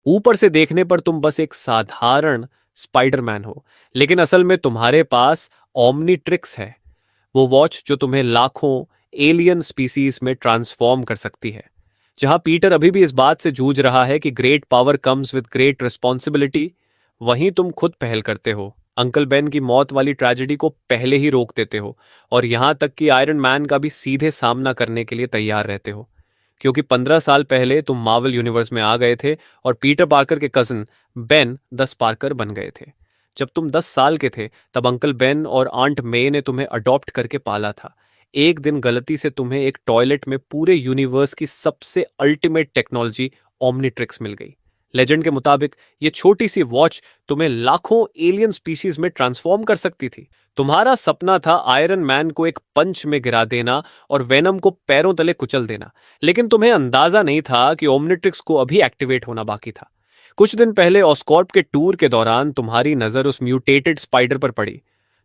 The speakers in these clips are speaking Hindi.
ऊपर से देखने पर तुम बस एक साधारण स्पाइडरमैन हो, लेकिन असल में तुम्हारे पास ओमनीट्रिक्स है, वो वॉच जो तुम्हें लाखों एलियन स्पीसीज में ट्रांसफॉर्म कर सकती है। जहां पीटर अभी भी इस बात से जूझ रहा है कि great power comes with great responsibility, वहीं तुम खुद पहल करते हो, अंकल बेन की मौत वाली ट्रेजेडी को पहले ही रोक देते हो, और यहां तक कि आयरन मैन का भी सीधे सामना करने के लिए तैयार रहते हो, क्योंकि 15 साल पहले तुम मार्वल यूनिवर्स में आ गए थे और पीटर पार्कर के कजन बेन द स्पार्कर बन गए थे। जब तुम 10 साल के थे तब अंकल बेन और आंट मे ने तुम्हें अडॉप्ट करके पाला था। एक दिन गलती से तुम्हें एक टॉयलेट में पूरे यूनिवर्स की सबसे अल्टीमेट टेक्नोलॉजी ओमनीट्रिक्स मिल गई। लेजेंड के मुताबिक ये छोटी सी वॉच तुम्हें लाखों एलियन स्पीशीज में ट्रांसफॉर्म कर सकती थी। तुम्हारा सपना था आयरन मैन को एक पंच में गिरा देना और वेनम को पैरों तले कुचल देना, लेकिन तुम्हें अंदाजा नहीं था कि ओमनिट्रिक्स को अभी एक्टिवेट होना बाकी था। कुछ दिन पहले ऑस्कॉर्प के टूर के दौरान तुम्हारी नजर उस म्यूटेटेड स्पाइडर पर पड़ी।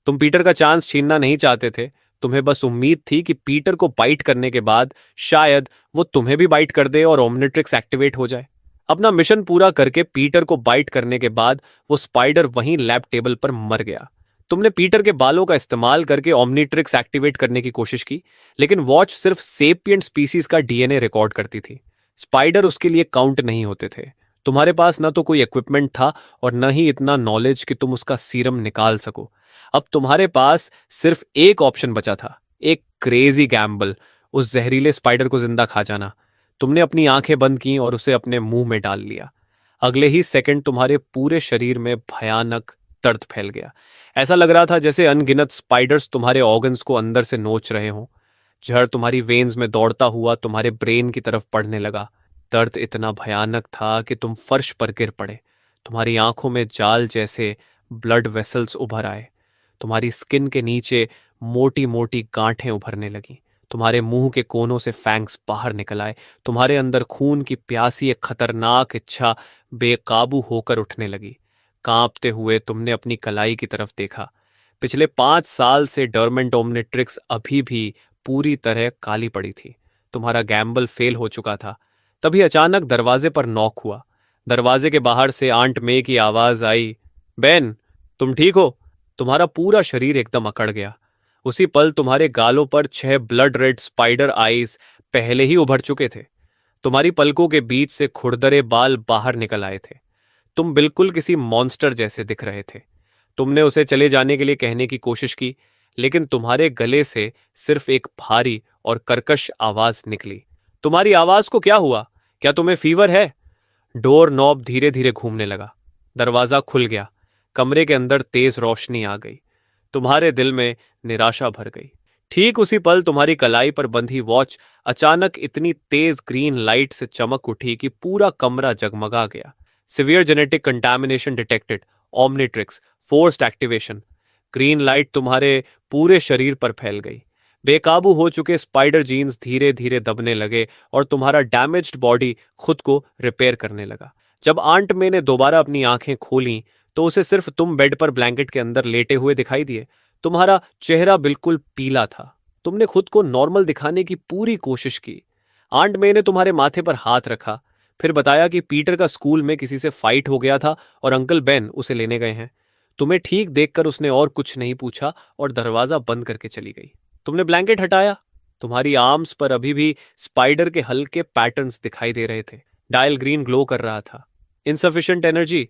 तुम पीटर का चांस छीनना नहीं चाहते थे, तुम्हें बस उम्मीद थी कि पीटर को बाइट करने के बाद शायद वो तुम्हें भी बाइट कर दे और ओमनिट्रिक्स एक्टिवेट हो जाए। अपना मिशन पूरा करके पीटर को बाइट करने के बाद वो स्पाइडर वहीं लैब टेबल पर मर गया। तुमने पीटर के बालों का इस्तेमाल करके ओमनीट्रिक्स एक्टिवेट करने की कोशिश की, लेकिन वॉच सिर्फ सेपियंट स्पीसीज का डीएनए रिकॉर्ड करती थी। स्पाइडर उसके लिए काउंट नहीं होते थे। तुम्हारे पास न तो कोई इक्विपमेंट था और न ही इतना नॉलेज कि तुम उसका सीरम निकाल सको। अब तुम्हारे पास सिर्फ एक ऑप्शन बचा था, एक क्रेजी गैम्बल, उस जहरीले स्पाइडर को जिंदा खा जाना। तुमने अपनी आंखें बंद की और उसे अपने मुंह में डाल लिया। अगले ही सेकंड तुम्हारे पूरे शरीर में भयानक दर्द फैल गया। ऐसा लग रहा था जैसे अनगिनत स्पाइडर्स तुम्हारे ऑर्गन्स को अंदर से नोच रहे हों। जहर तुम्हारी वेन्स में दौड़ता हुआ तुम्हारे ब्रेन की तरफ पड़ने लगा। दर्द इतना भयानक था कि तुम फर्श पर गिर पड़े। तुम्हारी आंखों में जाल जैसे ब्लड वेसल्स उभर आए। तुम्हारी स्किन के नीचे मोटी मोटी गांठें उभरने लगीं। तुम्हारे मुंह के कोनों से फैंग्स बाहर निकल आए। तुम्हारे अंदर खून की प्यासी एक खतरनाक इच्छा बेकाबू होकर उठने लगी। कांपते हुए तुमने अपनी कलाई की तरफ देखा। पिछले 5 साल से डर्मेंट ओमनिट्रिक्स अभी भी पूरी तरह काली पड़ी थी। तुम्हारा गैम्बल फेल हो चुका था। तभी अचानक दरवाजे पर नॉक हुआ। दरवाजे के बाहर से आंट मे की आवाज आई, बेन, तुम ठीक हो? तुम्हारा पूरा शरीर एकदम अकड़ गया। उसी पल तुम्हारे गालों पर 6 ब्लड रेड स्पाइडर आईज पहले ही उभर चुके थे। तुम्हारी पलकों के बीच से खुरदरे बाल बाहर निकल आए थे। तुम बिल्कुल किसी मॉन्स्टर जैसे दिख रहे थे। तुमने उसे चले जाने के लिए कहने की कोशिश की, लेकिन तुम्हारे गले से सिर्फ एक भारी और कर्कश आवाज निकली, तुम्हारी आवाज को क्या हुआ? क्या तुम्हें फीवर है? डोर नॉब धीरे धीरे घूमने लगा। दरवाजा खुल गया। कमरे के अंदर तेज रोशनी आ गई। तुम्हारे दिल में निराशा भर गई। ठीक उसी पल तुम्हारी कलाई पर बंधी वॉच अचानक इतनी तेज ग्रीन लाइट से चमक उठी कि पूरा कमरा जगमगा गया। Severe genetic contamination detected, Omnitrix forced activation. Green light तुम्हारे पूरे शरीर पर फैल गई। बेकाबू हो चुके स्पाइडर जीन्स धीरे धीरे दबने लगे और तुम्हारा डैमेज्ड बॉडी खुद को रिपेयर करने लगा। जब आंट मे ने दोबारा अपनी आंखें खोलीं तो उसे सिर्फ तुम बेड पर ब्लैंकेट के अंदर लेटे हुए दिखाई दिए। तुम्हारा चेहरा बिल्कुल पीला था। तुमने खुद को नॉर्मल दिखाने की पूरी कोशिश की। आंट मे ने तुम्हारे माथे पर हाथ रखा, फिर बताया कि पीटर का स्कूल में किसी से फाइट हो गया था और अंकल बेन उसे लेने गए हैं। तुम्हें ठीक देखकर उसने और कुछ नहीं पूछा और दरवाजा बंद करके चली गई। तुमने ब्लैंकेट हटाया। तुम्हारी आर्म्स पर अभी भी स्पाइडर के हल्के पैटर्न्स दिखाई दे रहे थे। डायल ग्रीन ग्लो कर रहा था। Insufficient energy,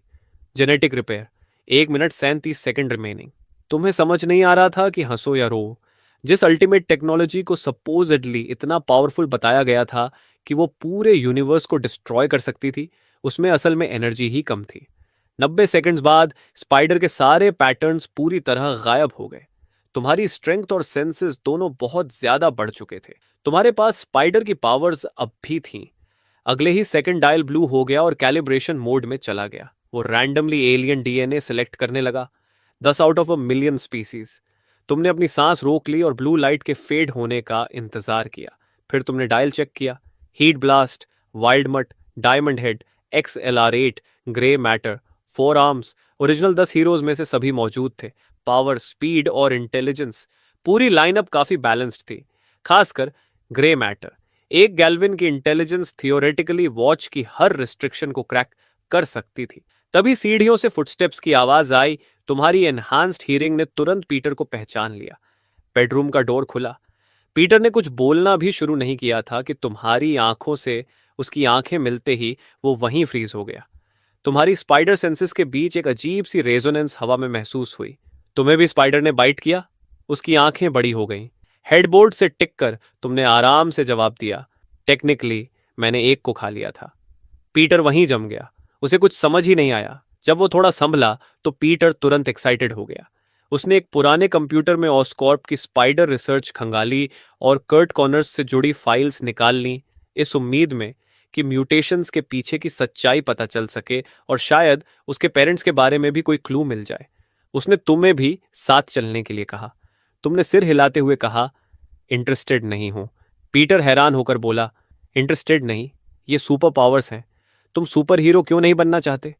genetic repair, 1 minute 37 second remaining. तुम्हें समझ नहीं आ रहा था कि हंसो या रो। जिस अल्टीमेट टेक्नोलॉजी को सपोजिडली इतना पावरफुल बताया गया था कि वो पूरे यूनिवर्स को डिस्ट्रॉय कर सकती थी, उसमें असल में एनर्जी ही कम थी। 90 सेकंड्स बाद स्पाइडर के सारे पैटर्न्स पूरी तरह गायब हो गए। तुम्हारी स्ट्रेंथ और सेंसेस दोनों बहुत ज्यादा बढ़ चुके थे। तुम्हारे पास स्पाइडर की पावर्स अब भी थीं। अगले ही सेकंड डायल ब्लू हो गया और कैलिब्रेशन मोड में चला गया। वो रैंडमली एलियन डीएनए सेलेक्ट करने लगा, 10 आउट ऑफ 1 मिलियन स्पीसीज। तुमने अपनी सांस रोक ली और ब्लू लाइट के फेड होने का इंतजार किया। फिर तुमने डायल चेक किया। हीट ब्लास्ट, वाइल्ड मट, diamond head, XLR8, grey matter, 4 arms, original 10 heroes में से सभी मौजूद थे। पावर, स्पीड और इंटेलिजेंस, पूरी लाइनअप काफी बैलेंस्ड थी। खासकर ग्रे मैटर। एक गैल्विन की इंटेलिजेंस थियोरेटिकली वॉच की हर रिस्ट्रिक्शन को क्रैक कर सकती थी। तभी सीढ़ियों से फुटस्टेप्स की आवाज आई। तुम्हारी एनहांस्ड हियरिंग ने तुरंत पीटर को पहचान लिया। बेडरूम का डोर खुला। पीटर ने कुछ बोलना भी शुरू नहीं किया था कि तुम्हारी आंखों से उसकी आंखें मिलते ही वो वहीं फ्रीज हो गया। तुम्हारी स्पाइडर सेंसेस के बीच एक अजीब सी रेजोनेंस हवा में महसूस हुई। तुम्हें भी स्पाइडर ने बाइट किया? उसकी आंखें बड़ी हो गईं। हेडबोर्ड से टिक कर तुमने आराम से जवाब दिया, टेक्निकली मैंने एक को खा लिया था। पीटर वहीं जम गया। उसे कुछ समझ ही नहीं आया। जब वो थोड़ा संभला तो पीटर तुरंत एक्साइटेड हो गया। उसने एक पुराने कंप्यूटर में ऑस्कॉर्प की स्पाइडर रिसर्च खंगाली और कर्ट कॉर्नर्स से जुड़ी फाइल्स निकाल ली, इस उम्मीद में कि म्यूटेशंस के पीछे की सच्चाई पता चल सके और शायद उसके पेरेंट्स के बारे में भी कोई क्लू मिल जाए। उसने तुम्हें भी साथ चलने के लिए कहा। तुमने सिर हिलाते हुए कहा, इंटरेस्टेड नहीं हूं। पीटर हैरान होकर बोला, इंटरेस्टेड नहीं? ये सुपर पावर्स हैं। तुम सुपर हीरो क्यों नहीं बनना चाहते?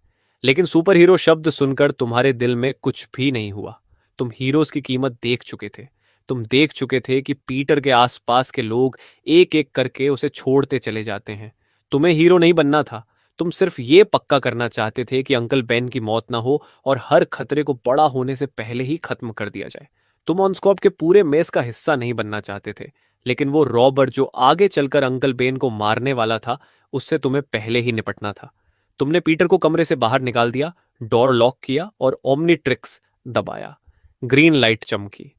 लेकिन सुपर हीरो शब्द सुनकर तुम्हारे दिल में कुछ भी नहीं हुआ। तुम हीरोज की कीमत देख चुके थे। तुम देख चुके थे कि पीटर के आसपास के लोग एक एक करके उसे छोड़ते चले जाते हैं। तुम्हें हीरो नहीं बनना था। तुम सिर्फ ये पक्का करना चाहते थे कि अंकल बेन की मौत ना हो और हर खतरे को बड़ा होने से पहले ही खत्म कर दिया जाए। तुम ऑनस्कॉप के पूरे मेस का हिस्सा नहीं बनना चाहते थे, लेकिन वो रॉबर जो आगे चलकर अंकल बेन को मारने वाला था, उससे तुम्हें पहले ही निपटना था। तुमने पीटर को कमरे से बाहर निकाल दिया, डोर लॉक किया और ओमनीट्रिक्स दबाया। ग्रीन लाइट चमकी।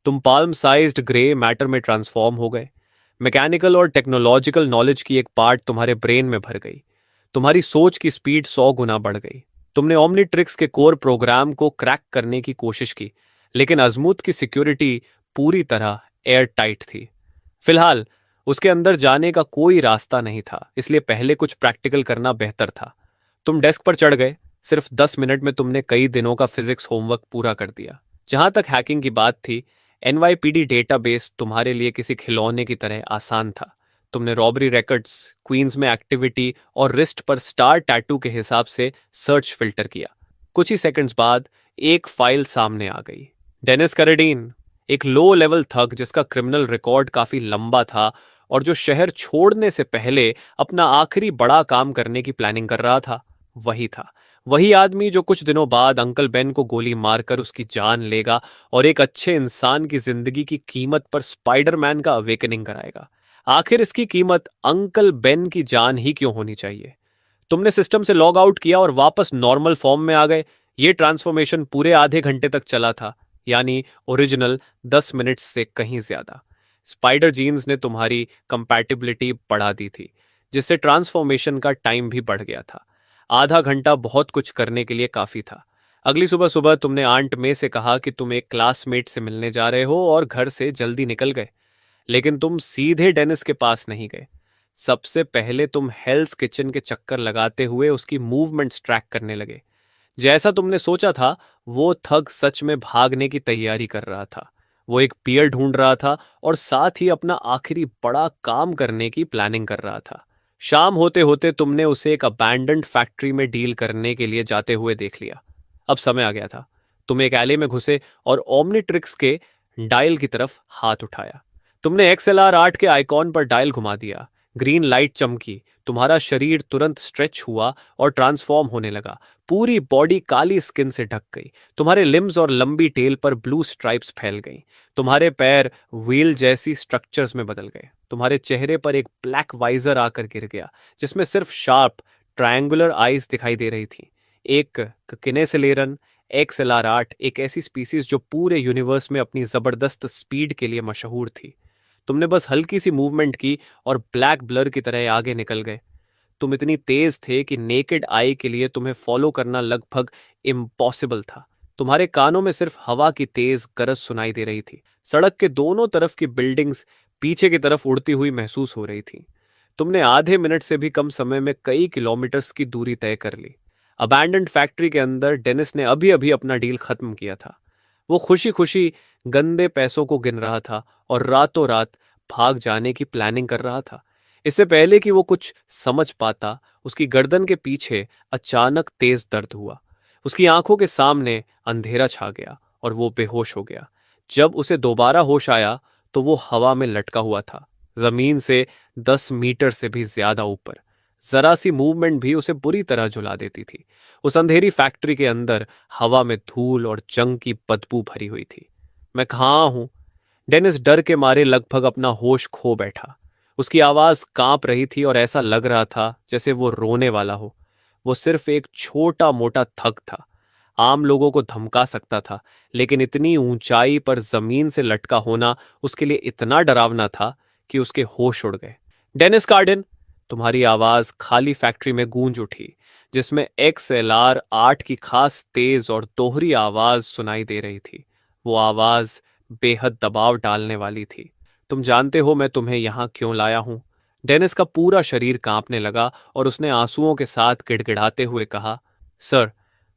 तुम पाल्म साइज्ड ग्रे मैटर में ट्रांसफॉर्म हो गए। मैकेनिकल और टेक्नोलॉजिकल नॉलेज की एक पार्ट तुम्हारे ब्रेन में भर गई। तुम्हारी सोच की स्पीड 100 गुना बढ़ गई। तुमने ओमनीट्रिक्स के कोर प्रोग्राम को क्रैक करने की कोशिश की, लेकिन अजमूत की सिक्योरिटी पूरी तरह एयर टाइट थी। फिलहाल उसके अंदर जाने का कोई रास्ता नहीं था, इसलिए पहले कुछ प्रैक्टिकल करना बेहतर था। तुम डेस्क पर चढ़ गए। सिर्फ 10 मिनट में तुमने कई दिनों का फिजिक्स होमवर्क पूरा कर दिया। जहां तक हैकिंग की बात थी, एनवाईपीडी डेटाबेस तुम्हारे लिए किसी खिलौने की तरह आसान था। तुमने रॉबरी रिकॉर्ड्स, क्वींस में एक्टिविटी और रिस्ट पर स्टार टैटू के हिसाब से सर्च फिल्टर किया। कुछ ही सेकंड्स बाद एक फाइल सामने आ गई। डेनिस कैरेडीन, एक लो लेवल थग जिसका क्रिमिनल रिकॉर्ड काफी लंबा था और जो शहर छोड़ने से पहले अपना आखिरी बड़ा काम करने की प्लानिंग कर रहा था, वही था। वही आदमी जो कुछ दिनों बाद अंकल बेन को गोली मारकर उसकी जान लेगा और एक अच्छे इंसान की जिंदगी की कीमत पर स्पाइडरमैन का अवेकनिंग कराएगा। आखिर इसकी कीमत अंकल बेन की जान ही क्यों होनी चाहिए? तुमने सिस्टम से लॉग आउट किया और वापस नॉर्मल फॉर्म में आ गए। ये ट्रांसफॉर्मेशन पूरे आधे घंटे तक चला था, यानी ओरिजिनल 10 मिनट से कहीं ज्यादा। स्पाइडर जीन्स ने तुम्हारी कंपैटिबिलिटी बढ़ा दी थी, जिससे ट्रांसफॉर्मेशन का टाइम भी बढ़ गया था। आधा घंटा बहुत कुछ करने के लिए काफी था। अगली सुबह सुबह तुमने आंट मे से कहा कि तुम एक क्लासमेट से मिलने जा रहे हो और घर से जल्दी निकल गए। लेकिन तुम सीधे डेनिस के पास नहीं गए। सबसे पहले तुम हेल्स किचन के चक्कर लगाते हुए उसकी मूवमेंट्स ट्रैक करने लगे। जैसा तुमने सोचा था, वो थग सच में भागने की तैयारी कर रहा था। वो एक पियर ढूंढ रहा था और साथ ही अपना आखिरी बड़ा काम करने की प्लानिंग कर रहा था। शाम होते होते तुमने उसे एक अबैंडन्ड फैक्ट्री में डील करने के लिए जाते हुए देख लिया। अब समय आ गया था। तुम एक एले में घुसे और ओमनीट्रिक्स के डायल की तरफ हाथ उठाया। तुमने XLR8 के आइकॉन पर डायल घुमा दिया। ग्रीन लाइट चमकी। तुम्हारा शरीर तुरंत स्ट्रेच हुआ और ट्रांसफॉर्म होने लगा। पूरी बॉडी काली स्किन से ढक गई। तुम्हारे लिम्स और लंबी टेल पर ब्लू स्ट्राइप्स फैल गईं। तुम्हारे पैर व्हील जैसी स्ट्रक्चर्स में बदल गए। तुम्हारे चेहरे पर एक ब्लैक वाइजर आकर गिर गया, जिसमें सिर्फ शार्प ट्रायंगुलर आईज दिखाई दे रही थी। एक किनेसिलेरन XLR8 एक ऐसी स्पीसीज जो पूरे यूनिवर्स में अपनी जबरदस्त स्पीड के लिए मशहूर थी। तुमने बस हल्की सी मूवमेंट की और ब्लैक ब्लर की तरह आगे निकल गए। तुम इतनी तेज थे कि नेकेड आई के लिए तुम्हें फॉलो करना लगभग इम्पॉसिबल था। तुम्हारे कानों में सिर्फ हवा की तेज गरज सुनाई दे रही थी। सड़क के दोनों तरफ की बिल्डिंग्स पीछे की तरफ उड़ती हुई महसूस हो रही थी। तुमने आधे मिनट से भी कम समय में कई किलोमीटर्स की दूरी तय कर ली। अबैंडन्ड फैक्ट्री के अंदर डेनिस ने अभी अभी अपना डील खत्म किया था। वो खुशी खुशी गंदे पैसों को गिन रहा था और रातों रात भाग जाने की प्लानिंग कर रहा था। इससे पहले कि वो कुछ समझ पाता, उसकी गर्दन के पीछे अचानक तेज दर्द हुआ। उसकी आंखों के सामने अंधेरा छा गया और वो बेहोश हो गया। जब उसे दोबारा होश आया तो वो हवा में लटका हुआ था, जमीन से 10 मीटर से भी ज्यादा ऊपर। जरा सी मूवमेंट भी उसे बुरी तरह झुला देती थी। उस अंधेरी फैक्ट्री के अंदर हवा में धूल और जंग की बदबू भरी हुई थी। मैं कहाँ हूं? डेनिस डर के मारे लगभग अपना होश खो बैठा। उसकी आवाज कांप रही थी और ऐसा लग रहा था जैसे वो रोने वाला हो। वो सिर्फ एक छोटा मोटा थग था। आम लोगों को धमका सकता था, लेकिन इतनी ऊंचाई पर जमीन से लटका होना उसके लिए इतना डरावना था कि उसके होश उड़ गए। डेनिस कार्डन, तुम्हारी आवाज खाली फैक्ट्री में गूंज उठी, जिसमें XLR-8 की खास तेज और दोहरी आवाज सुनाई दे रही थी। वो आवाज बेहद दबाव डालने वाली थी। तुम जानते हो मैं तुम्हें यहां क्यों लाया हूं? डेनिस का पूरा शरीर कांपने लगा और उसने आंसुओं के साथ गिड़गिड़ाते हुए कहा, सर,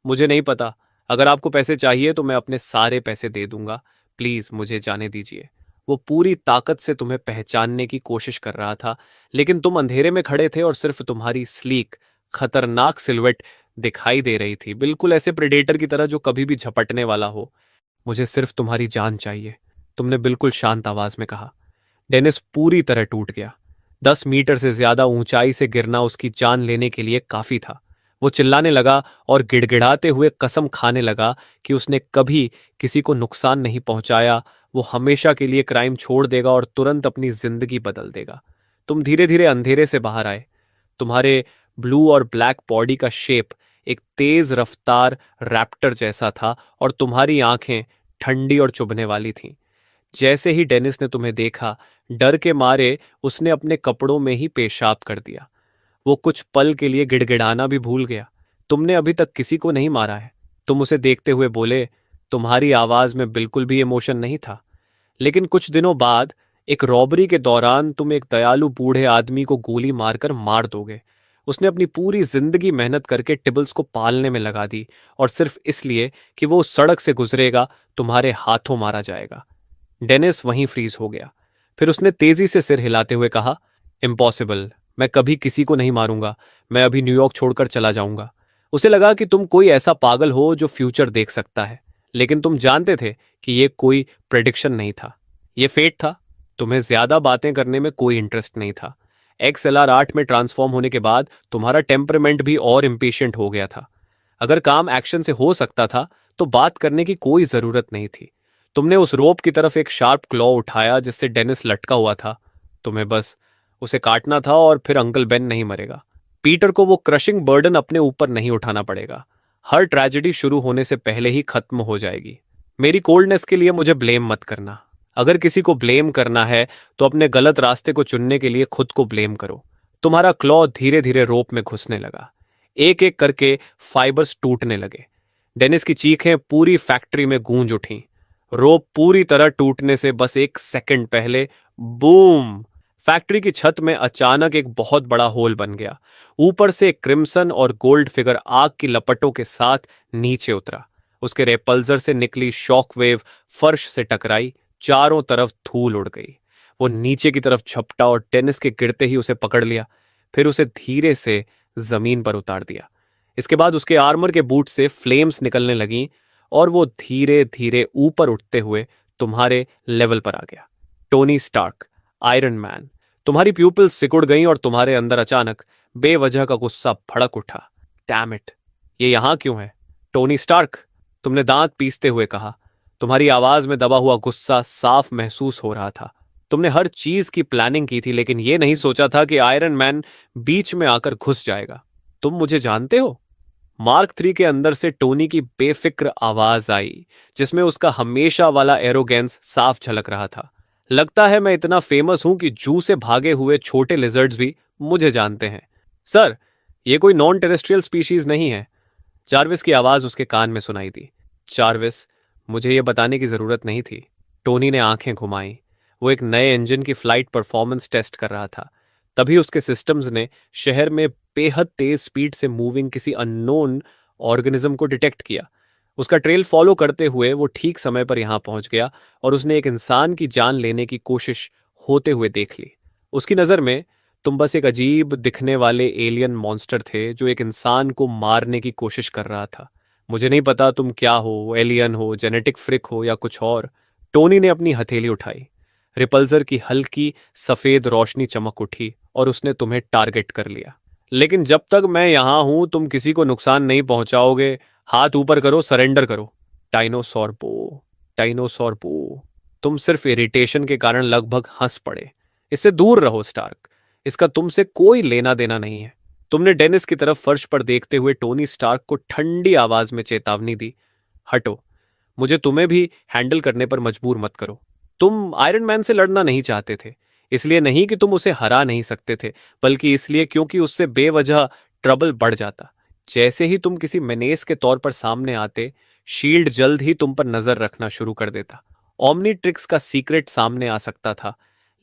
मुझे नहीं पता। अगर आपको पैसे चाहिए तो मैं अपने सारे पैसे दे दूंगा। प्लीज मुझे जाने दीजिए। वो पूरी ताकत से तुम्हें पहचानने की कोशिश कर रहा था, लेकिन तुम अंधेरे में खड़े थे और सिर्फ तुम्हारी स्लीक, खतरनाक सिलवेट दिखाई दे रही थी, बिल्कुल ऐसे प्रेडेटर की तरह जो कभी भी झपटने वाला हो। मुझे सिर्फ तुम्हारी जान चाहिए, तुमने बिल्कुल शांत आवाज में कहा। डेनिस पूरी तरह टूट गया। 10 मीटर से ज्यादा ऊंचाई से गिरना उसकी जान लेने के लिए काफी था। वो चिल्लाने लगा और गिड़गिड़ाते हुए कसम खाने लगा कि उसने कभी किसी को नुकसान नहीं पहुंचाया। वो हमेशा के लिए क्राइम छोड़ देगा और तुरंत अपनी जिंदगी बदल देगा। तुम धीरे धीरे अंधेरे से बाहर आए। तुम्हारे ब्लू और ब्लैक बॉडी का शेप एक तेज रफ्तार रैप्टर जैसा था और तुम्हारी आंखें ठंडी और चुभने वाली थीं। जैसे ही डेनिस ने तुम्हें देखा, डर के मारे उसने अपने कपड़ों में ही पेशाब कर दिया। वो कुछ पल के लिए गिड़गिड़ाना भी भूल गया। तुमने अभी तक किसी को नहीं मारा है। तुम उसे देखते हुए बोले। तुम्हारी आवाज में बिल्कुल भी इमोशन नहीं था। लेकिन कुछ दिनों बाद एक रॉबरी के दौरान तुम एक दयालु बूढ़े आदमी को गोली मारकर मार दोगे। उसने अपनी पूरी जिंदगी मेहनत करके टिबल्स को पालने में लगा दी, और सिर्फ इसलिए कि वो उस सड़क से गुजरेगा तुम्हारे हाथों मारा जाएगा। डेनिस वहीं फ्रीज हो गया। फिर उसने तेजी से सिर हिलाते हुए कहा, इम्पॉसिबल, मैं कभी किसी को नहीं मारूंगा। मैं अभी न्यूयॉर्क छोड़कर चला जाऊंगा। उसे लगा कि तुम कोई ऐसा पागल हो जो फ्यूचर देख सकता है, लेकिन तुम जानते थे कि यह कोई प्रेडिक्शन नहीं था, यह फेट था। तुम्हें ज्यादा बातें करने में कोई इंटरेस्ट नहीं था। XLR-8 में ट्रांसफॉर्म होने के बाद तुम्हारा टेम्परमेंट भी और इम्पेशेंट हो गया था। अगर काम एक्शन से हो सकता था तो बात करने की कोई जरूरत नहीं थी। तुमने उस रोप की तरफ एक शार्प क्लॉ उठाया जिससे डेनिस लटका हुआ था। तुम्हें बस उसे काटना था और फिर अंकल बेन नहीं मरेगा। पीटर को वो क्रशिंग बर्डन अपने ऊपर नहीं उठाना पड़ेगा। हर ट्रेजेडी शुरू होने से पहले ही खत्म हो जाएगी। मेरी कोल्डनेस के लिए मुझे ब्लेम मत करना। अगर किसी को ब्लेम करना है तो अपने गलत रास्ते को चुनने के लिए खुद को ब्लेम करो। तुम्हारा क्लॉ धीरे धीरे रोप में घुसने लगा। एक एक करके फाइबर्स टूटने लगे। डेनिस की चीखें पूरी फैक्ट्री में गूंज उठीं। रोप पूरी तरह टूटने से बस एक सेकंड पहले बूम, फैक्ट्री की छत में अचानक एक बहुत बड़ा होल बन गया। ऊपर से एक क्रिम्सन और गोल्ड फिगर आग की लपटों के साथ नीचे उतरा। उसके रेपल्जर से निकली शॉकवेव फर्श से टकराई। चारों तरफ धूल उड़ गई। वो नीचे की तरफ झपटा और टेनिस के गिरते ही उसे पकड़ लिया। फिर उसे धीरे से जमीन पर उतार दिया। इसके बाद उसके आर्मर के बूट से फ्लेम्स निकलने लगीं और वो धीरे धीरे ऊपर उठते हुए तुम्हारे लेवल पर आ गया। Tony Stark, Iron Man. तुम्हारी प्यूपिल्स सिकुड़ गईं और तुम्हारे अंदर अचानक बेवजह का गुस्सा भड़क उठा। डैम इट, ये यहां क्यों है? टोनी स्टार्क, तुमने दांत पीसते हुए कहा। तुम्हारी आवाज में दबा हुआ गुस्सा साफ महसूस हो रहा था। तुमने हर चीज की प्लानिंग की थी, लेकिन यह नहीं सोचा था कि आयरन मैन बीच में आकर घुस जाएगा। तुम मुझे जानते हो? मार्क 3 के अंदर से टोनी की बेफिक्र आवाज आई, जिसमें उसका हमेशा वाला एरोगेंस साफ झलक रहा था। लगता है मैं इतना फेमस हूं कि जू से भागे हुए छोटे लिजर्ड्स भी मुझे जानते हैं। सर, ये कोई नॉन टेरेस्ट्रियल स्पीशीज नहीं है। जार्विस की आवाज उसके कान में सुनाई दी। जार्विस, मुझे यह बताने की जरूरत नहीं थी। टोनी ने आंखें घुमाई। वो एक नए इंजन की फ्लाइट परफॉर्मेंस टेस्ट कर रहा था। तभी उसके सिस्टम्स ने शहर में बेहद तेज स्पीड से मूविंग किसी अननोन ऑर्गेनिज्म को डिटेक्ट किया। उसका ट्रेल फॉलो करते हुए वो ठीक समय पर यहां पहुंच गया और उसने एक इंसान की जान लेने की कोशिश होते हुए देख ली। उसकी नज़र में तुम बस एक अजीब दिखने वाले एलियन मॉन्स्टर थे जो एक इंसान को मारने की कोशिश कर रहा था। मुझे नहीं पता तुम क्या हो, एलियन हो, जेनेटिक फ्रिक हो या कुछ और। टोनी ने अपनी हथेली उठाई। रिपल्जर की हल्की सफेद रोशनी चमक उठी और उसने तुम्हें टारगेट कर लिया। लेकिन जब तक मैं यहां हूं तुम किसी को नुकसान नहीं पहुंचाओगे। हाथ ऊपर करो, सरेंडर करो। डायनोसॉर पो, डायनोसॉर पो। तुम सिर्फ इरिटेशन के कारण लगभग हंस पड़े। इससे दूर रहो स्टार्क। इसका तुमसे कोई लेना देना नहीं है। तुमने डेनिस की तरफ फर्श पर देखते हुए टोनी स्टार्क को ठंडी आवाज में चेतावनी दी। हटो। मुझे तुम्हें भी हैंडल करने पर मजबूर मत करो। तुम आयरन मैन से लड़ना नहीं चाहते थे। इसलिए नहीं कि तुम उसे हरा नहीं सकते थे, बल्कि इसलिए क्योंकि उससे बेवजह ट्रबल बढ़ जाता। जैसे ही तुम किसी मेनेस के तौर पर सामने आते, शील्ड जल्द ही तुम पर नजर रखना शुरू कर देता। ओमनीट्रिक्स का सीक्रेट सामने आ सकता था,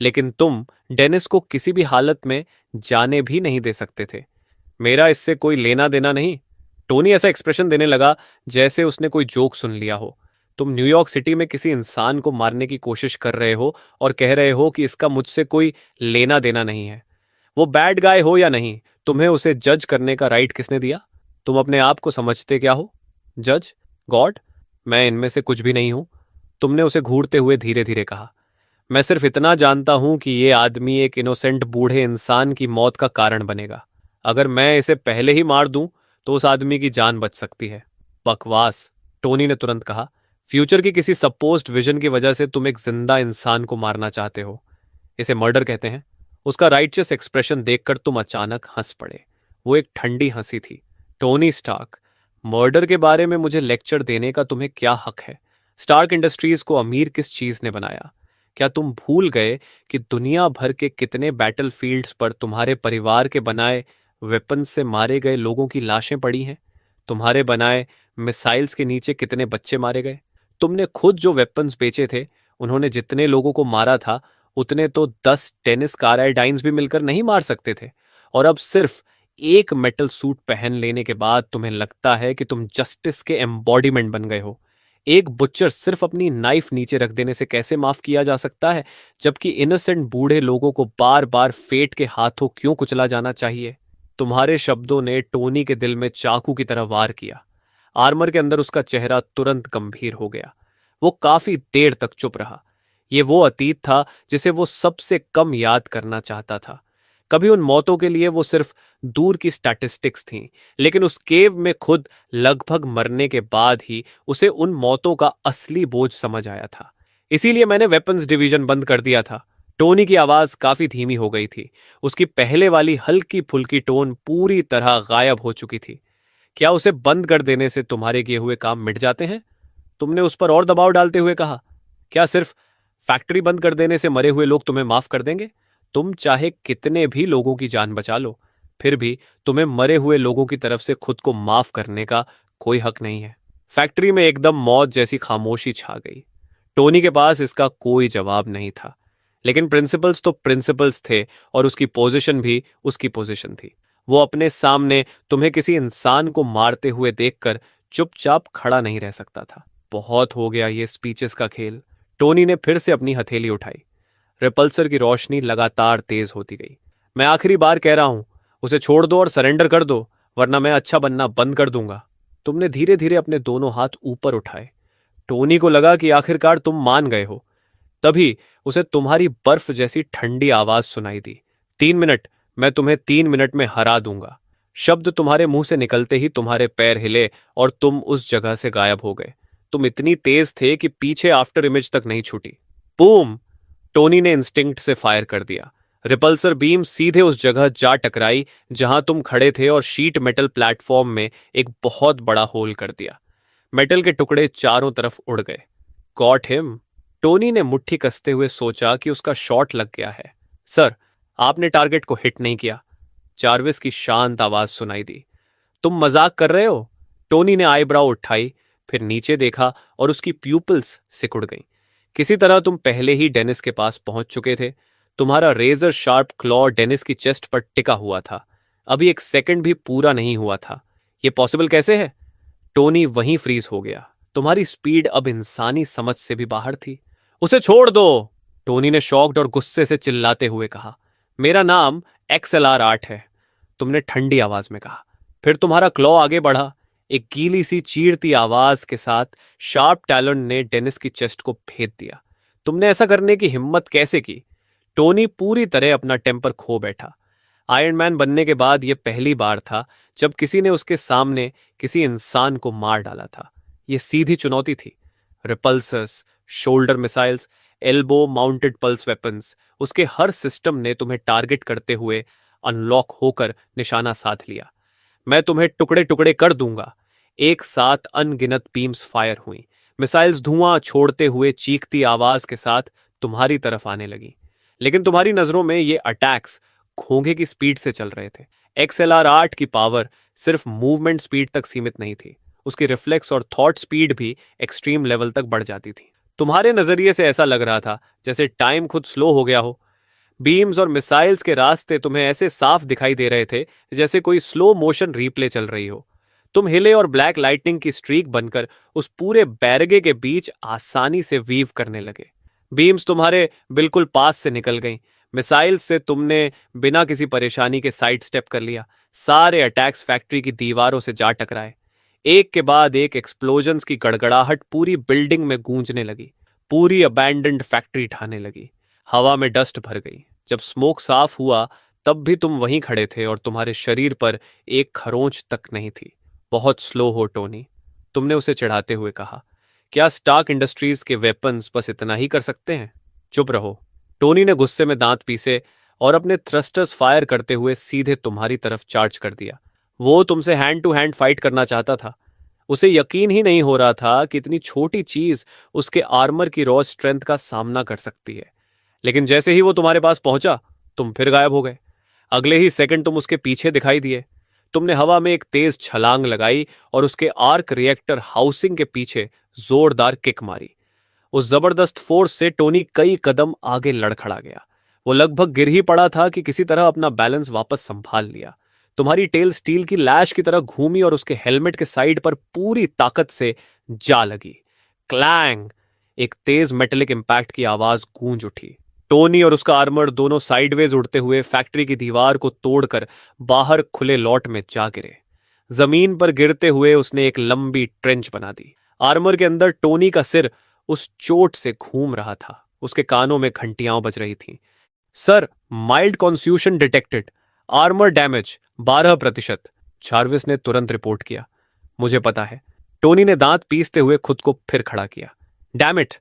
लेकिन तुम डेनिस को किसी भी हालत में जाने भी नहीं दे सकते थे। मेरा इससे कोई लेना देना नहीं। टोनी ऐसा एक्सप्रेशन देने लगा जैसे उसने कोई जोक सुन लिया हो। तुम न्यूयॉर्क सिटी में किसी इंसान को मारने की कोशिश कर रहे हो और कह रहे हो कि इसका मुझसे कोई लेना देना नहीं है। वो बैड गाय हो या नहीं, तुम्हें उसे जज करने का राइट किसने दिया? तुम अपने आप को समझते क्या हो? जज? गॉड? मैं इनमें से कुछ भी नहीं हूं। तुमने उसे घूरते हुए धीरे धीरे कहा। मैं सिर्फ इतना जानता हूं कि ये आदमी एक इनोसेंट बूढ़े इंसान की मौत का कारण बनेगा। अगर मैं इसे पहले ही मार दूं तो उस आदमी की जान बच सकती है। बकवास, टोनी ने तुरंत कहा। फ्यूचर की किसी सपोज्ड विजन की वजह से तुम एक जिंदा इंसान को मारना चाहते हो। इसे मर्डर कहते हैं। उसका राइटियस एक्सप्रेशन देखकर तुम अचानक हंस पड़े। वो एक ठंडी हंसी थी। टोनी स्टार्क, मर्डर के बारे में मुझे लेक्चर देने का तुम्हें क्या हक है? स्टार्क इंडस्ट्रीज को अमीर किस चीज ने बनाया? क्या तुम भूल गए कि दुनिया भर के कितने बैटलफील्ड्स पर तुम्हारे परिवार के बनाए वेपन्स से मारे गए लोगों की लाशें पड़ी हैं? तुम्हारे बनाए मिसाइल्स के नीचे कितने बच्चे मारे गए? तुमने खुद जो वेपन्स बेचे थे, उन्होंने जितने लोगों को मारा था, उतने तो 10 टेनिस काराइडाइंस भी मिलकर नहीं मार सकते थे। और अब सिर्फ एक मेटल सूट पहन लेने के बाद तुम्हें लगता है कि तुम जस्टिस के एम्बॉडीमेंट बन गए हो। एक बुच्चर सिर्फ अपनी नाइफ नीचे रख देने से कैसे माफ किया जा सकता है, जबकि इनोसेंट बूढ़े लोगों को बार बार फेट के हाथों क्यों कुचला जाना चाहिए? तुम्हारे शब्दों ने टोनी के दिल में चाकू की तरह वार किया। आर्मर के अंदर उसका चेहरा तुरंत गंभीर हो गया। वो काफी देर तक चुप रहा। ये वो अतीत था जिसे वो सबसे कम याद करना चाहता था। कभी उन मौतों के लिए वो सिर्फ दूर की स्टैटिस्टिक्स थीं, लेकिन उस केव में खुद लगभग मरने के बाद ही उसे उन मौतों का असली बोझ समझ आया था। इसीलिए मैंने वेपन्स डिवीजन बंद कर दिया था। टोनी की आवाज काफी धीमी हो गई थी। उसकी पहले वाली हल्की फुल्की टोन पूरी तरह गायब हो चुकी थी। क्या उसे बंद कर देने से तुम्हारे किए हुए काम मिट जाते हैं? तुमने उस पर और दबाव डालते हुए कहा। क्या सिर्फ फैक्ट्री बंद कर देने से मरे हुए लोग तुम्हें माफ कर देंगे? तुम चाहे कितने भी लोगों की जान बचा लो, फिर भी तुम्हें मरे हुए लोगों की तरफ से खुद को माफ करने का कोई हक नहीं है। फैक्ट्री में एकदम मौत जैसी खामोशी छा गई। टोनी के पास इसका कोई जवाब नहीं था, लेकिन प्रिंसिपल्स तो प्रिंसिपल्स थे और उसकी पोजीशन भी उसकी पोजीशन थी। वो अपने सामने तुम्हें किसी इंसान को मारते हुए देखकर चुपचाप खड़ा नहीं रह सकता था। बहुत हो गया ये स्पीचेस का खेल। टोनी ने फिर से अपनी हथेली उठाई। रिपल्सर की रोशनी लगातार तेज होती गई। मैं आखिरी बार कह रहा हूं, उसे छोड़ दो और सरेंडर कर दो, वरना मैं अच्छा बनना बंद कर दूंगा। तुमने धीरे धीरे अपने दोनों हाथ ऊपर उठाए। टोनी को लगा कि आखिरकार तुम मान गए हो। तभी उसे तुम्हारी बर्फ जैसी ठंडी आवाज सुनाई दी। 3 मिनट। मैं तुम्हें 3 मिनट में हरा दूंगा। शब्द तुम्हारे मुंह से निकलते ही तुम्हारे पैर हिले और तुम उस जगह से गायब हो गए। तुम इतनी तेज थे कि पीछे आफ्टर इमेज तक नहीं छूटी। बूम! टोनी ने इंस्टिंक्ट से फायर कर दिया। रिपल्सर बीम सीधे उस जगह जा टकराई जहां तुम खड़े थे और शीट मेटल प्लेटफॉर्म में एक बहुत बड़ा होल कर दिया। मेटल के टुकड़े चारों तरफ उड़ गए। Got him. टोनी ने मुट्ठी कसते हुए सोचा कि उसका शॉट लग गया है। सर, आपने टारगेट को हिट नहीं किया। चार्विस की शांत आवाज सुनाई दी। तुम मजाक कर रहे हो? टोनी ने आईब्राउ उठाई, फिर नीचे देखा और उसकी प्यूपल्स सिकुड़ गईं। किसी तरह तुम पहले ही डेनिस के पास पहुंच चुके थे। तुम्हारा रेजर शार्प क्लॉ डेनिस की चेस्ट पर टिका हुआ था। अभी एक सेकंड भी पूरा नहीं हुआ था। यह पॉसिबल कैसे है? टोनी वहीं फ्रीज हो गया। तुम्हारी स्पीड अब इंसानी समझ से भी बाहर थी। उसे छोड़ दो! टोनी ने शॉक्ड और गुस्से से चिल्लाते हुए कहा। मेरा नाम XLR8 है, तुमने ठंडी आवाज में कहा। फिर तुम्हारा क्लॉ आगे बढ़ा। एक गीली सी चीरती आवाज के साथ शार्प टैलेंट ने डेनिस की चेस्ट को भेद दिया। तुमने ऐसा करने की हिम्मत कैसे की? टोनी पूरी तरह अपना टेम्पर खो बैठा। आयरन मैन बनने के बाद यह पहली बार था जब किसी ने उसके सामने किसी इंसान को मार डाला था। यह सीधी चुनौती थी। Repulsors, shoulder missiles, elbow mounted pulse weapons, उसके हर सिस्टम ने तुम्हें टारगेट करते हुए अनलॉक होकर निशाना साध लिया। मैं तुम्हें टुकड़े टुकड़े कर दूंगा। एक साथ अनगिनत बीम्स फायर हुई। मिसाइल्स धुआं छोड़ते हुए चीखती आवाज के साथ तुम्हारी तरफ आने लगी। लेकिन तुम्हारी नजरों में ये अटैक्स घोंघे की स्पीड से चल रहे थे। XLR-8 की पावर सिर्फ मूवमेंट स्पीड तक सीमित नहीं थी, उसकी रिफ्लेक्स और थॉट स्पीड भी एक्सट्रीम लेवल तक बढ़ जाती थी। तुम्हारे नजरिए से ऐसा लग रहा था जैसे टाइम खुद स्लो हो गया हो। बीम्स और मिसाइल्स के रास्ते तुम्हें ऐसे साफ दिखाई दे रहे थे जैसे कोई स्लो मोशन रीप्ले चल रही हो। तुम हिले और ब्लैक लाइटनिंग की स्ट्रीक बनकर उस पूरे बैरगे के बीच आसानी से वीव करने लगे। बीम्स तुम्हारे बिल्कुल पास से निकल गईं। मिसाइल से तुमने बिना किसी परेशानी के साइड स्टेप कर लिया। सारे अटैक्स फैक्ट्री की दीवारों से जा टकराए। एक के बाद एक एक्सप्लोजन्स की गड़गड़ाहट पूरी बिल्डिंग में गूंजने लगी। पूरी अबैंडन्ड फैक्ट्री ढाने लगी। हवा में डस्ट भर गई। जब स्मोक साफ हुआ तब भी तुम वहीं खड़े थे और तुम्हारे शरीर पर एक खरोंच तक नहीं थी। बहुत स्लो हो टोनी, तुमने उसे चिढ़ाते हुए कहा। क्या स्टार्क इंडस्ट्रीज के वेपन्स बस इतना ही कर सकते हैं? चुप रहो। टोनी ने गुस्से में दांत पीसे और अपने थ्रस्टर्स फायर करते हुए सीधे तुम्हारी तरफ चार्ज कर दिया। वो तुमसे हैंड टू हैंड फाइट करना चाहता था। उसे यकीन ही नहीं हो रहा था कि इतनी छोटी चीज उसके आर्मर की रॉ स्ट्रेंथ का सामना कर सकती है। लेकिन जैसे ही वो तुम्हारे पास पहुंचा, तुम फिर गायब हो गए। अगले ही सेकंड तुम उसके पीछे दिखाई दिए। तुमने हवा में एक तेज छलांग लगाई और उसके आर्क रिएक्टर हाउसिंग के पीछे जोरदार किक मारी। उस जबरदस्त फोर्स से टोनी कई कदम आगे लड़खड़ा गया। वो लगभग गिर ही पड़ा था कि किसी तरह अपना बैलेंस वापस संभाल लिया। तुम्हारी टेल स्टील की लैश की तरह घूमी और उसके हेलमेट के साइड पर पूरी ताकत से जा लगी। क्लैंग! एक तेज मेटेलिक इंपैक्ट की आवाज गूंज उठी। टोनी और उसका आर्मर दोनों साइडवेज उड़ते हुए फैक्ट्री की दीवार को तोड़कर बाहर खुले लॉट में जा गिरे। जमीन पर गिरते हुए उसने एक लंबी ट्रेंच बना दी। आर्मर के अंदर टोनी का सिर उस चोट से घूम रहा था। उसके कानों में घंटियां बज रही थीं। Sir, mild concussion detected. Armour damage 12%। Jarvis ने तुरंत रिपोर्ट किया। मुझे पता है। टोनी ने दांत पीसते हुए खुद को फिर खड़ा किया। डैम इट,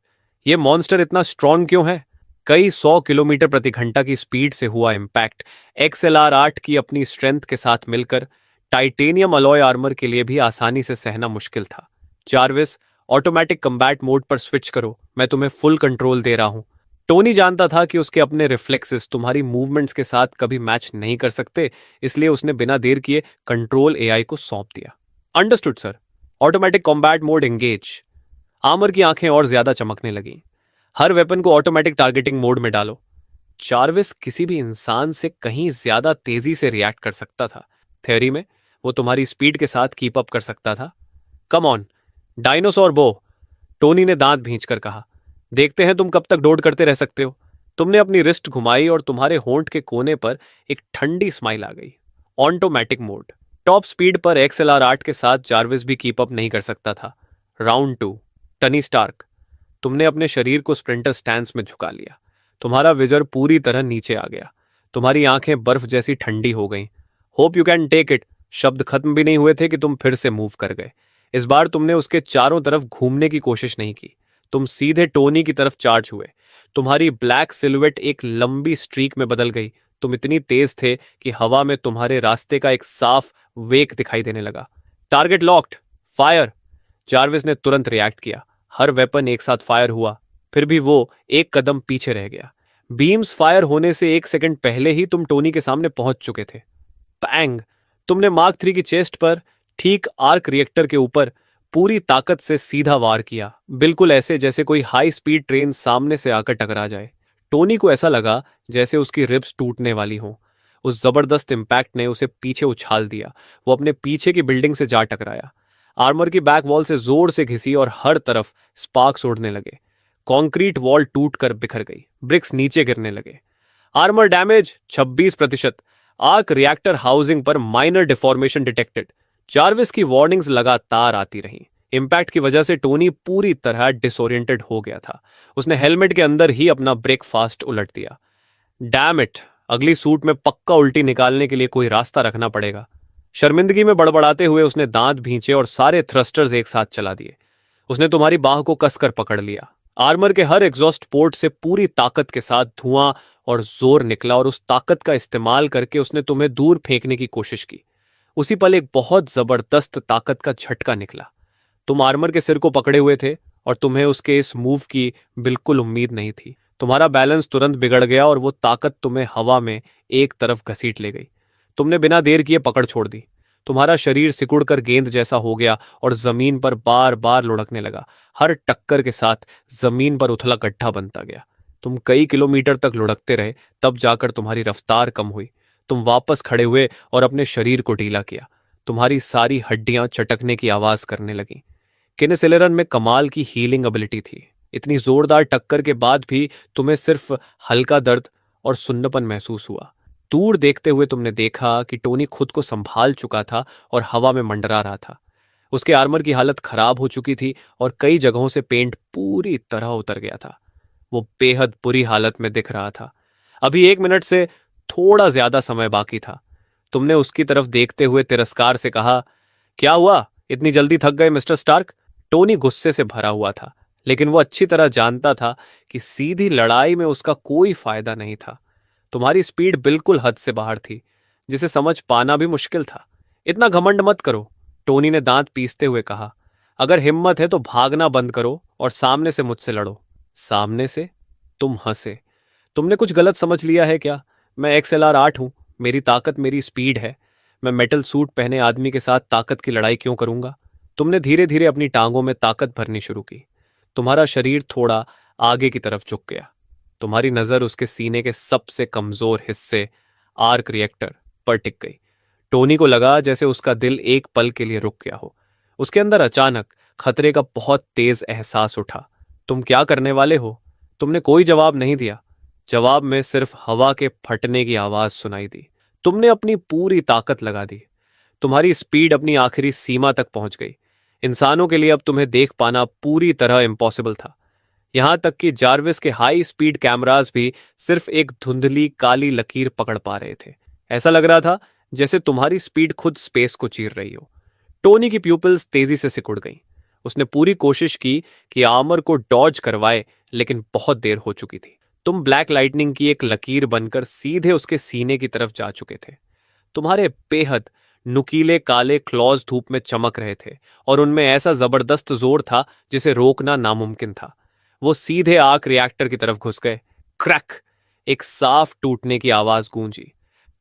ये मॉन्स्टर इतना स्ट्रॉन्ग क्यों है? कई 100 किलोमीटर प्रति घंटा की स्पीड से हुआ इंपैक्ट XLR-8 की अपनी स्ट्रेंथ के साथ मिलकर टाइटेनियम अलॉय आर्मर के लिए भी आसानी से सहना मुश्किल था। चार्विस, ऑटोमेटिक कम्बैट मोड पर स्विच करो। मैं तुम्हें फुल कंट्रोल दे रहा हूं। टोनी जानता था कि उसके अपने रिफ्लेक्सेस तुम्हारी मूवमेंट्स के साथ कभी मैच नहीं कर सकते, इसलिए उसने बिना देर किए कंट्रोल AI को सौंप दिया। Understood sir. Automatic combat mode engage. Armour की आंखें और ज्यादा चमकने लगीं। हर वेपन को ऑटोमेटिक टारगेटिंग मोड में डालो। चार्विस किसी भी इंसान से कहीं ज्यादा तेजी से रिएक्ट कर सकता था। थ्योरी में वो तुम्हारी स्पीड के साथ कीप अप कर सकता था। कम ऑन, डायनासोर बो, टोनी ने दांत भींचकर कहा। देखते हैं तुम कब तक डोड करते रह सकते हो। तुमने अपनी रिस्ट घुमाई और तुम्हारे होंठ के कोने पर एक ठंडी स्माइल आ गई। Automatic mode. टॉप स्पीड पर XLR-8 के साथ चार्विस भी कीप अप नहीं कर सकता था। राउंड 2। टनी स्टार्क, तुमने अपने शरीर को स्प्रिंटर स्टैंस में झुका लिया। तुम्हारा विजर पूरी तरह नीचे आ गया। तुम्हारी आंखें बर्फ जैसी ठंडी हो गईं। Hope you can take it. शब्द खत्म भी नहीं हुए थे कि तुम फिर से मूव कर गए। इस बार तुमने उसके चारों तरफ घूमने की कोशिश नहीं की। तुम सीधे टोनी की तरफ चार्ज हुए। तुम्हारी ब्लैक सिलुएट एक लंबी स्ट्रीक में बदल गई। तुम इतनी तेज थे कि हवा में तुम्हारे रास्ते का एक साफ वेक दिखाई देने लगा। Target locked, fire! चार्विस ने तुरंत रिएक्ट किया। हर वेपन एक साथ फायर हुआ। फिर भी वो एक कदम पीछे रह गया। बीम्स फायर होने से एक सेकंड पहले ही तुम टोनी के सामने पहुंच चुके थे। पैंग! तुमने मार्क 3 की चेस्ट पर ठीक आर्क रिएक्टर के ऊपर पूरी ताकत से सीधा वार किया, बिल्कुल ऐसे जैसे कोई हाई स्पीड ट्रेन सामने से आकर टकरा जाए। टोनी को ऐसा लगा जैसे उसकी रिब्स टूटने वाली हों। उस जबरदस्त इंपैक्ट ने उसे पीछे उछाल दिया। वो अपने पीछे की बिल्डिंग से जा टकराया। आर्मर की बैक वॉल से जोर से घिसी और हर तरफ स्पार्क्स उड़ने लगे। कंक्रीट वॉल टूटकर बिखर गई। ब्रिक्स नीचे गिरने लगे। Armour damage 26%। Arc reactor housing पर माइनर डिफॉर्मेशन डिटेक्टेड। चार्विस की वार्निंग्स लगातार आती रहीं। इंपैक्ट की वजह से टोनी पूरी तरह डिसोरिएंटेड हो गया था। उसने हेलमेट के अंदर ही अपना ब्रेकफास्ट उलट दिया। डैम इट, अगली सूट में पक्का उल्टी निकालने के लिए कोई रास्ता रखना पड़ेगा। शर्मिंदगी में बड़बड़ाते हुए उसने दांत भींचे और सारे थ्रस्टर्स एक साथ चला दिए। उसने तुम्हारी बाह को कसकर पकड़ लिया। आर्मर के हर एग्जॉस्ट पोर्ट से पूरी ताकत के साथ धुआं और जोर निकला और उस ताकत का इस्तेमाल करके उसने तुम्हें दूर फेंकने की कोशिश की। उसी पल एक बहुत जबरदस्त ताकत का झटका निकला। तुम आर्मर के सिर को पकड़े हुए थे और तुम्हें उसके इस मूव की बिल्कुल उम्मीद नहीं थी। तुम्हारा बैलेंस तुरंत बिगड़ गया और वो ताकत तुम्हें हवा में एक तरफ घसीट ले गई। तुमने बिना देर किए पकड़ छोड़ दी। तुम्हारा शरीर सिकुड़कर गेंद जैसा हो गया और जमीन पर बार बार लुढ़कने लगा। हर टक्कर के साथ जमीन पर उथला गड्ढा बनता गया। तुम कई किलोमीटर तक लुढ़कते रहे, तब जाकर तुम्हारी रफ्तार कम हुई। तुम वापस खड़े हुए और अपने शरीर को ढीला किया। तुम्हारी सारी हड्डियां चटकने की आवाज करने लगीं। केनेसेलेरन में कमाल की हीलिंग एबिलिटी थी। इतनी जोरदार टक्कर के बाद भी तुम्हें सिर्फ हल्का दर्द और सुन्नपन महसूस हुआ। दूर देखते हुए तुमने देखा कि टोनी खुद को संभाल चुका था और हवा में मंडरा रहा था। उसके आर्मर की हालत खराब हो चुकी थी और कई जगहों से पेंट पूरी तरह उतर गया था। वो बेहद बुरी हालत में दिख रहा था। अभी 1 मिनट से थोड़ा ज्यादा समय बाकी था। तुमने उसकी तरफ देखते हुए तिरस्कार से कहा, क्या हुआ, इतनी जल्दी थक गए मिस्टर स्टार्क? टोनी गुस्से से भरा हुआ था, लेकिन वो अच्छी तरह जानता था कि सीधी लड़ाई में उसका कोई फायदा नहीं था। तुम्हारी स्पीड बिल्कुल हद से बाहर थी, जिसे समझ पाना भी मुश्किल था। इतना घमंड मत करो, टोनी ने दांत पीसते हुए कहा। अगर हिम्मत है तो भागना बंद करो और सामने से मुझसे लड़ो। सामने से? तुम हंसे। तुमने कुछ गलत समझ लिया है क्या? मैं XLR-8 हूं। मेरी ताकत मेरी स्पीड है। मैं मेटल सूट पहने आदमी के साथ ताकत की लड़ाई क्यों करूंगा? तुमने धीरे धीरे अपनी टांगों में ताकत भरनी शुरू की। तुम्हारा शरीर थोड़ा आगे की तरफ झुक गया। तुम्हारी नजर उसके सीने के सबसे कमजोर हिस्से आर्क रिएक्टर पर टिक गई। टोनी को लगा जैसे उसका दिल एक पल के लिए रुक गया हो। उसके अंदर अचानक खतरे का बहुत तेज एहसास उठा। तुम क्या करने वाले हो? तुमने कोई जवाब नहीं दिया। जवाब में सिर्फ हवा के फटने की आवाज सुनाई दी। तुमने अपनी पूरी ताकत लगा दी। तुम्हारी स्पीड अपनी आखिरी सीमा तक पहुंच गई। इंसानों के लिए अब तुम्हें देख पाना पूरी तरह इम्पॉसिबल था। यहां तक कि जार्विस के हाई स्पीड कैमरास भी सिर्फ एक धुंधली काली लकीर पकड़ पा रहे थे। ऐसा लग रहा था जैसे तुम्हारी स्पीड खुद स्पेस को चीर रही हो। टोनी की प्यूपिल्स तेजी से सिकुड़ गईं। उसने पूरी कोशिश की कि आर्मर को डॉज करवाए, लेकिन बहुत देर हो चुकी थी। तुम ब्लैक लाइटनिंग की एक लकीर बनकर सीधे उसके सीने की तरफ जा चुके थे। तुम्हारे बेहद नुकीले काले क्लॉज धूप में चमक रहे थे और उनमें ऐसा जबरदस्त जोर था जिसे रोकना नामुमकिन था। वो सीधे आर्क रिएक्टर की तरफ घुस गए। क्रैक! एक साफ टूटने की आवाज गूंजी।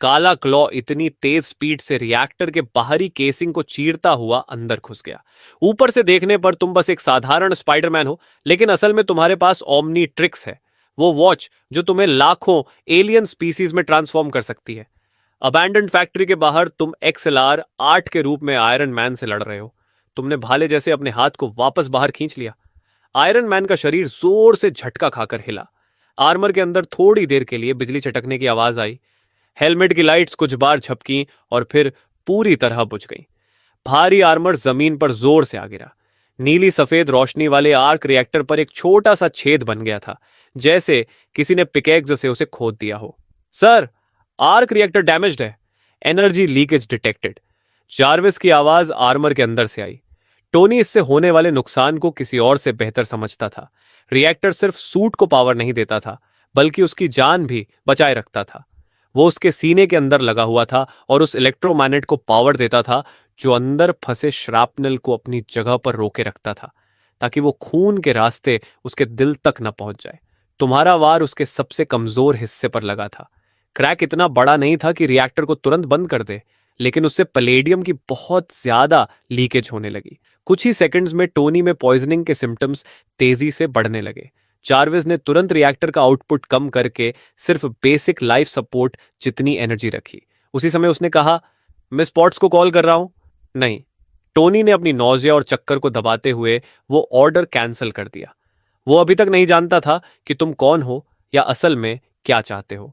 काला क्लॉ इतनी तेज स्पीड से रिएक्टर के बाहरी केसिंग को चीरता हुआ अंदर घुस गया। ऊपर से देखने पर तुम बस एक साधारण स्पाइडरमैन हो, लेकिन असल में तुम्हारे पास ओमनी ट्रिक्स है, वो वॉच जो तुम्हें लाखों एलियन स्पीसीज में ट्रांसफॉर्म कर सकती है। अबैंडन्ड फैक्ट्री के बाहर तुम XLR-8 के रूप में आयरन मैन से लड़ रहे हो। तुमने भाले जैसे अपने हाथ को वापस बाहर खींच लिया। आयरन मैन का शरीर जोर से झटका खाकर हिला। आर्मर के अंदर थोड़ी देर के लिए बिजली चटकने की आवाज आई। हेलमेट की लाइट्स कुछ बार झपकी और फिर पूरी तरह बुझ गईं। भारी आर्मर जमीन पर जोर से आ गिरा। नीली सफेद रोशनी वाले आर्क रिएक्टर पर एक छोटा सा छेद बन गया था, जैसे किसी ने पिकैक्स से उसे खोद दिया हो। सर, आर्क रिएक्टर डैमेज्ड है। Energy leakage detected. जार्विस की आवाज आर्मर के अंदर से आई। टोनी इससे होने वाले नुकसान को किसी और से बेहतर समझता था। रिएक्टर सिर्फ सूट को पावर नहीं देता था, बल्कि उसकी जान भी बचाए रखता था। वो उसके सीने के अंदर लगा हुआ था और उस इलेक्ट्रोमैग्नेट को पावर देता था जो अंदर फंसे श्रापनल को अपनी जगह पर रोके रखता था, ताकि वो खून के रास्ते उसके दिल तक न पहुंच जाए। तुम्हारा वार उसके सबसे कमजोर हिस्से पर लगा था। क्रैक इतना बड़ा नहीं था कि रिएक्टर को तुरंत बंद कर दे, लेकिन उससे पैलेडियम की बहुत ज्यादा लीकेज होने लगी। कुछ ही सेकंड्स में टोनी में पॉइजनिंग के सिम्टम्स तेजी से बढ़ने लगे। चार्विस ने तुरंत रिएक्टर का आउटपुट कम करके सिर्फ बेसिक लाइफ सपोर्ट जितनी एनर्जी रखी। उसी समय उसने कहा, मैं स्पॉट्स को कॉल कर रहा हूं। नहीं, टोनी ने अपनी नौजिया और चक्कर को दबाते हुए वो ऑर्डर कैंसिल कर दिया। वो अभी तक नहीं जानता था कि तुम कौन हो या असल में क्या चाहते हो।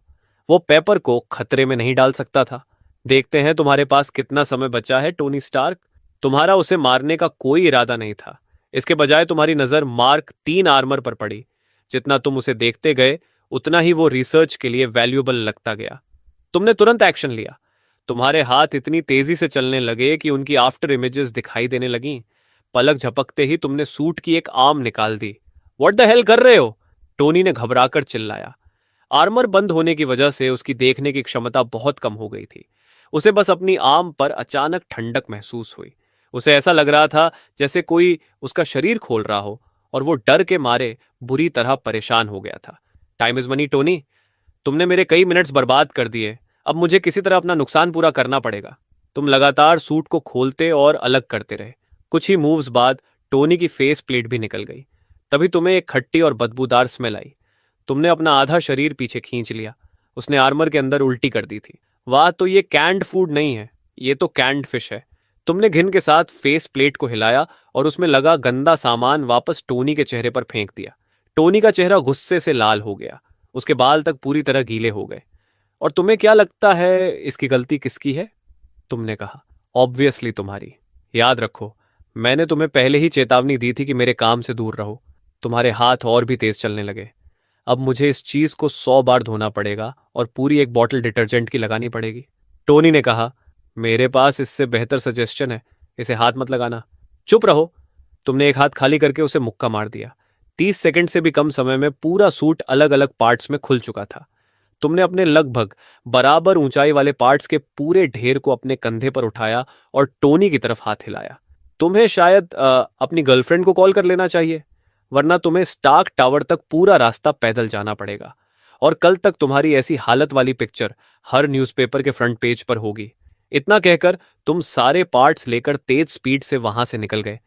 वो पेपर को खतरे में नहीं डाल सकता था। देखते हैं तुम्हारे पास कितना समय बचा है, टोनी स्टार्क। तुम्हारा उसे मारने का कोई इरादा नहीं था। इसके बजाय तुम्हारी नजर मार्क 3 आर्मर पर पड़ी। जितना तुम उसे देखते गए, उतना ही वो रिसर्च के लिए वैल्यूएबल लगता गया। तुमने तुरंत एक्शन लिया। तुम्हारे हाथ इतनी तेजी से चलने लगे कि उनकी आफ्टर इमेजेस दिखाई देने लगीं। पलक झपकते ही तुमने सूट की एक आर्म निकाल दी। व्हाट द हेल कर रहे हो? टोनी ने घबराकर चिल्लाया। आर्मर बंद होने की वजह से उसकी देखने की क्षमता बहुत कम हो गई थी। उसे बस अपनी आर्म पर अचानक ठंडक महसूस हुई। उसे ऐसा लग रहा था जैसे कोई उसका शरीर खोल रहा हो, और वो डर के मारे बुरी तरह परेशान हो गया था। टाइम इज मनी टोनी, तुमने मेरे कई मिनट्स बर्बाद कर दिए। अब मुझे किसी तरह अपना नुकसान पूरा करना पड़ेगा। तुम लगातार सूट को खोलते और अलग करते रहे। कुछ ही मूव्स बाद टोनी की फेस प्लेट भी निकल गई। तभी तुम्हें एक खट्टी और बदबूदार स्मेल आई। तुमने अपना आधा शरीर पीछे खींच लिया। उसने आर्मर के अंदर उल्टी कर दी थी। वाह, तो ये कैंड फूड नहीं है, ये तो कैंड फिश है। तुमने घिन के साथ फेस प्लेट को हिलाया और उसमें लगा गंदा सामान वापस टोनी के चेहरे पर फेंक दिया। टोनी का चेहरा गुस्से से लाल हो गया। उसके बाल तक पूरी तरह गीले हो गए। और तुम्हें क्या लगता है इसकी गलती किसकी है? तुमने कहा। ऑब्वियसली तुम्हारी। याद रखो, मैंने तुम्हें पहले ही चेतावनी दी थी कि मेरे काम से दूर रहो। तुम्हारे हाथ और भी तेज चलने लगे। अब मुझे इस चीज को 100 बार धोना पड़ेगा और पूरी एक बॉटल डिटर्जेंट की लगानी पड़ेगी। टोनी ने कहा, मेरे पास इससे बेहतर सजेशन है, इसे हाथ मत लगाना। चुप रहो। तुमने एक हाथ खाली करके उसे मुक्का मार दिया। 30 सेकंड से भी कम समय में पूरा सूट अलग अलग पार्ट्स में खुल चुका था। तुमने अपने लगभग बराबर ऊंचाई वाले पार्ट्स के पूरे ढेर को अपने कंधे पर उठाया और टोनी की तरफ हाथ हिलाया। तुम्हें शायद अपनी गर्लफ्रेंड को कॉल कर लेना चाहिए, वरना तुम्हें स्टार्क टावर तक पूरा रास्ता पैदल जाना पड़ेगा। और कल तक तुम्हारी ऐसी हालत वाली पिक्चर हर न्यूज़पेपर के फ्रंट पेज पर होगी। इतना कहकर तुम सारे पार्ट्स लेकर तेज स्पीड से वहां से निकल गए।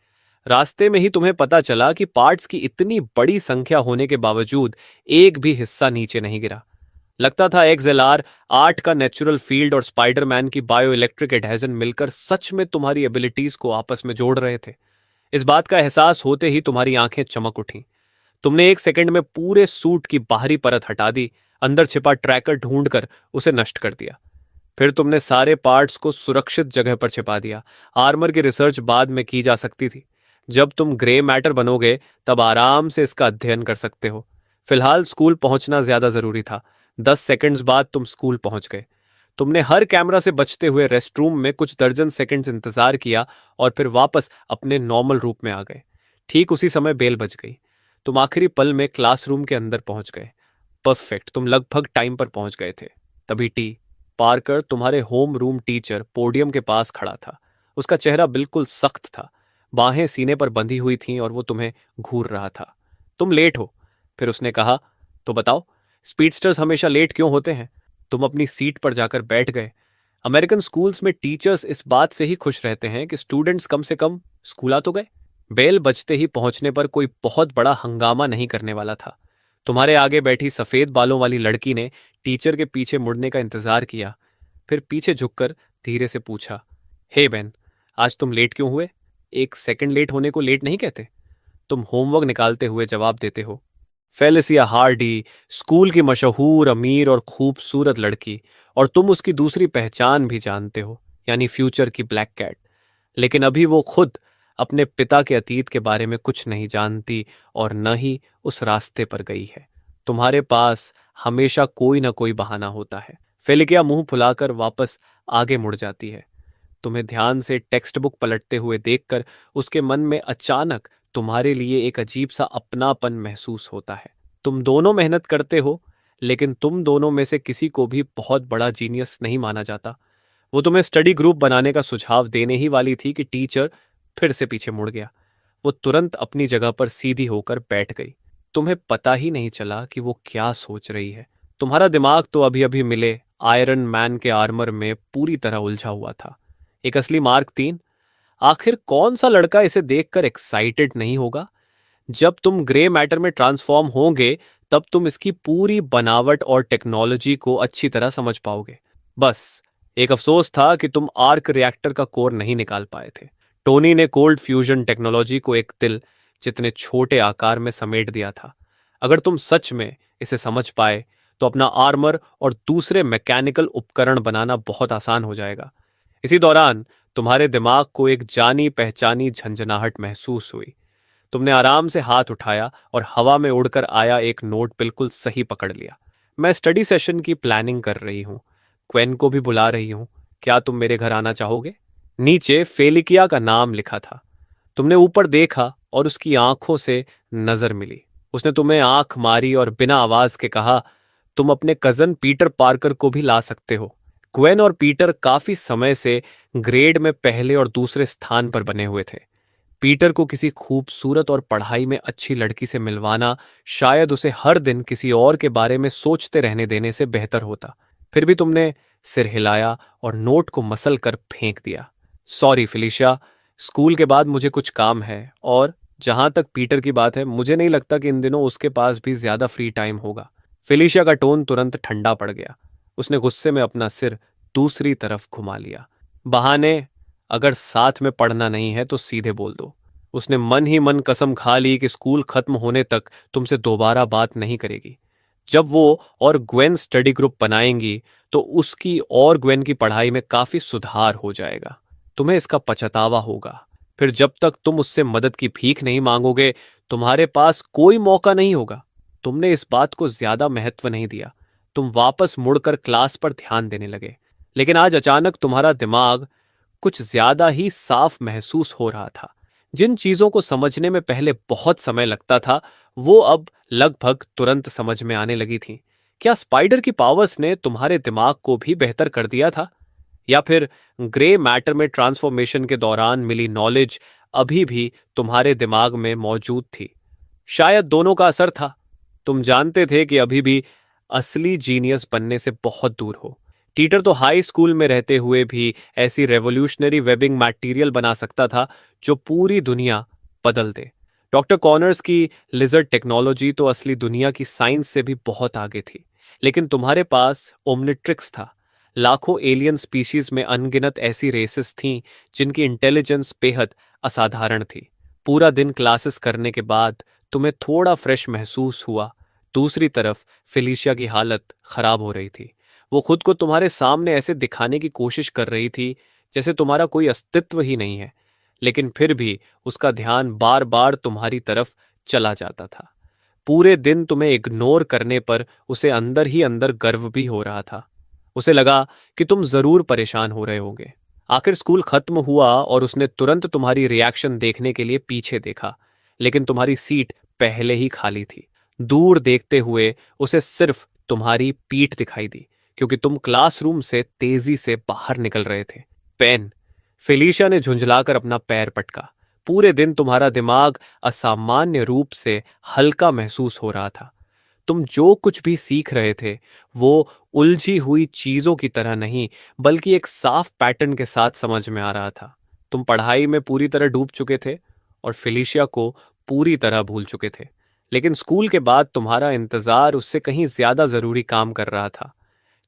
रास्ते में ही तुम्हें पता चला कि पार्ट्स की इतनी बड़ी संख्या होने के बावजूद एक भी हिस्सा नीचे नहीं गिरा। लगता था XLR-8 का नेचुरल फील्ड और स्पाइडरमैन की बायो इलेक्ट्रिक एडहेजन मिलकर सच में तुम्हारी एबिलिटीज को आपस में जोड़ रहे थे। इस बात का एहसास होते ही तुम्हारी आंखें चमक उठीं। तुमने 1 सेकंड में पूरे सूट की बाहरी परत हटा दी, अंदर छिपा ट्रैकर ढूंढकर उसे नष्ट कर दिया। फिर तुमने सारे पार्ट्स को सुरक्षित जगह पर छिपा दिया। आर्मर की रिसर्च बाद में की जा सकती थी। जब तुम ग्रे मैटर बनोगे तब आराम से इसका अध्ययन कर सकते हो। फिलहाल स्कूल पहुंचना ज्यादा जरूरी था। 10 सेकंड्स बाद तुम स्कूल पहुंच गए। तुमने हर कैमरा से बचते हुए रेस्टरूम में कुछ दर्जन सेकंड्स इंतजार किया और फिर वापस अपने नॉर्मल रूप में आ गए। ठीक उसी समय बेल बज गई। तुम आखिरी पल में क्लासरूम के अंदर पहुंच गए। परफेक्ट, तुम लगभग टाइम पर पहुंच गए थे। तभी पार्कर, तुम्हारे होम रूम टीचर, पोडियम के पास खड़ा था। उसका चेहरा बिल्कुल सख्त था। बाहें सीने पर बंधी हुई थीं और वो तुम्हें घूर रहा था। तुम लेट हो। फिर उसने कहा, तो बताओ, स्पीडस्टर्स हमेशा लेट क्यों होते हैं? तुम अपनी सीट पर जाकर बैठ गए। अमेरिकन स्कूल्स में टीचर्स इस बात से ही खुश रहते हैं कि स्टूडेंट्स कम से कम स्कूल आ तो गए। बेल बजते ही पहुंचने पर कोई बहुत बड़ा हंगामा नहीं करने वाला था। तुम्हारे आगे बैठी सफेद बालों वाली लड़की ने टीचर के पीछे मुड़ने का इंतजार किया, फिर पीछे झुककर धीरे से पूछा, हे बेन, आज तुम लेट क्यों हुए? 1 सेकंड लेट होने को लेट नहीं कहते। तुम होमवर्क निकालते हुए जवाब देते हो, फेलिसिया हार्डी, स्कूल की मशहूर, अमीर और खूबसूरत लड़की, और तुम उसकी दूसरी पहचान भी जानते हो, यानी फ्यूचर की ब्लैक कैट। लेकिन अभी वो खुद अपने पिता के अतीत के बारे में कुछ नहीं जानती और न ही उस रास्ते पर गई है। तुम्हारे पास हमेशा कोई ना कोई बहाना होता है। फेलिकिया मुंह फुलाकर वापस आगे मुड़ जाती है। तुम्हें ध्यान से टेक्स्ट बुक पलटते हुए देखकर उसके मन में अचानक तुम्हारे लिए एक अजीब सा अपनापन महसूस होता है। तुम दोनों मेहनत करते हो, लेकिन तुम दोनों में से किसी को भी बहुत बड़ा जीनियस नहीं माना जाता। वो तुम्हें स्टडी ग्रुप बनाने का सुझाव देने ही वाली थी कि टीचर फिर से पीछे मुड़ गया। वो तुरंत अपनी जगह पर सीधी होकर बैठ गई। तुम्हें पता ही नहीं चला कि वो क्या सोच रही है। तुम्हारा दिमाग तो अभी अभी मिले आयरन मैन के आर्मर में पूरी तरह उलझा हुआ था। एक असली मार्क 3। आखिर कौन सा लड़का इसे देखकर एक्साइटेड नहीं होगा? जब तुम ग्रे मैटर में ट्रांसफॉर्म होंगे तब तुम इसकी पूरी बनावट और टेक्नोलॉजी को अच्छी तरह समझ पाओगे। बस एक अफसोस था कि तुम आर्क रिएक्टर का कोर नहीं निकाल पाए थे। टोनी ने कोल्ड फ्यूजन टेक्नोलॉजी को एक तिल जितने छोटे आकार में समेट दिया था। अगर तुम सच में इसे समझ पाए तो अपना आर्मर और दूसरे मैकेनिकल उपकरण बनाना बहुत आसान हो जाएगा। इसी दौरान तुम्हारे दिमाग को एक जानी पहचानी झंझनाहट महसूस हुई। तुमने आराम से हाथ उठाया और हवा में उड़कर आया एक नोट बिल्कुल सही पकड़ लिया। मैं स्टडी सेशन की प्लानिंग कर रही हूँ, क्वेन को भी बुला रही हूँ, क्या तुम मेरे घर आना चाहोगे? नीचे फेलिकिया का नाम लिखा था। तुमने ऊपर देखा और उसकी आंखों से नजर मिली। उसने तुम्हें आंख मारी और बिना आवाज के कहा, तुम अपने कजन पीटर पार्कर को भी ला सकते हो। ग्वेन और पीटर काफी समय से ग्रेड में पहले और दूसरे स्थान पर बने हुए थे। पीटर को किसी खूबसूरत और पढ़ाई में अच्छी लड़की से मिलवाना शायद उसे हर दिन किसी और के बारे में सोचते रहने देने से बेहतर होता। फिर भी तुमने सिर हिलाया और नोट को मसल कर फेंक दिया। सॉरी फिलिशिया, स्कूल के बाद मुझे कुछ काम है, और जहां तक पीटर की बात है, मुझे नहीं लगता कि इन दिनों उसके पास भी ज्यादा फ्री टाइम होगा। फिलिशिया का टोन तुरंत ठंडा पड़ गया। उसने गुस्से में अपना सिर दूसरी तरफ घुमा लिया। बहाने, अगर साथ में पढ़ना नहीं है तो सीधे बोल दो। उसने मन ही मन कसम खा ली कि स्कूल खत्म होने तक तुमसे दोबारा बात नहीं करेगी। जब वो और ग्वेन स्टडी ग्रुप बनाएंगी तो उसकी और ग्वेन की पढ़ाई में काफी सुधार हो जाएगा। तुम्हें इसका पछतावा होगा। फिर जब तक तुम उससे मदद की भीख नहीं मांगोगे, तुम्हारे पास कोई मौका नहीं होगा। तुमने इस बात को ज्यादा महत्व नहीं दिया। तुम वापस मुड़कर क्लास पर ध्यान देने लगे। लेकिन आज अचानक तुम्हारा दिमाग कुछ ज्यादा ही साफ महसूस हो रहा था। जिन चीजों को समझने में पहले बहुत समय लगता था, वो अब लगभग तुरंत समझ में आने लगी थी। क्या स्पाइडर की पावर्स ने तुम्हारे दिमाग को भी बेहतर कर दिया था, या फिर ग्रे मैटर में ट्रांसफॉर्मेशन के दौरान मिली नॉलेज अभी भी तुम्हारे दिमाग में मौजूद थी? शायद दोनों का असर था। तुम जानते थे कि अभी भी असली जीनियस बनने से बहुत दूर हो। टीटर तो हाई स्कूल में रहते हुए भी ऐसी रेवोल्यूशनरी वेबिंग मटेरियल बना सकता था जो पूरी दुनिया बदल दे। डॉक्टर कॉनर्स की लिजर्ड टेक्नोलॉजी तो असली दुनिया की साइंस से भी बहुत आगे थी। लेकिन तुम्हारे पास ओमनिट्रिक्स था। लाखों एलियन स्पीशीज में अनगिनत ऐसी रेसेस थीं जिनकी इंटेलिजेंस बेहद असाधारण थी। पूरा दिन क्लासेस करने के बाद तुम्हें थोड़ा फ्रेश महसूस हुआ। दूसरी तरफ फिलिशिया की हालत खराब हो रही थी। वो खुद को तुम्हारे सामने ऐसे दिखाने की कोशिश कर रही थी जैसे तुम्हारा कोई अस्तित्व ही नहीं है, लेकिन फिर भी उसका ध्यान बार बार तुम्हारी तरफ चला जाता था। पूरे दिन तुम्हें इग्नोर करने पर उसे अंदर ही अंदर गर्व भी हो रहा था। उसे लगा कि तुम जरूर परेशान हो रहे होगे। आखिर स्कूल खत्म हुआ और उसने तुरंत तुम्हारी रिएक्शन देखने के लिए पीछे देखा, लेकिन तुम्हारी सीट पहले ही खाली थी। दूर देखते हुए उसे सिर्फ तुम्हारी पीठ दिखाई दी, क्योंकि तुम क्लासरूम से तेजी से बाहर निकल रहे थे। पेन, फेलिशिया ने झुंझलाकर अपना पैर पटका। पूरे दिन तुम्हारा दिमाग असामान्य रूप से हल्का महसूस हो रहा था। तुम जो कुछ भी सीख रहे थे वो उलझी हुई चीजों की तरह नहीं, बल्कि एक साफ पैटर्न के साथ समझ में आ रहा था। तुम पढ़ाई में पूरी तरह डूब चुके थे और फेलिशिया को पूरी तरह भूल चुके थे। लेकिन स्कूल के बाद तुम्हारा इंतजार उससे कहीं ज्यादा जरूरी काम कर रहा था।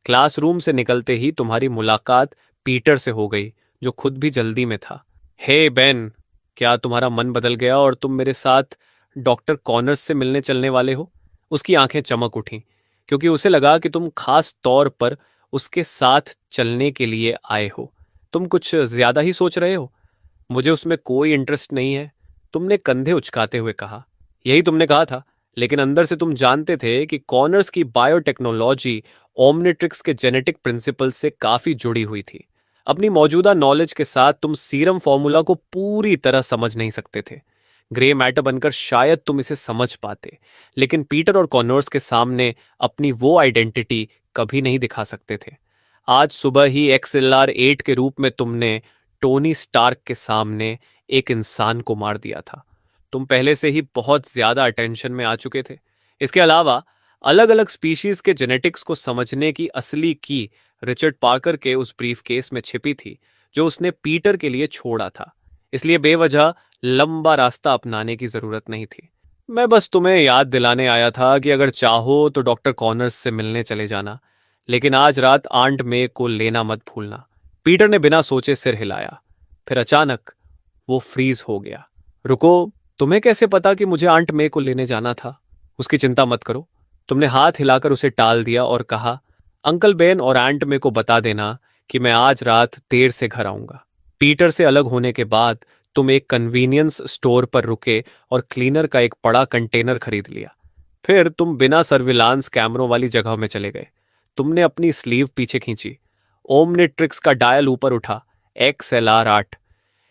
क्लासरूम से निकलते ही तुम्हारी मुलाकात पीटर से हो गई, जो खुद भी जल्दी में था। हे बेन, क्या तुम्हारा मन बदल गया और तुम मेरे साथ डॉक्टर कॉनर्स से मिलने चलने वाले हो? उसकी आंखें चमक उठीं, क्योंकि उसे लगा कि तुम खास तौर पर उसके साथ चलने के लिए आए हो। तुम कुछ ज्यादा ही सोच रहे हो। मुझे उसमें कोई इंटरेस्ट नहीं है, तुमने कंधे उचकाते हुए कहा। यही तुमने कहा था, लेकिन अंदर से तुम जानते थे कि कॉनर्स की बायोटेक्नोलॉजी ओमनिट्रिक्स के जेनेटिक प्रिंसिपल से काफी जुड़ी हुई थी। अपनी मौजूदा नॉलेज के साथ तुम सीरम फॉर्मूला को पूरी तरह समझ नहीं सकते थे। ग्रे मैटर बनकर शायद तुम इसे समझ पाते, लेकिन पीटर और कॉनर्स के सामने अपनी वो आइडेंटिटी कभी नहीं दिखा सकते थे। आज सुबह ही XLR-8 के रूप में तुमने टोनी स्टार्क के सामने एक इंसान को मार दिया था। तुम पहले से ही बहुत ज्यादा अटेंशन में आ चुके थे। इसके अलावा अलग अलग स्पीशीज के जेनेटिक्स को समझने की असली की रिचर्ड पार्कर के उस ब्रीफ केस में छिपी थी, जो उसने पीटर के लिए छोड़ा था। इसलिए बेवजह लंबा रास्ता अपनाने की जरूरत नहीं थी। मैं बस तुम्हें याद दिलाने आया था कि अगर चाहो तो डॉक्टर कॉनर्स से मिलने चले जाना, लेकिन आज रात आंट मे को लेना मत भूलना। पीटर ने बिना सोचे सिर हिलाया। फिर अचानक वो फ्रीज हो गया। रुको, तुम्हें कैसे पता कि मुझे आंट मे को लेने जाना था? उसकी चिंता मत करो। तुमने हाथ हिलाकर उसे टाल दिया और कहा, अंकल बेन और आंट मे को बता देना कि मैं आज रात देर से घर आऊंगा। पीटर से अलग होने के बाद तुम एक कन्वीनियंस स्टोर पर रुके और क्लीनर का एक बड़ा कंटेनर खरीद लिया। फिर तुम बिना सर्विलांस कैमरों वाली जगह में चले गए। तुमने अपनी स्लीव पीछे खींची। ओमनिट्रिक्स का डायल ऊपर उठा, XLR 8।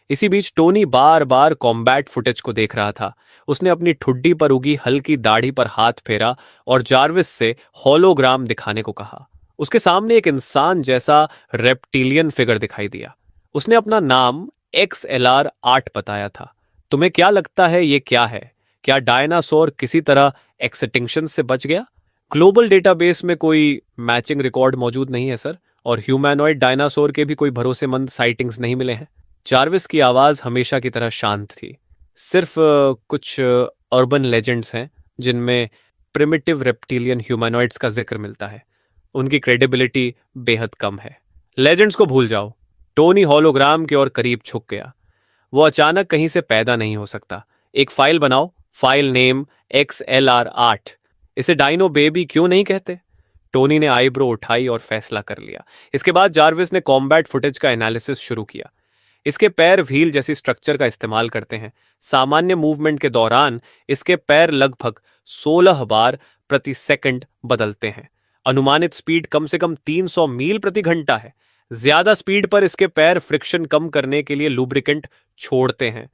इसी बीच टोनी बार बार कॉम्बैट फुटेज को देख रहा था। उसने अपनी ठुड्डी पर उगी हल्की दाढ़ी पर हाथ फेरा और जार्विस से होलोग्राम दिखाने को कहा। उसके सामने एक इंसान जैसा रेप्टिलियन फिगर दिखाई दिया। उसने अपना नाम XLR 8 बताया था। तुम्हें क्या लगता है ये क्या है? क्या डायनासोर किसी तरह एक्सटिंक्शन से बच गया? ग्लोबल डेटाबेस में कोई मैचिंग रिकॉर्ड मौजूद नहीं है सर, और ह्यूमैनॉइड डायनासोर के भी कोई भरोसेमंद साइटिंग्स नहीं मिले हैं। जार्विस की आवाज हमेशा की तरह शांत थी। सिर्फ कुछ अर्बन लेजेंड्स हैं जिनमें प्रिमिटिव रेप्टिलियन ह्यूमैनॉइड्स का जिक्र मिलता है। उनकी क्रेडिबिलिटी बेहद कम है। लेजेंड्स को भूल जाओ। टोनी होलोग्राम के और करीब झुक गया। वो अचानक कहीं से पैदा नहीं हो सकता। एक फाइल बनाओ, फाइल नेम XLR 8। इसे डाइनो बेबी क्यों नहीं कहते? टोनी ने आईब्रो उठाई और फैसला कर लिया। इसके बाद जार्विस ने कॉम्बैट फुटेज का एनालिसिस शुरू किया। इसके पैर व्हील जैसी स्ट्रक्चर का इस्तेमाल करते हैं। सामान्य मूवमेंट के दौरान इसके पैर लगभग 16 बार प्रति सेकंड बदलते हैं। अनुमानित स्पीड कम से कम 300 मील प्रति घंटा है। ज्यादा स्पीड पर इसके पैर फ्रिक्शन कम करने के लिए लुब्रिकेंट छोड़ते हैं।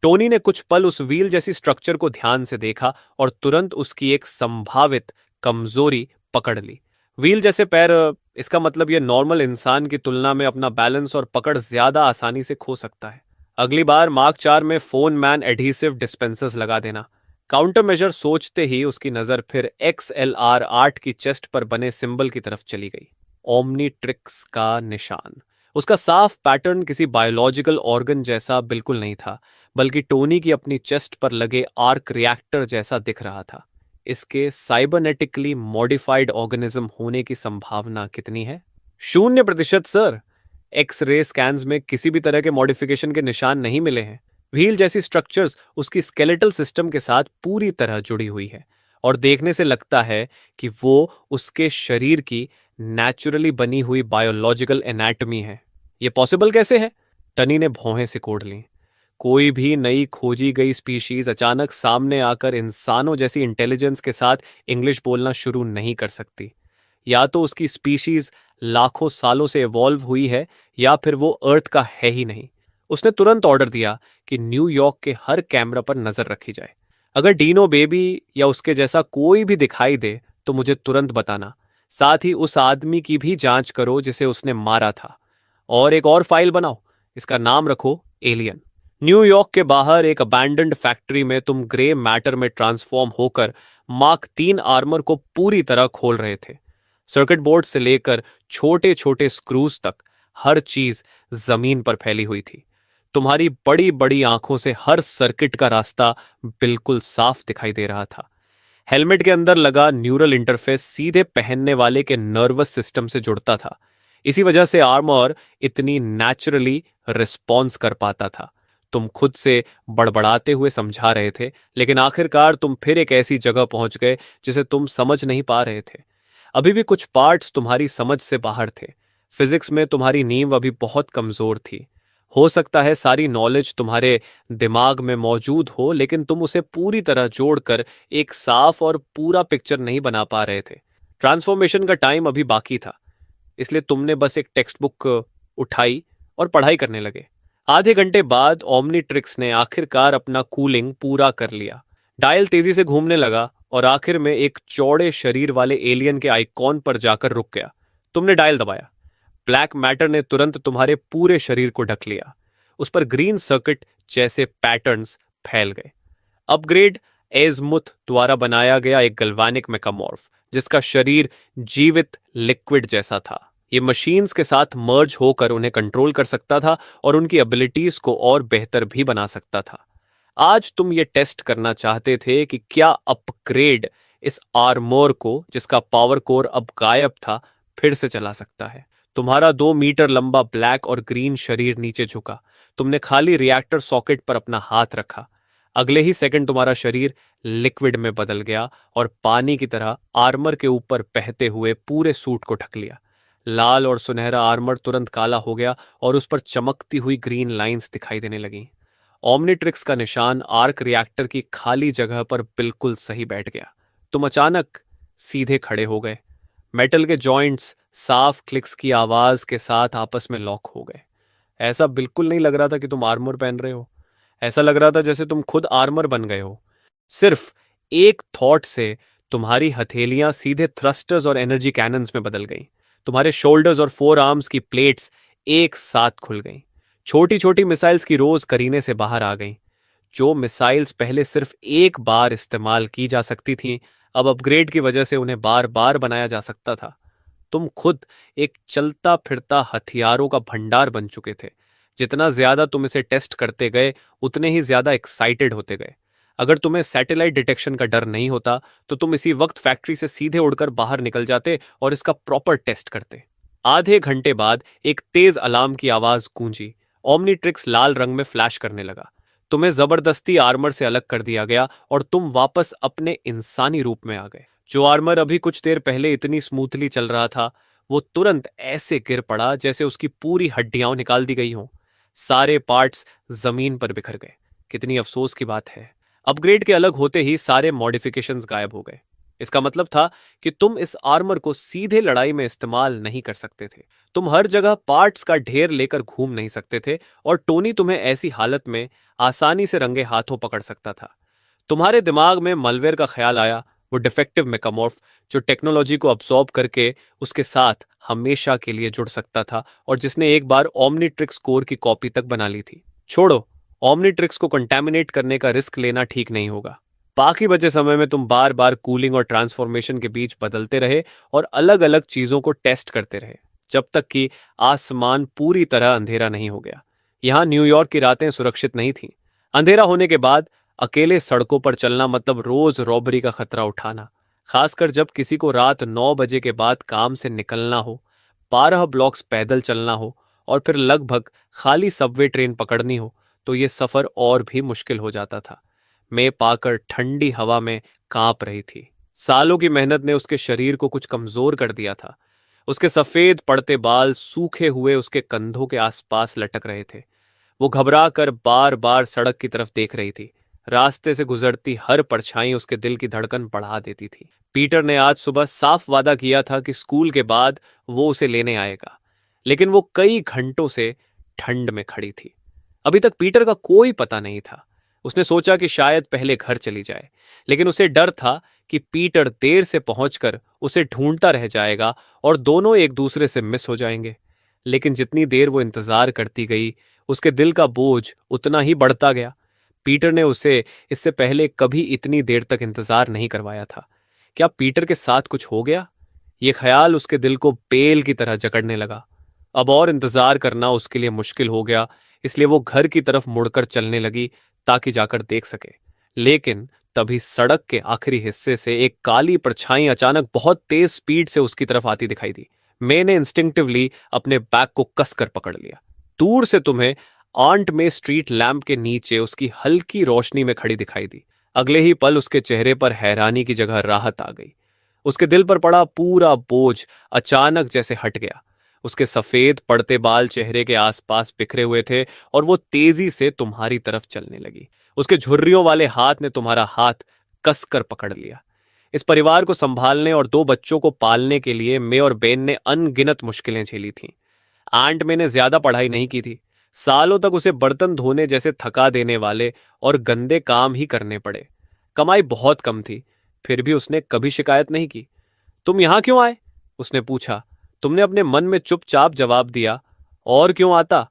टोनी ने कुछ पल उस व्हील जैसी स्ट्रक्चर को ध्यान से देखा और तुरंत उसकी एक संभावित कमजोरी पकड़ ली। व्हील जैसे पैर, इसका मतलब यह नॉर्मल इंसान की तुलना में अपना बैलेंस और पकड़ ज्यादा आसानी से खो सकता है। अगली बार मार्क 4 में फोन मैन एडहीसिव डिस्पेंसर्स लगा देना। काउंटर मेजर सोचते ही उसकी नजर फिर XLR 8 की चेस्ट पर बने सिंबल की तरफ चली गई। ओमनीट्रिक्स का निशान। उसका साफ पैटर्न किसी बायोलॉजिकल ऑर्गन जैसा बिल्कुल नहीं था, बल्कि टोनी की अपनी चेस्ट पर लगे आर्क रिएक्टर जैसा दिख रहा था। इसके साइबरनेटिकली मॉडिफाइड ऑर्गेनिज्म होने की संभावना कितनी है? 0% सर। एक्स-रे स्कैन्स में किसी भी तरह के मॉडिफिकेशन के निशान नहीं मिले हैं। व्हील जैसी स्ट्रक्चर्स उसकी स्केलेटल सिस्टम के साथ पूरी तरह जुड़ी हुई है और देखने से लगता है कि वो उसके शरीर की नेचुरली बनी हुई बायोलॉजिकल एनाटॉमी है। ये पॉसिबल कैसे है? टनी ने भौहें सिकोड़ लीं। कोई भी नई खोजी गई स्पीशीज अचानक सामने आकर इंसानों जैसी इंटेलिजेंस के साथ इंग्लिश बोलना शुरू नहीं कर सकती। या तो उसकी स्पीशीज लाखों सालों से इवॉल्व हुई है या फिर वो अर्थ का है ही नहीं। उसने तुरंत ऑर्डर दिया कि न्यूयॉर्क के हर कैमरा पर नजर रखी जाए। अगर डीनो बेबी या उसके जैसा कोई भी दिखाई दे तो मुझे तुरंत बताना। साथ ही उस आदमी की भी जांच करो जिसे उसने मारा था। और एक और फाइल बनाओ, इसका नाम रखो एलियन। न्यूयॉर्क के बाहर एक अबैंडन्ड फैक्ट्री में तुम ग्रे मैटर में ट्रांसफॉर्म होकर मार्क 3 आर्मर को पूरी तरह खोल रहे थे। सर्किट बोर्ड से लेकर छोटे छोटे स्क्रूज तक हर चीज जमीन पर फैली हुई थी। तुम्हारी बड़ी बड़ी आंखों से हर सर्किट का रास्ता बिल्कुल साफ दिखाई दे रहा था। हेलमेट के अंदर लगा न्यूरल इंटरफेस सीधे पहनने वाले के नर्वस सिस्टम से जुड़ता था। इसी वजह से आर्मर इतनी नेचुरली रिस्पॉन्स कर पाता था। तुम खुद से बड़बड़ाते हुए समझा रहे थे, लेकिन आखिरकार तुम फिर एक ऐसी जगह पहुंच गए जिसे तुम समझ नहीं पा रहे थे। अभी भी कुछ पार्ट्स तुम्हारी समझ से बाहर थे। फिजिक्स में तुम्हारी नींव अभी बहुत कमजोर थी। हो सकता है सारी नॉलेज तुम्हारे दिमाग में मौजूद हो, लेकिन तुम उसे पूरी तरह जोड़कर एक साफ और पूरा पिक्चर नहीं बना पा रहे थे। ट्रांसफॉर्मेशन का टाइम अभी बाकी था, इसलिए तुमने बस एक टेक्स्ट बुक उठाई और पढ़ाई करने लगे। आधे घंटे बाद ओमनीट्रिक्स ने आखिरकार अपना कूलिंग पूरा कर लिया। डायल तेजी से घूमने लगा और आखिर में एक चौड़े शरीर वाले एलियन के आइकॉन पर जाकर रुक गया। तुमने डायल दबाया। ब्लैक मैटर ने तुरंत तुम्हारे पूरे शरीर को ढक लिया। उस पर ग्रीन सर्किट जैसे पैटर्न्स फैल गए। अपग्रेड एज़मुथ द्वारा बनाया गया एक गल्वानिक मेकामॉर्फ, जिसका शरीर जीवित लिक्विड जैसा था। ये मशीन्स के साथ मर्ज होकर उन्हें कंट्रोल कर सकता था और उनकी एबिलिटीज को और बेहतर भी बना सकता था। आज तुम ये टेस्ट करना चाहते थे कि क्या अपग्रेड इस आर्मोर को, जिसका पावर कोर अब गायब था, फिर से चला सकता है। तुम्हारा 2 मीटर लंबा ब्लैक और ग्रीन शरीर नीचे झुका। तुमने खाली रिएक्टर सॉकेट पर अपना हाथ रखा। अगले ही सेकंड तुम्हारा शरीर लिक्विड में बदल गया और पानी की तरह आर्मर के ऊपर बहते हुए पूरे सूट को ढक लिया। लाल और सुनहरा आर्मर तुरंत काला हो गया और उस पर चमकती हुई ग्रीन लाइंस दिखाई देने लगीं। ओमनिट्रिक्स का निशान आर्क रिएक्टर की खाली जगह पर बिल्कुल सही बैठ गया। तुम अचानक सीधे खड़े हो गए। मेटल के जॉइंट्स साफ क्लिक्स की आवाज के साथ आपस में लॉक हो गए। ऐसा बिल्कुल नहीं लग रहा था कि तुम आर्मर पहन रहे हो। ऐसा लग रहा था जैसे तुम खुद आर्मर बन गए हो। सिर्फ एक थॉट से तुम्हारी हथेलियां सीधे थ्रस्टर्स और एनर्जी कैनन्स में बदल गईं। तुम्हारे शोल्डर्स और फोर आर्म्स की प्लेट्स एक साथ खुल गईं। छोटी छोटी मिसाइल्स की रोज करीने से बाहर आ गईं। जो मिसाइल्स पहले सिर्फ एक बार इस्तेमाल की जा सकती थीं, अब अपग्रेड की वजह से उन्हें बार बार बनाया जा सकता था। तुम खुद एक चलता फिरता हथियारों का भंडार बन चुके थे। जितना ज्यादा तुम इसे टेस्ट करते गए, उतने ही ज्यादा एक्साइटेड होते गए। अगर तुम्हें सैटेलाइट डिटेक्शन का डर नहीं होता, तो तुम इसी वक्त फैक्ट्री से सीधे उड़कर बाहर निकल जाते और इसका प्रॉपर टेस्ट करते। आधे घंटे बाद एक तेज अलार्म की आवाज गूंजी। ओमनीट्रिक्स लाल रंग में फ्लैश करने लगा। तुम्हें जबरदस्ती आर्मर से अलग कर दिया गया और तुम वापस अपने इंसानी रूप में आ गए। जो आर्मर अभी कुछ देर पहले इतनी स्मूथली चल रहा था, वो तुरंत ऐसे गिर पड़ा जैसे उसकी पूरी हड्डियां निकाल दी गई हों। सारे पार्ट्स जमीन पर बिखर गए। कितनी अफसोस की बात है, अपग्रेड के अलग होते ही सारे मॉडिफिकेशंस गायब हो गए। इसका मतलब था कि तुम इस आर्मर को सीधे लड़ाई में इस्तेमाल नहीं कर सकते थे। तुम हर जगह पार्ट्स का ढेर लेकर घूम नहीं सकते थे और टोनी तुम्हें ऐसी हालत में आसानी से रंगे हाथों पकड़ सकता था। तुम्हारे दिमाग में मलवेयर का ख्याल आया, वो डिफेक्टिव मेकामॉर्फ जो टेक्नोलॉजी को अब्सॉर्ब करके उसके साथ हमेशा के लिए जुड़ सकता था और जिसने एक बार ओमनीट्रिक्स कोर की कॉपी तक बना ली थी। छोड़ो, ओमनीट्रिक्स को कंटेमिनेट करने का रिस्क लेना ठीक नहीं होगा। बाकी बचे समय में तुम बार बार कूलिंग और ट्रांसफॉर्मेशन के बीच बदलते रहे और अलग अलग चीजों को टेस्ट करते रहे, जब तक कि आसमान पूरी तरह अंधेरा नहीं हो गया। यहां न्यूयॉर्क की रातें सुरक्षित नहीं थीं। अंधेरा होने के बाद अकेले सड़कों पर चलना मतलब रोज रॉबरी का खतरा उठाना, खासकर जब किसी को रात 9 बजे के बाद काम से निकलना हो, 12 ब्लॉक्स पैदल चलना हो और फिर लगभग खाली सबवे ट्रेन पकड़नी हो, तो ये सफर और भी मुश्किल हो जाता था। मैं पाकर ठंडी हवा में कांप रही थी। सालों की मेहनत ने उसके शरीर को कुछ कमजोर कर दिया था। उसके सफेद पड़ते बाल सूखे हुए उसके कंधों के आसपास लटक रहे थे। वो घबरा कर बार बार सड़क की तरफ देख रही थी। रास्ते से गुजरती हर परछाई उसके दिल की धड़कन बढ़ा देती थी। पीटर ने आज सुबह साफ वादा किया था कि स्कूल के बाद वो उसे लेने आएगा, लेकिन वो कई घंटों से ठंड में खड़ी थी। अभी तक पीटर का कोई पता नहीं था। उसने सोचा कि शायद पहले घर चली जाए, लेकिन उसे डर था कि पीटर देर से पहुंचकर उसे ढूंढता रह जाएगा और दोनों एक दूसरे से मिस हो जाएंगे। लेकिन जितनी देर वो इंतजार करती गई, उसके दिल का बोझ उतना ही बढ़ता गया। पीटर ने उसे इससे पहले कभी इतनी देर तक इंतजार नहीं करवाया था। क्या पीटर के साथ कुछ हो गया? ये ख्याल उसके दिल को बेल की तरह जकड़ने लगा। अब और इंतजार करना उसके लिए मुश्किल हो गया, इसलिए वो घर की तरफ मुड़कर चलने लगी ताकि जाकर देख सके। लेकिन तभी सड़क के आखिरी हिस्से से एक काली परछाई अचानक बहुत तेज स्पीड से उसकी तरफ आती दिखाई दी। मैंने इंस्टिंक्टिवली अपने बैग को कसकर पकड़ लिया। दूर से तुम्हें आंट में स्ट्रीट लैंप के नीचे उसकी हल्की रोशनी में खड़ी दिखाई दी। अगले ही पल उसके चेहरे पर हैरानी की जगह राहत आ गई। उसके दिल पर पड़ा पूरा बोझ अचानक जैसे हट गया। उसके सफेद पड़ते बाल चेहरे के आसपास बिखरे हुए थे और वो तेजी से तुम्हारी तरफ चलने लगी। उसके झुर्रियों वाले हाथ ने तुम्हारा हाथ कसकर पकड़ लिया। इस परिवार को संभालने और दो बच्चों को पालने के लिए मैं और बेन ने अनगिनत मुश्किलें झेली थीं। आंट में ने ज्यादा पढ़ाई नहीं की थी। सालों तक उसे बर्तन धोने जैसे थका देने वाले और गंदे काम ही करने पड़े। कमाई बहुत कम थी, फिर भी उसने कभी शिकायत नहीं की। तुम यहां क्यों आए? उसने पूछा। तुमने अपने मन में चुपचाप जवाब दिया, और क्यों आता?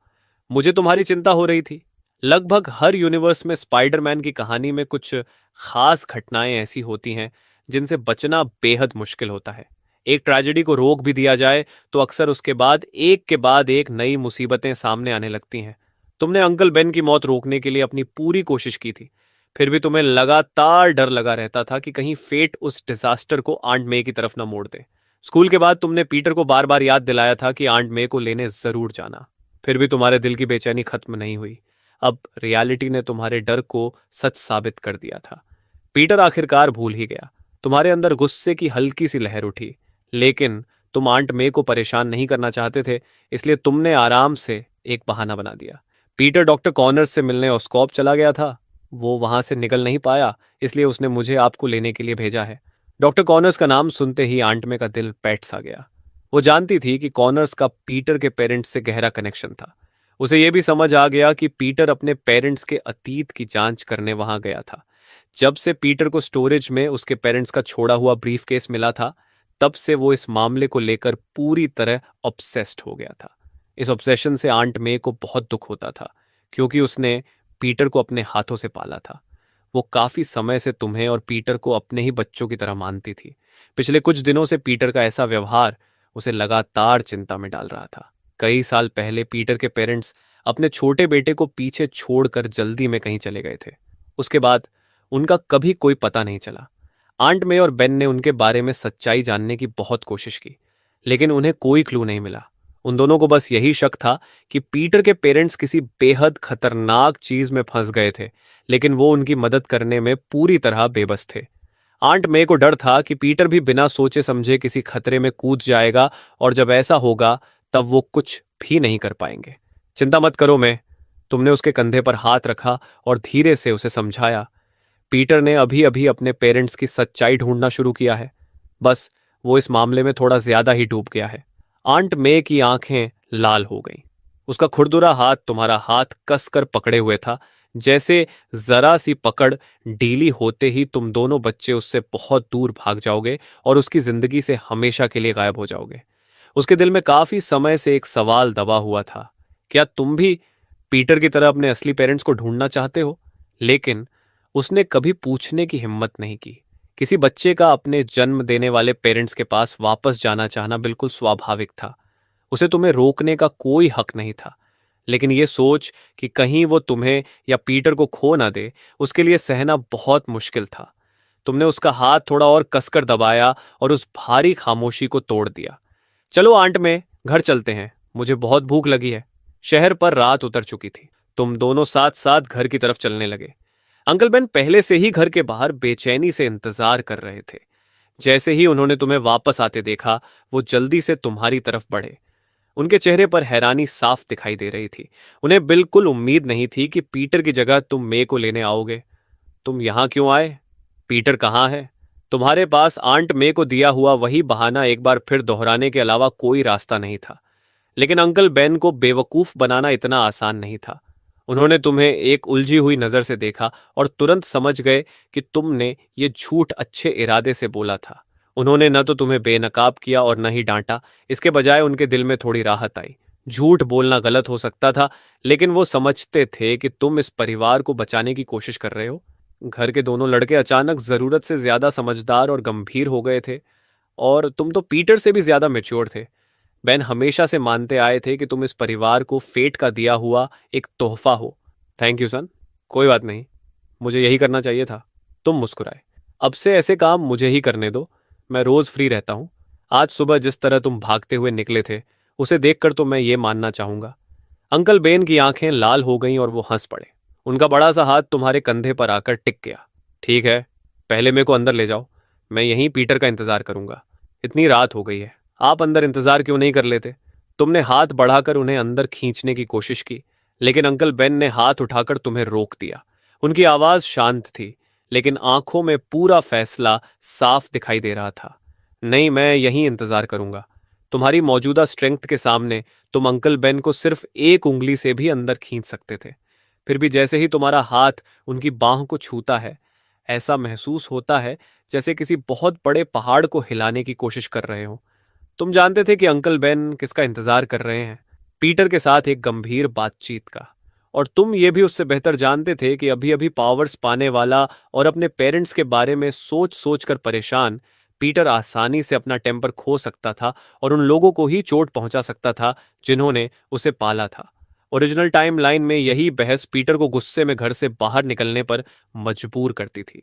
मुझे तुम्हारी चिंता हो रही थी। लगभग हर यूनिवर्स में स्पाइडरमैन की कहानी में कुछ खास घटनाएं ऐसी होती हैं जिनसे बचना बेहद मुश्किल होता है। एक ट्रेजेडी को रोक भी दिया जाए तो अक्सर उसके बाद एक के बाद एक नई मुसीबतें सामने आने लगती हैं। तुमने अंकल बेन की मौत रोकने के लिए अपनी पूरी कोशिश की थी, फिर भी तुम्हें लगातार डर लगा रहता था कि कहीं फेट उस डिजास्टर को आंट मे की तरफ न मोड़ दे। स्कूल के बाद तुमने पीटर को बार बार याद दिलाया था कि आंट मे को लेने जरूर जाना, फिर भी तुम्हारे दिल की बेचैनी खत्म नहीं हुई। अब रियलिटी ने तुम्हारे डर को सच साबित कर दिया था। पीटर आखिरकार भूल ही गया। तुम्हारे अंदर गुस्से की हल्की सी लहर उठी, लेकिन तुम आंट मे को परेशान नहीं करना चाहते थे, इसलिए तुमने आराम से एक बहाना बना दिया। पीटर डॉक्टर कॉनर्स से मिलने ऑस्कॉप चला गया था। वो वहां से निकल नहीं पाया, इसलिए उसने मुझे आपको लेने के लिए भेजा है। डॉक्टर कॉनर्स का नाम सुनते ही आंट में का दिल पैट सा गया। वो जानती थी कि कॉनर्स का पीटर के पेरेंट्स से गहरा कनेक्शन था। उसे यह भी समझ आ गया कि पीटर अपने पेरेंट्स के अतीत की जांच करने वहां गया था। जब से पीटर को स्टोरेज में उसके पेरेंट्स का छोड़ा हुआ ब्रीफकेस मिला था, तब से वो इस मामले को लेकर पूरी तरह ऑब्सेस्ड हो गया था। इस ऑब्सेशन से आंट मे को बहुत दुख होता था, क्योंकि उसने पीटर को अपने हाथों से पाला था। वो काफी समय से तुम्हें और पीटर को अपने ही बच्चों की तरह मानती थी। पिछले कुछ दिनों से पीटर का ऐसा व्यवहार उसे लगातार चिंता में डाल रहा था। कई साल पहले पीटर के पेरेंट्स अपने छोटे बेटे को पीछे छोड़कर जल्दी में कहीं चले गए थे। उसके बाद उनका कभी कोई पता नहीं चला। आंट मे और बेन ने उनके बारे में सच्चाई जानने की बहुत कोशिश की, लेकिन उन्हें कोई क्लू नहीं मिला। उन दोनों को बस यही शक था कि पीटर के पेरेंट्स किसी बेहद खतरनाक चीज में फंस गए थे, लेकिन वो उनकी मदद करने में पूरी तरह बेबस थे। आंट मे को डर था कि पीटर भी बिना सोचे समझे किसी खतरे में कूद जाएगा, और जब ऐसा होगा तब वो कुछ भी नहीं कर पाएंगे। चिंता मत करो मैं, तुमने उसके कंधे पर हाथ रखा और धीरे से उसे समझाया। पीटर ने अभी अभी अपने पेरेंट्स की सच्चाई ढूंढना शुरू किया है। बस वो इस मामले में थोड़ा ज्यादा ही डूब गया है। आंट मे की आंखें लाल हो गईं। उसका खुरदुरा हाथ तुम्हारा हाथ कसकर पकड़े हुए था। जैसे जरा सी पकड़ ढीली होते ही तुम दोनों बच्चे उससे बहुत दूर भाग जाओगे और उसकी जिंदगी से हमेशा के लिए गायब हो जाओगे। उसके दिल में काफी समय से एक सवाल दबा हुआ था, क्या तुम भी पीटर की तरह अपने असली पेरेंट्स को ढूंढना चाहते हो? लेकिन उसने कभी पूछने की हिम्मत नहीं की। किसी बच्चे का अपने जन्म देने वाले पेरेंट्स के पास वापस जाना चाहना बिल्कुल स्वाभाविक था। उसे तुम्हें रोकने का कोई हक नहीं था। लेकिन यह सोच कि कहीं वो तुम्हें या पीटर को खो ना दे, उसके लिए सहना बहुत मुश्किल था। तुमने उसका हाथ थोड़ा और कसकर दबाया और उस भारी खामोशी को तोड़ दिया। चलो आंट में घर चलते हैं, मुझे बहुत भूख लगी है। शहर पर रात उतर चुकी थी। तुम दोनों साथ साथ घर की तरफ चलने लगे। अंकल बेन पहले से ही घर के बाहर बेचैनी से इंतजार कर रहे थे। जैसे ही उन्होंने तुम्हें वापस आते देखा, वो जल्दी से तुम्हारी तरफ बढ़े। उनके चेहरे पर हैरानी साफ दिखाई दे रही थी। उन्हें बिल्कुल उम्मीद नहीं थी कि पीटर की जगह तुम मे को लेने आओगे। तुम यहां क्यों आए? पीटर कहाँ है? तुम्हारे पास आंट मे को दिया हुआ वही बहाना एक बार फिर दोहराने के अलावा कोई रास्ता नहीं था। लेकिन अंकल बेन को बेवकूफ बनाना इतना आसान नहीं था। उन्होंने तुम्हें एक उलझी हुई नजर से देखा और तुरंत समझ गए कि तुमने ये झूठ अच्छे इरादे से बोला था। उन्होंने न तो तुम्हें बेनकाब किया और न ही डांटा। इसके बजाय उनके दिल में थोड़ी राहत आई। झूठ बोलना गलत हो सकता था, लेकिन वो समझते थे कि तुम इस परिवार को बचाने की कोशिश कर रहे हो। घर के दोनों लड़के अचानक जरूरत से ज्यादा समझदार और गंभीर हो गए थे, और तुम तो पीटर से भी ज्यादा मेच्योर थे। बेन हमेशा से मानते आए थे कि तुम इस परिवार को फेट का दिया हुआ एक तोहफा हो। थैंक यू सन। कोई बात नहीं, मुझे यही करना चाहिए था। तुम मुस्कुराए। अब से ऐसे काम मुझे ही करने दो। मैं रोज फ्री रहता हूं। आज सुबह जिस तरह तुम भागते हुए निकले थे, उसे देखकर तो मैं ये मानना चाहूंगा। अंकल बेन की आंखें लाल हो गईं और वो हंस पड़े। उनका बड़ा सा हाथ तुम्हारे कंधे पर आकर टिक गया। ठीक है, पहले मेरे को अंदर ले जाओ। मैं यहीं पीटर का इंतजार करूंगा। इतनी रात हो गई है, आप अंदर इंतजार क्यों नहीं कर लेते? तुमने हाथ बढ़ाकर उन्हें अंदर खींचने की कोशिश की, लेकिन अंकल बेन ने हाथ उठाकर तुम्हें रोक दिया। उनकी आवाज शांत थी, लेकिन आंखों में पूरा फैसला साफ दिखाई दे रहा था। नहीं, मैं यहीं इंतजार करूंगा। तुम्हारी मौजूदा स्ट्रेंथ के सामने तुम अंकल बेन को सिर्फ एक उंगली से भी अंदर खींच सकते थे। फिर भी जैसे ही तुम्हारा हाथ उनकी बाह को छूता है, ऐसा महसूस होता है जैसे किसी बहुत बड़े पहाड़ को हिलाने की कोशिश कर रहे हो। तुम जानते थे कि अंकल बेन किसका इंतजार कर रहे हैं, पीटर के साथ एक गंभीर बातचीत का। और तुम ये भी उससे बेहतर जानते थे कि अभी अभी पावर्स पाने वाला और अपने पेरेंट्स के बारे में सोच सोच कर परेशान पीटर आसानी से अपना टेम्पर खो सकता था और उन लोगों को ही चोट पहुंचा सकता था जिन्होंने उसे पाला था। ओरिजिनल टाइम लाइन में यही बहस पीटर को गुस्से में घर से बाहर निकलने पर मजबूर करती थी।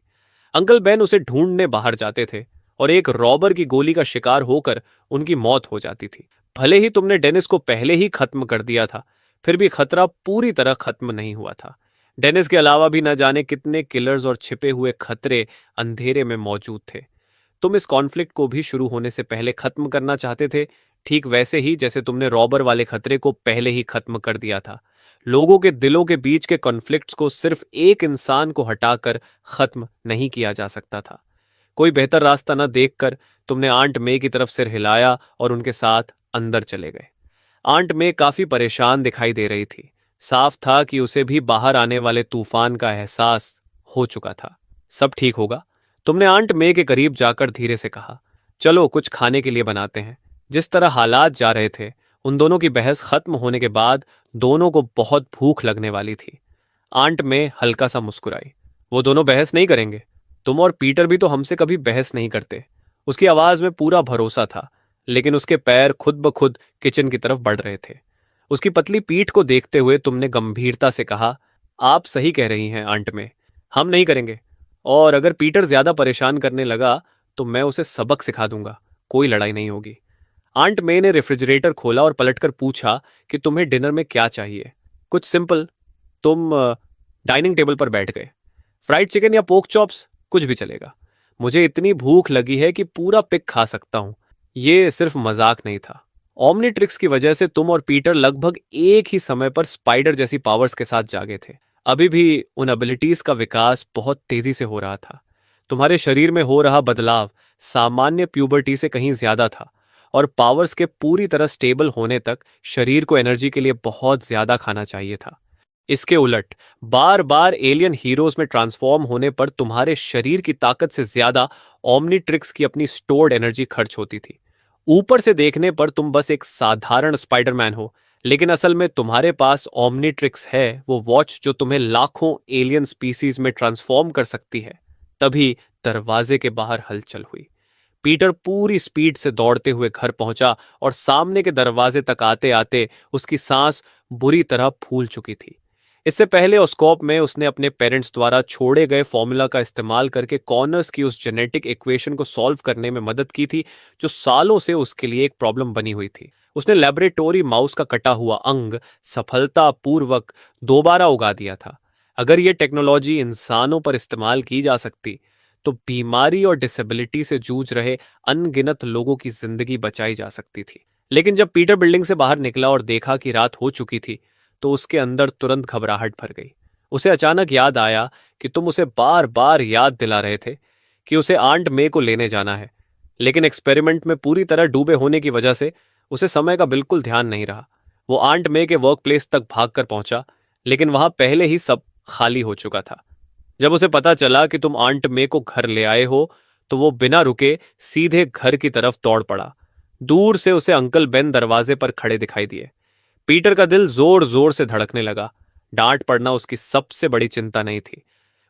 अंकल बेन उसे ढूंढने बाहर जाते थे और एक रॉबर की गोली का शिकार होकर उनकी मौत हो जाती थी। भले ही तुमने डेनिस को पहले ही खत्म कर दिया था, फिर भी खतरा पूरी तरह खत्म नहीं हुआ था। डेनिस के अलावा भी न जाने कितने किलर्स और छिपे हुए खतरे अंधेरे में मौजूद थे। तुम इस कॉन्फ्लिक्ट को भी शुरू होने से पहले खत्म करना चाहते थे, ठीक वैसे ही जैसे तुमने रॉबर वाले खतरे को पहले ही खत्म कर दिया था। लोगों के दिलों के बीच के कॉन्फ्लिक्ट्स को सिर्फ एक इंसान को हटाकर खत्म नहीं किया जा सकता था। कोई बेहतर रास्ता न देखकर तुमने आंट मे की तरफ सिर हिलाया और उनके साथ अंदर चले गए। आंट मे काफी परेशान दिखाई दे रही थी। साफ था कि उसे भी बाहर आने वाले तूफान का एहसास हो चुका था। सब ठीक होगा, तुमने आंट मे के करीब जाकर धीरे से कहा। चलो कुछ खाने के लिए बनाते हैं। जिस तरह हालात जा रहे थे, उन दोनों की बहस खत्म होने के बाद दोनों को बहुत भूख लगने वाली थी। आंट मे हल्का सा मुस्कुराई। वो दोनों बहस नहीं करेंगे। तुम और पीटर भी तो हमसे कभी बहस नहीं करते। उसकी आवाज में पूरा भरोसा था, लेकिन उसके पैर खुद ब खुद किचन की तरफ बढ़ रहे थे। उसकी पतली पीठ को देखते हुए तुमने गंभीरता से कहा, आप सही कह रही हैं आंट मे, हम नहीं करेंगे। और अगर पीटर ज्यादा परेशान करने लगा तो मैं उसे सबक सिखा दूंगा। कोई लड़ाई नहीं होगी। आंट मे ने रेफ्रिजरेटर खोला और पलटकर पूछा कि तुम्हें डिनर में क्या चाहिए। कुछ सिंपल। तुम डाइनिंग टेबल पर बैठ गए। फ्राइड चिकन या पोक चॉप्स, कुछ भी चलेगा। मुझे इतनी भूख लगी है कि पूरा पिक खा सकता हूं। ये सिर्फ मजाक नहीं था। ओमनीट्रिक्स की वजह से तुम और पीटर लगभग एक ही समय पर स्पाइडर जैसी पावर्स के साथ जागे थे। अभी भी उन एबिलिटीज का विकास बहुत तेजी से हो रहा था। तुम्हारे शरीर में हो रहा बदलाव सामान्य प्यूबर्टी से कहीं ज्यादा था, और पावर्स के पूरी तरह स्टेबल होने तक शरीर को एनर्जी के लिए बहुत ज्यादा खाना चाहिए था। इसके उलट बार बार एलियन हीरोज में ट्रांसफॉर्म होने पर तुम्हारे शरीर की ताकत से ज्यादा ओमनीट्रिक्स की अपनी स्टोर्ड एनर्जी खर्च होती थी। ऊपर से देखने पर तुम बस एक साधारण स्पाइडरमैन हो, लेकिन असल में तुम्हारे पास ओमनीट्रिक्स है, वो वॉच जो तुम्हें लाखों एलियन स्पीसीज में ट्रांसफॉर्म कर सकती है। तभी दरवाजे के बाहर हलचल हुई। पीटर पूरी स्पीड से दौड़ते हुए घर पहुंचा और सामने के दरवाजे तक आते आते उसकी सांस बुरी तरह फूल चुकी थी। इससे पहले ओस्कोप में उसने अपने पेरेंट्स द्वारा छोड़े गए फॉर्मूला का इस्तेमाल करके कॉर्नर्स की उस जेनेटिक इक्वेशन को सॉल्व करने में मदद की थी, जो सालों से उसके लिए एक प्रॉब्लम बनी हुई थी। उसने लेबोरेटरी माउस का कटा हुआ अंग सफलतापूर्वक दोबारा उगा दिया था। अगर यह टेक्नोलॉजी इंसानों पर इस्तेमाल की जा सकती तो बीमारी और डिसेबिलिटी से जूझ रहे अनगिनत लोगों की जिंदगी बचाई जा सकती थी। लेकिन जब पीटर बिल्डिंग से बाहर निकला और देखा कि रात हो चुकी थी, तो उसके अंदर तुरंत घबराहट भर गई। उसे अचानक याद आया कि तुम उसे बार बार याद दिला रहे थे कि उसे आंट मे को लेने जाना है, लेकिन एक्सपेरिमेंट में पूरी तरह डूबे होने की वजह से उसे समय का बिल्कुल ध्यान नहीं रहा। वो आंट मे के वर्क प्लेस तक भागकर पहुंचा, लेकिन वहां पहले ही सब खाली हो चुका था। जब उसे पता चला कि तुम आंट मे को घर ले आए हो, तो वो बिना रुके सीधे घर की तरफ दौड़ पड़ा। दूर से उसे अंकल बेन दरवाजे पर खड़े दिखाई दिए। पीटर का दिल जोर जोर से धड़कने लगा। डांट पड़ना उसकी सबसे बड़ी चिंता नहीं थी।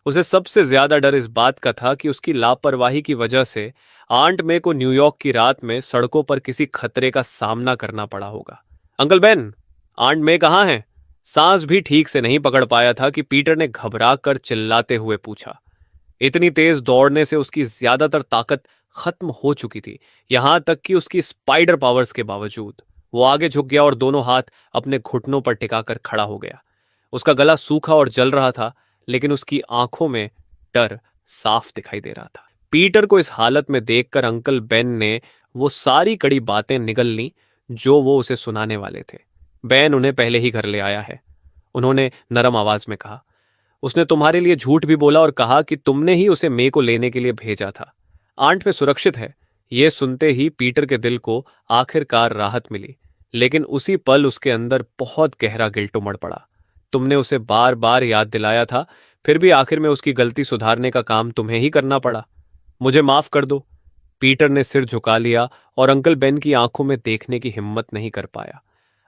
उसे सबसे ज्यादा डर इस बात का था कि उसकी लापरवाही की वजह से आंट मे को न्यूयॉर्क की रात में सड़कों पर किसी खतरे का सामना करना पड़ा होगा। अंकल बेन, आंट मे कहाँ है? सांस भी ठीक से नहीं पकड़ पाया था कि पीटर ने घबरा कर चिल्लाते हुए पूछा। इतनी तेज दौड़ने से उसकी ज्यादातर ताकत खत्म हो चुकी थी, यहां तक कि उसकी स्पाइडर पावर्स के बावजूद। वो आगे झुक गया और दोनों हाथ अपने घुटनों पर टिकाकर खड़ा हो गया। उसका गला सूखा और जल रहा था, लेकिन उसकी आंखों में डर साफ दिखाई दे रहा था। पीटर को इस हालत में देखकर अंकल बेन ने वो सारी कड़ी बातें निगल लीं जो वो उसे सुनाने वाले थे। बेन उन्हें पहले ही घर ले आया है, उन्होंने नरम आवाज में कहा। उसने तुम्हारे लिए झूठ भी बोला और कहा कि तुमने ही उसे मे को लेने के लिए भेजा था। आंट में सुरक्षित है। यह सुनते ही पीटर के दिल को आखिरकार राहत मिली, लेकिन उसी पल उसके अंदर बहुत गहरा गिल्ट उमड़ पड़ा। तुमने उसे बार बार याद दिलाया था, फिर भी आखिर में उसकी गलती सुधारने का काम तुम्हें ही करना पड़ा। मुझे माफ कर दो। पीटर ने सिर झुका लिया और अंकल बेन की आंखों में देखने की हिम्मत नहीं कर पाया।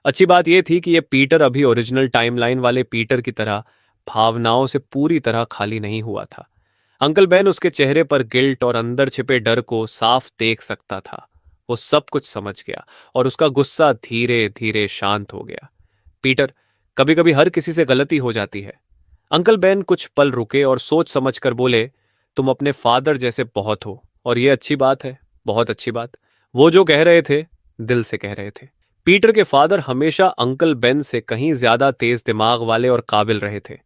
अच्छी बात यह थी कि यह पीटर अभी ओरिजिनल टाइमलाइन वाले पीटर की तरह भावनाओं से पूरी तरह खाली नहीं हुआ था। अंकल बेन उसके चेहरे पर गिल्ट और अंदर छिपे डर को साफ देख सकता था। वो सब कुछ समझ गया और उसका गुस्सा धीरे धीरे शांत हो गया। पीटर, कभी कभी हर किसी से गलती हो जाती है। अंकल बेन कुछ पल रुके और सोच समझ कर बोले, तुम अपने फादर जैसे बहुत हो, और ये अच्छी बात है, बहुत अच्छी बात। वो जो कह रहे थे, दिल से कह रहे थे। पीटर के फादर हमेशा अंकल बेन से कहीं ज्यादा तेज दिमाग वाले और काबिल रहे थे।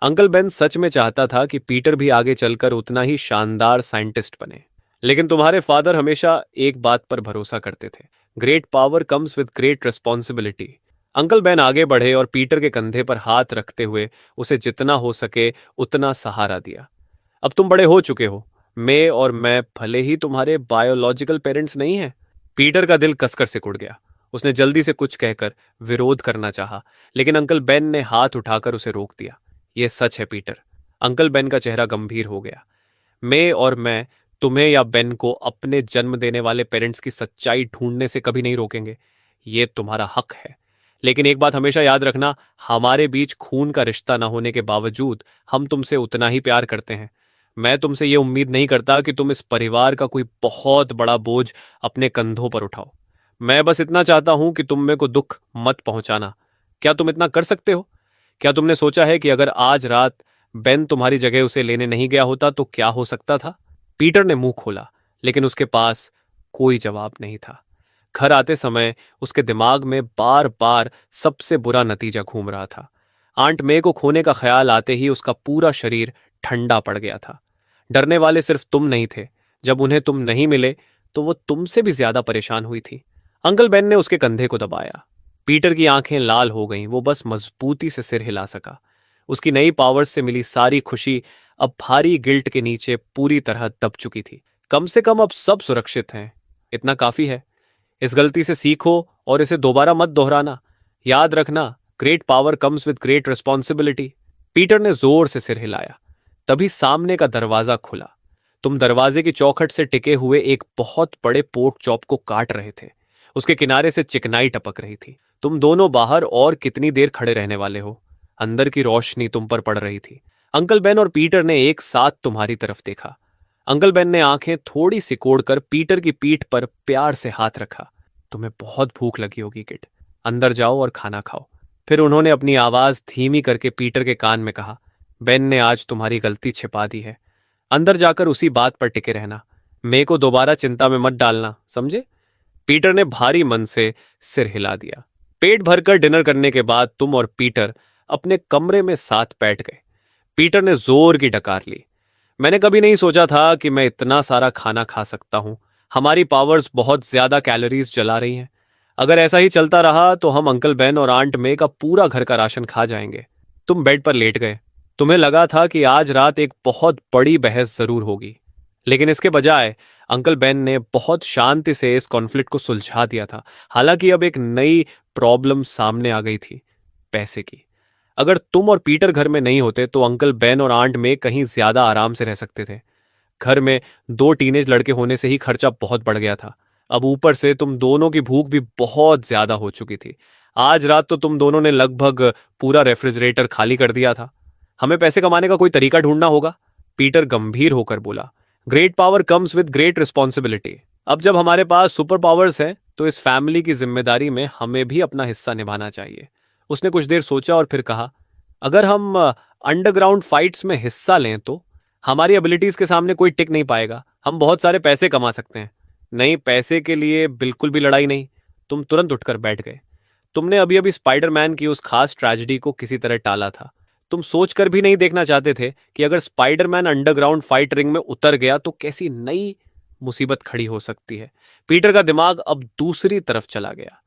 अंकल बेन सच में चाहता था कि पीटर भी आगे चलकर उतना ही शानदार साइंटिस्ट बने। लेकिन तुम्हारे फादर हमेशा एक बात पर भरोसा करते थे, great power comes with great responsibility. Uncle Ben आगे बढ़े और पीटर के कंधे पर हाथ रखते हुए उसे जितना हो सके उतना सहारा दिया। अब तुम बड़े हो चुके हो। मैं और मैं भले ही तुम्हारे बायोलॉजिकल पेरेंट्स नहीं हैं। पीटर का दिल कसकर सिकुड़ गया। उसने जल्दी से कुछ कहकर विरोध करना चाहा, लेकिन अंकल बेन ने हाथ उठाकर उसे रोक दिया। यह सच है पीटर। अंकल बेन का चेहरा गंभीर हो गया। मैं तुम्हें या बेन को अपने जन्म देने वाले पेरेंट्स की सच्चाई ढूंढने से कभी नहीं रोकेंगे। ये तुम्हारा हक है। लेकिन एक बात हमेशा याद रखना, हमारे बीच खून का रिश्ता न होने के बावजूद हम तुमसे उतना ही प्यार करते हैं। मैं तुमसे ये उम्मीद नहीं करता कि तुम इस परिवार का कोई बहुत बड़ा बोझ अपने कंधों पर उठाओ। मैं बस इतना चाहता हूं कि तुम में को दुख मत पहुंचाना। क्या तुम इतना कर सकते हो? क्या तुमने सोचा है कि अगर आज रात बेन तुम्हारी जगह उसे लेने नहीं गया होता तो क्या हो सकता था? पीटर ने मुंह खोला, लेकिन उसके पास कोई जवाब नहीं था। घर आते समय उसके दिमाग में बार बार सबसे बुरा नतीजा घूम रहा था। आंट मे को खोने का ख्याल आते ही उसका पूरा शरीर ठंडा पड़ गया था। डरने वाले सिर्फ तुम नहीं थे। जब उन्हें तुम नहीं मिले तो वो तुमसे भी ज्यादा परेशान हुई थी। अंकल बेन ने उसके कंधे को दबाया। पीटर की आंखें लाल हो गईं। वो बस मजबूती से सिर हिला सका। उसकी नई पावर्स से मिली सारी खुशी अब भारी गिल्ट के नीचे पूरी तरह दब चुकी थी। कम से कम अब सब सुरक्षित हैं। इतना काफी है। इस गलती से सीखो और इसे दोबारा मत दोहराना। याद रखना, great power comes with great responsibility. Peter ने जोर से सिर हिलाया। तभी सामने का दरवाजा खुला। तुम दरवाजे की चौखट से टिके हुए एक बहुत बड़े पोर्क चॉप को काट रहे थे। उसके किनारे से चिकनाई टपक रही थी। तुम दोनों बाहर और कितनी देर खड़े रहने वाले हो? अंदर की रोशनी तुम पर पड़ रही थी। अंकल बेन और पीटर ने एक साथ तुम्हारी तरफ देखा। अंकल बेन ने आंखें थोड़ी सिकोड़कर पीटर की पीठ पर प्यार से हाथ रखा। तुम्हें बहुत भूख लगी होगी किड। अंदर जाओ और खाना खाओ। फिर उन्होंने अपनी आवाज धीमी करके पीटर के कान में कहा, बेन ने आज तुम्हारी गलती छिपा दी है। अंदर जाकर उसी बात पर टिके रहना। मे को दोबारा चिंता में मत डालना, समझे? पीटर ने भारी मन से सिर हिला दिया। पेट भरकर डिनर करने के बाद तुम और पीटर अपने कमरे में साथ बैठ गए। पीटर ने जोर की डकार ली। मैंने कभी नहीं सोचा था कि मैं इतना सारा खाना खा सकता हूं। हमारी पावर्स बहुत ज्यादा कैलोरीज जला रही हैं। अगर ऐसा ही चलता रहा तो हम अंकल बेन और आंट मे का पूरा घर का राशन खा जाएंगे। तुम बेड पर लेट गए। तुम्हें लगा था कि आज रात एक बहुत बड़ी बहस जरूर होगी, लेकिन इसके बजाय अंकल बेन ने बहुत शांति से इस कॉन्फ्लिक्ट को सुलझा दिया था। हालांकि अब एक नई प्रॉब्लम सामने आ गई थी, पैसे की। अगर तुम और पीटर घर में नहीं होते तो अंकल बेन और आंट में कहीं ज्यादा आराम से रह सकते थे। घर में दो टीनेज लड़के होने से ही खर्चा बहुत बढ़ गया था। अब ऊपर से तुम दोनों की भूख भी बहुत ज्यादा हो चुकी थी। आज रात तो तुम दोनों ने लगभग पूरा रेफ्रिजरेटर खाली कर दिया था। हमें पैसे कमाने का कोई तरीका ढूंढना होगा, पीटर गंभीर होकर बोला। Great power comes with great responsibility. अब जब हमारे पास सुपर पावर्स हैं तो इस फैमिली की जिम्मेदारी में हमें भी अपना हिस्सा निभाना चाहिए। उसने कुछ देर सोचा और फिर कहा, अगर हम अंडरग्राउंड फाइट्स में हिस्सा लें तो हमारी एबिलिटीज के सामने कोई टिक नहीं पाएगा। हम बहुत सारे पैसे कमा सकते हैं। नहीं, पैसे के लिए बिल्कुल भी लड़ाई नहीं। तुम तुरंत उठकर बैठ गए। तुमने अभी अभी स्पाइडरमैन की उस खास ट्रेजेडी को किसी तरह टाला था। तुम सोचकर भी नहीं देखना चाहते थे कि अगर स्पाइडरमैन अंडरग्राउंड फाइट रिंग में उतर गया तो कैसी नई मुसीबत खड़ी हो सकती है। पीटर का दिमाग अब दूसरी तरफ चला गया।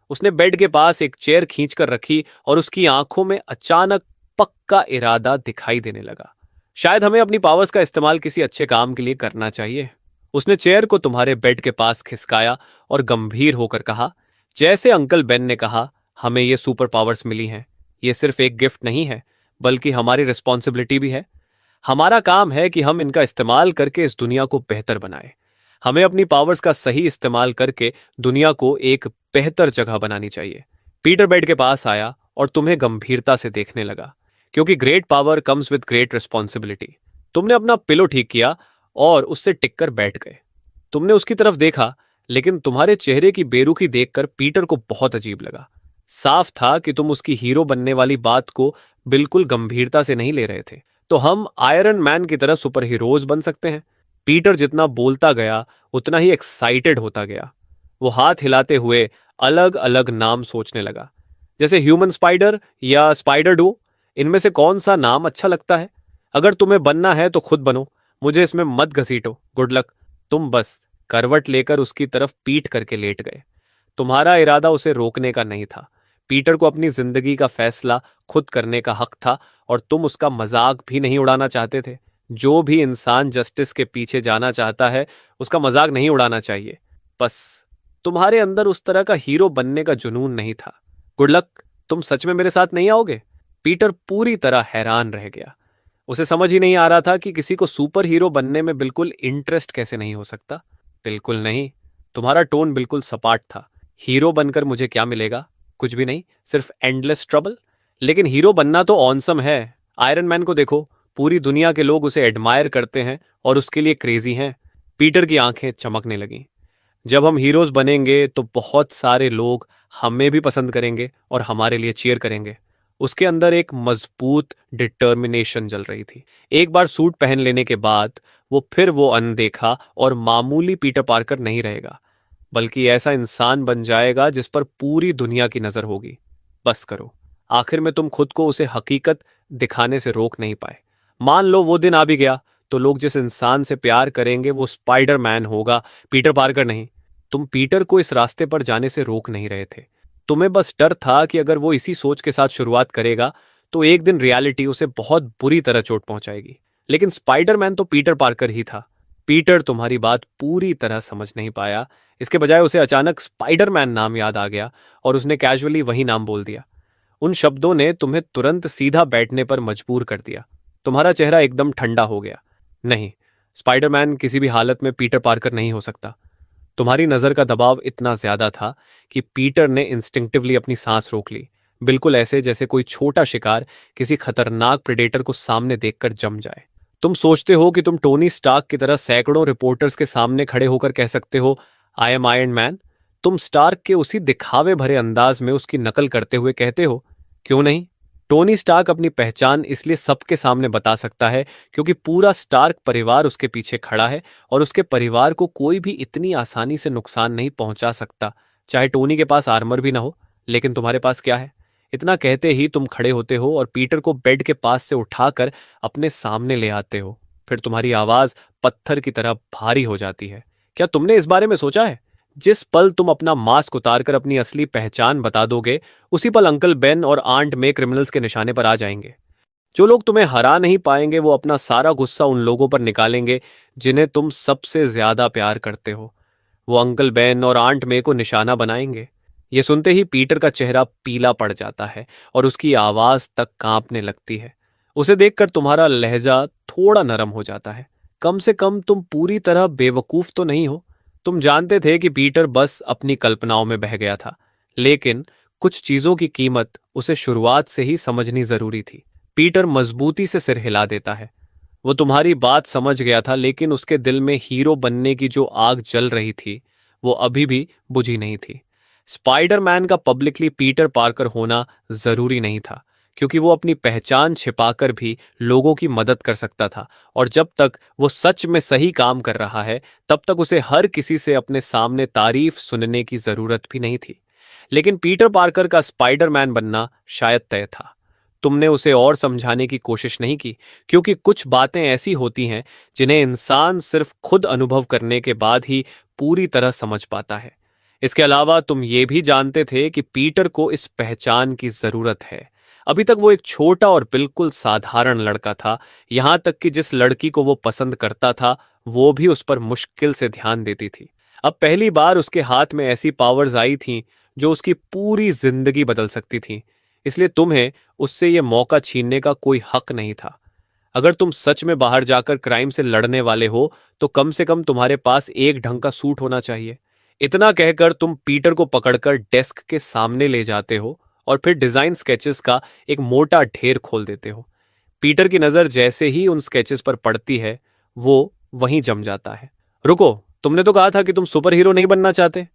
उसने बेड के पास एक चेयर खींचकर रखी और उसकी आंखों में अचानक पक्का इरादा दिखाई देने लगा। शायद हमें अपनी पावर्स का इस्तेमाल किसी अच्छे काम के लिए करना चाहिए। उसने चेयर को तुम्हारे बेड के पास खिसकाया और गंभीर होकर कहा, जैसे अंकल बेन ने कहा, हमें ये सुपर पावर्स मिली हैं। ये सिर्फ एक गिफ्ट नहीं है, बल्कि हमारी रिस्पॉन्सिबिलिटी भी है। हमारा काम है कि हम इनका इस्तेमाल करके इस दुनिया को बेहतर बनाएं। हमें अपनी पावर्स का सही इस्तेमाल करके दुनिया को एक बेहतर जगह बनानी चाहिए। पीटर बेड के पास आया और तुम्हें गंभीरता से देखने लगा, क्योंकि great power comes with great responsibility. तुमने अपना पिलो ठीक किया और उससे टिककर बैठ गए। तुमने उसकी तरफ देखा, लेकिन तुम्हारे चेहरे की बेरुखी देखकर पीटर को बहुत अजीब लगा। साफ था कि तुम उसकी हीरो बनने वाली बात को बिल्कुल गंभीरता से नहीं ले रहे थे। तो हम आयरन मैन की तरह सुपर हीरोज बन सकते हैं। पीटर जितना बोलता गया उतना ही एक्साइटेड होता गया। वो हाथ हिलाते हुए अलग अलग नाम सोचने लगा, जैसे ह्यूमन स्पाइडर या स्पाइडर डू। इनमें से कौन सा नाम अच्छा लगता है? अगर तुम्हें बनना है तो खुद बनो, मुझे इसमें मत घसीटो। Good luck. तुम बस करवट लेकर उसकी तरफ पीठ करके लेट गए। तुम्हारा इरादा उसे रोकने का नहीं था। पीटर को अपनी जिंदगी का फैसला खुद करने का हक था और तुम उसका मजाक भी नहीं उड़ाना चाहते थे। जो भी इंसान जस्टिस के पीछे जाना चाहता है उसका मजाक नहीं उड़ाना चाहिए। बस तुम्हारे अंदर उस तरह का हीरो बनने का जुनून नहीं था। Good luck. तुम सच में मेरे साथ नहीं आओगे? पीटर पूरी तरह हैरान रह गया। उसे समझ ही नहीं आ रहा था कि किसी को सुपर हीरो बनने में बिल्कुल इंटरेस्ट कैसे नहीं हो सकता। बिल्कुल नहीं। तुम्हारा टोन बिल्कुल सपाट था। हीरो बनकर मुझे क्या मिलेगा? कुछ भी नहीं, सिर्फ एंडलेस ट्रबल। लेकिन हीरो बनना तो ऑनसम है। आयरन मैन को देखो, पूरी दुनिया के लोग उसे एडमायर करते हैं और उसके लिए क्रेजी हैं। पीटर की आंखें चमकने लगीं। जब हम हीरोज बनेंगे तो बहुत सारे लोग हमें भी पसंद करेंगे और हमारे लिए चीयर करेंगे। उसके अंदर एक मजबूत डिटर्मिनेशन जल रही थी। एक बार सूट पहन लेने के बाद वो अनदेखा और मामूली पीटर पार्कर नहीं रहेगा, बल्कि ऐसा इंसान बन जाएगा जिस पर पूरी दुनिया की नजर होगी। बस करो। आखिर में तुम खुद को उसे हकीकत दिखाने से रोक नहीं पाए। मान लो वो दिन आ भी गया तो लोग जिस इंसान से प्यार करेंगे वो स्पाइडर मैन होगा, पीटर पार्कर नहीं। तुम पीटर को इस रास्ते पर जाने से रोक नहीं रहे थे। तुम्हें बस डर था कि अगर वो इसी सोच के साथ शुरुआत करेगा तो एक दिन रियलिटी उसे बहुत बुरी तरह चोट पहुंचाएगी। लेकिन स्पाइडरमैन तो पीटर पार्कर ही था। पीटर तुम्हारी बात पूरी तरह समझ नहीं पाया। इसके बजाय उसे अचानक स्पाइडरमैन नाम याद आ गया और उसने कैजुअली वही नाम बोल दिया। उन शब्दों ने तुम्हें तुरंत सीधा बैठने पर मजबूर कर दिया। तुम्हारा चेहरा एकदम ठंडा हो गया। नहीं, स्पाइडरमैन किसी भी हालत में पीटर पार्कर नहीं हो सकता। तुम्हारी नजर का दबाव इतना ज्यादा था कि पीटर ने इंस्टिंक्टिवली अपनी सांस रोक ली, बिल्कुल ऐसे जैसे कोई छोटा शिकार किसी खतरनाक प्रेडेटर को सामने देखकर जम जाए। तुम सोचते हो कि तुम टोनी स्टार्क की तरह सैकड़ों रिपोर्टर्स के सामने खड़े होकर कह सकते हो, आई एम आयरन मैन। तुम स्टार्क के उसी दिखावे भरे अंदाज में उसकी नकल करते हुए कहते हो। क्यों नहीं? टोनी स्टार्क अपनी पहचान इसलिए सबके सामने बता सकता है क्योंकि पूरा स्टार्क परिवार उसके पीछे खड़ा है और उसके परिवार को कोई भी इतनी आसानी से नुकसान नहीं पहुंचा सकता, चाहे टोनी के पास आर्मर भी ना हो। लेकिन तुम्हारे पास क्या है? इतना कहते ही तुम खड़े होते हो और पीटर को बेड के पास से उठाकर अपने सामने ले आते हो। फिर तुम्हारी आवाज पत्थर की तरह भारी हो जाती है। क्या तुमने इस बारे में सोचा है? जिस पल तुम अपना मास्क उतारकर अपनी असली पहचान बता दोगे, उसी पल अंकल बेन और आंट मे क्रिमिनल्स के निशाने पर आ जाएंगे। जो लोग तुम्हें हरा नहीं पाएंगे वो अपना सारा गुस्सा उन लोगों पर निकालेंगे जिन्हें तुम सबसे ज्यादा प्यार करते हो। वो अंकल बेन और आंट मे को निशाना बनाएंगे। ये सुनते ही पीटर का चेहरा पीला पड़ जाता है और उसकी आवाज तक कांपने लगती है। उसे देखकर तुम्हारा लहजा थोड़ा नरम हो जाता है। कम से कम तुम पूरी तरह बेवकूफ तो नहीं हो। तुम जानते थे कि पीटर बस अपनी कल्पनाओं में बह गया था, लेकिन कुछ चीजों की कीमत उसे शुरुआत से ही समझनी जरूरी थी। पीटर मजबूती से सिर हिला देता है। वो तुम्हारी बात समझ गया था, लेकिन उसके दिल में हीरो बनने की जो आग जल रही थी वो अभी भी बुझी नहीं थी। स्पाइडरमैन का पब्लिकली पीटर पार्कर होना जरूरी नहीं था, क्योंकि वो अपनी पहचान छिपाकर भी लोगों की मदद कर सकता था। और जब तक वो सच में सही काम कर रहा है तब तक उसे हर किसी से अपने सामने तारीफ सुनने की जरूरत भी नहीं थी। लेकिन पीटर पार्कर का स्पाइडरमैन बनना शायद तय था। तुमने उसे और समझाने की कोशिश नहीं की, क्योंकि कुछ बातें ऐसी होती हैं जिन्हें इंसान सिर्फ खुद अनुभव करने के बाद ही पूरी तरह समझ पाता है। इसके अलावा तुम ये भी जानते थे कि पीटर को इस पहचान की जरूरत है। अभी तक वो एक छोटा और बिल्कुल साधारण लड़का था, यहां तक कि जिस लड़की को वो पसंद करता था वो भी उस पर मुश्किल से ध्यान देती थी। अब पहली बार उसके हाथ में ऐसी पावर्स आई थीं जो उसकी पूरी जिंदगी बदल सकती थीं। इसलिए तुम्हें उससे ये मौका छीनने का कोई हक नहीं था। अगर तुम सच में बाहर जाकर क्राइम से लड़ने वाले हो तो कम से कम तुम्हारे पास एक ढंग का सूट होना चाहिए। इतना कहकर तुम पीटर को पकड़कर डेस्क के सामने ले जाते हो और फिर डिजाइन स्केचेस का एक मोटा ढेर खोल देते हो। पीटर की नजर जैसे ही उन स्केचेस पर पड़ती है वो वहीं जम जाता है। रुको, तुमने तो कहा था कि तुम सुपर हीरो नहीं बनना चाहते।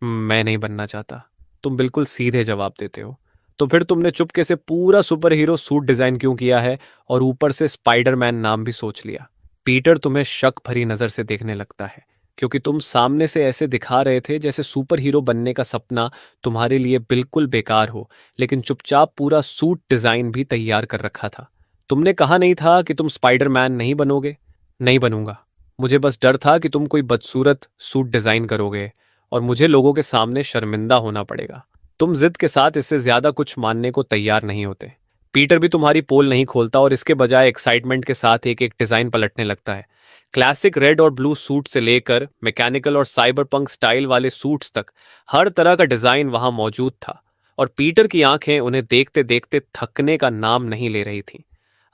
मैं नहीं बनना चाहता, तुम बिल्कुल सीधे जवाब देते हो। तो फिर तुमने चुपके से पूरा सुपर हीरो सूट डिजाइन क्यों किया है और ऊपर से स्पाइडरमैन नाम भी सोच लिया? पीटर तुम्हें शक भरी नजर से देखने लगता है, क्योंकि तुम सामने से ऐसे दिखा रहे थे जैसे सुपर हीरो बनने का सपना तुम्हारे लिए बिल्कुल बेकार हो, लेकिन चुपचाप पूरा सूट डिजाइन भी तैयार कर रखा था। तुमने कहा नहीं था कि तुम स्पाइडरमैन नहीं बनोगे? नहीं बनूंगा। मुझे बस डर था कि तुम कोई बदसूरत सूट डिजाइन करोगे और मुझे लोगों के सामने शर्मिंदा होना पड़ेगा। तुम जिद के साथ इससे ज्यादा कुछ मानने को तैयार नहीं होते। पीटर भी तुम्हारी पोल नहीं खोलता और इसके बजाय एक्साइटमेंट के साथ एक एक डिजाइन पलटने लगता है। क्लासिक रेड और ब्लू सूट से लेकर मैकेनिकल और साइबर पंक स्टाइल वाले सूट्स तक हर तरह का डिजाइन वहां मौजूद था, और पीटर की आंखें उन्हें देखते देखते थकने का नाम नहीं ले रही थीं।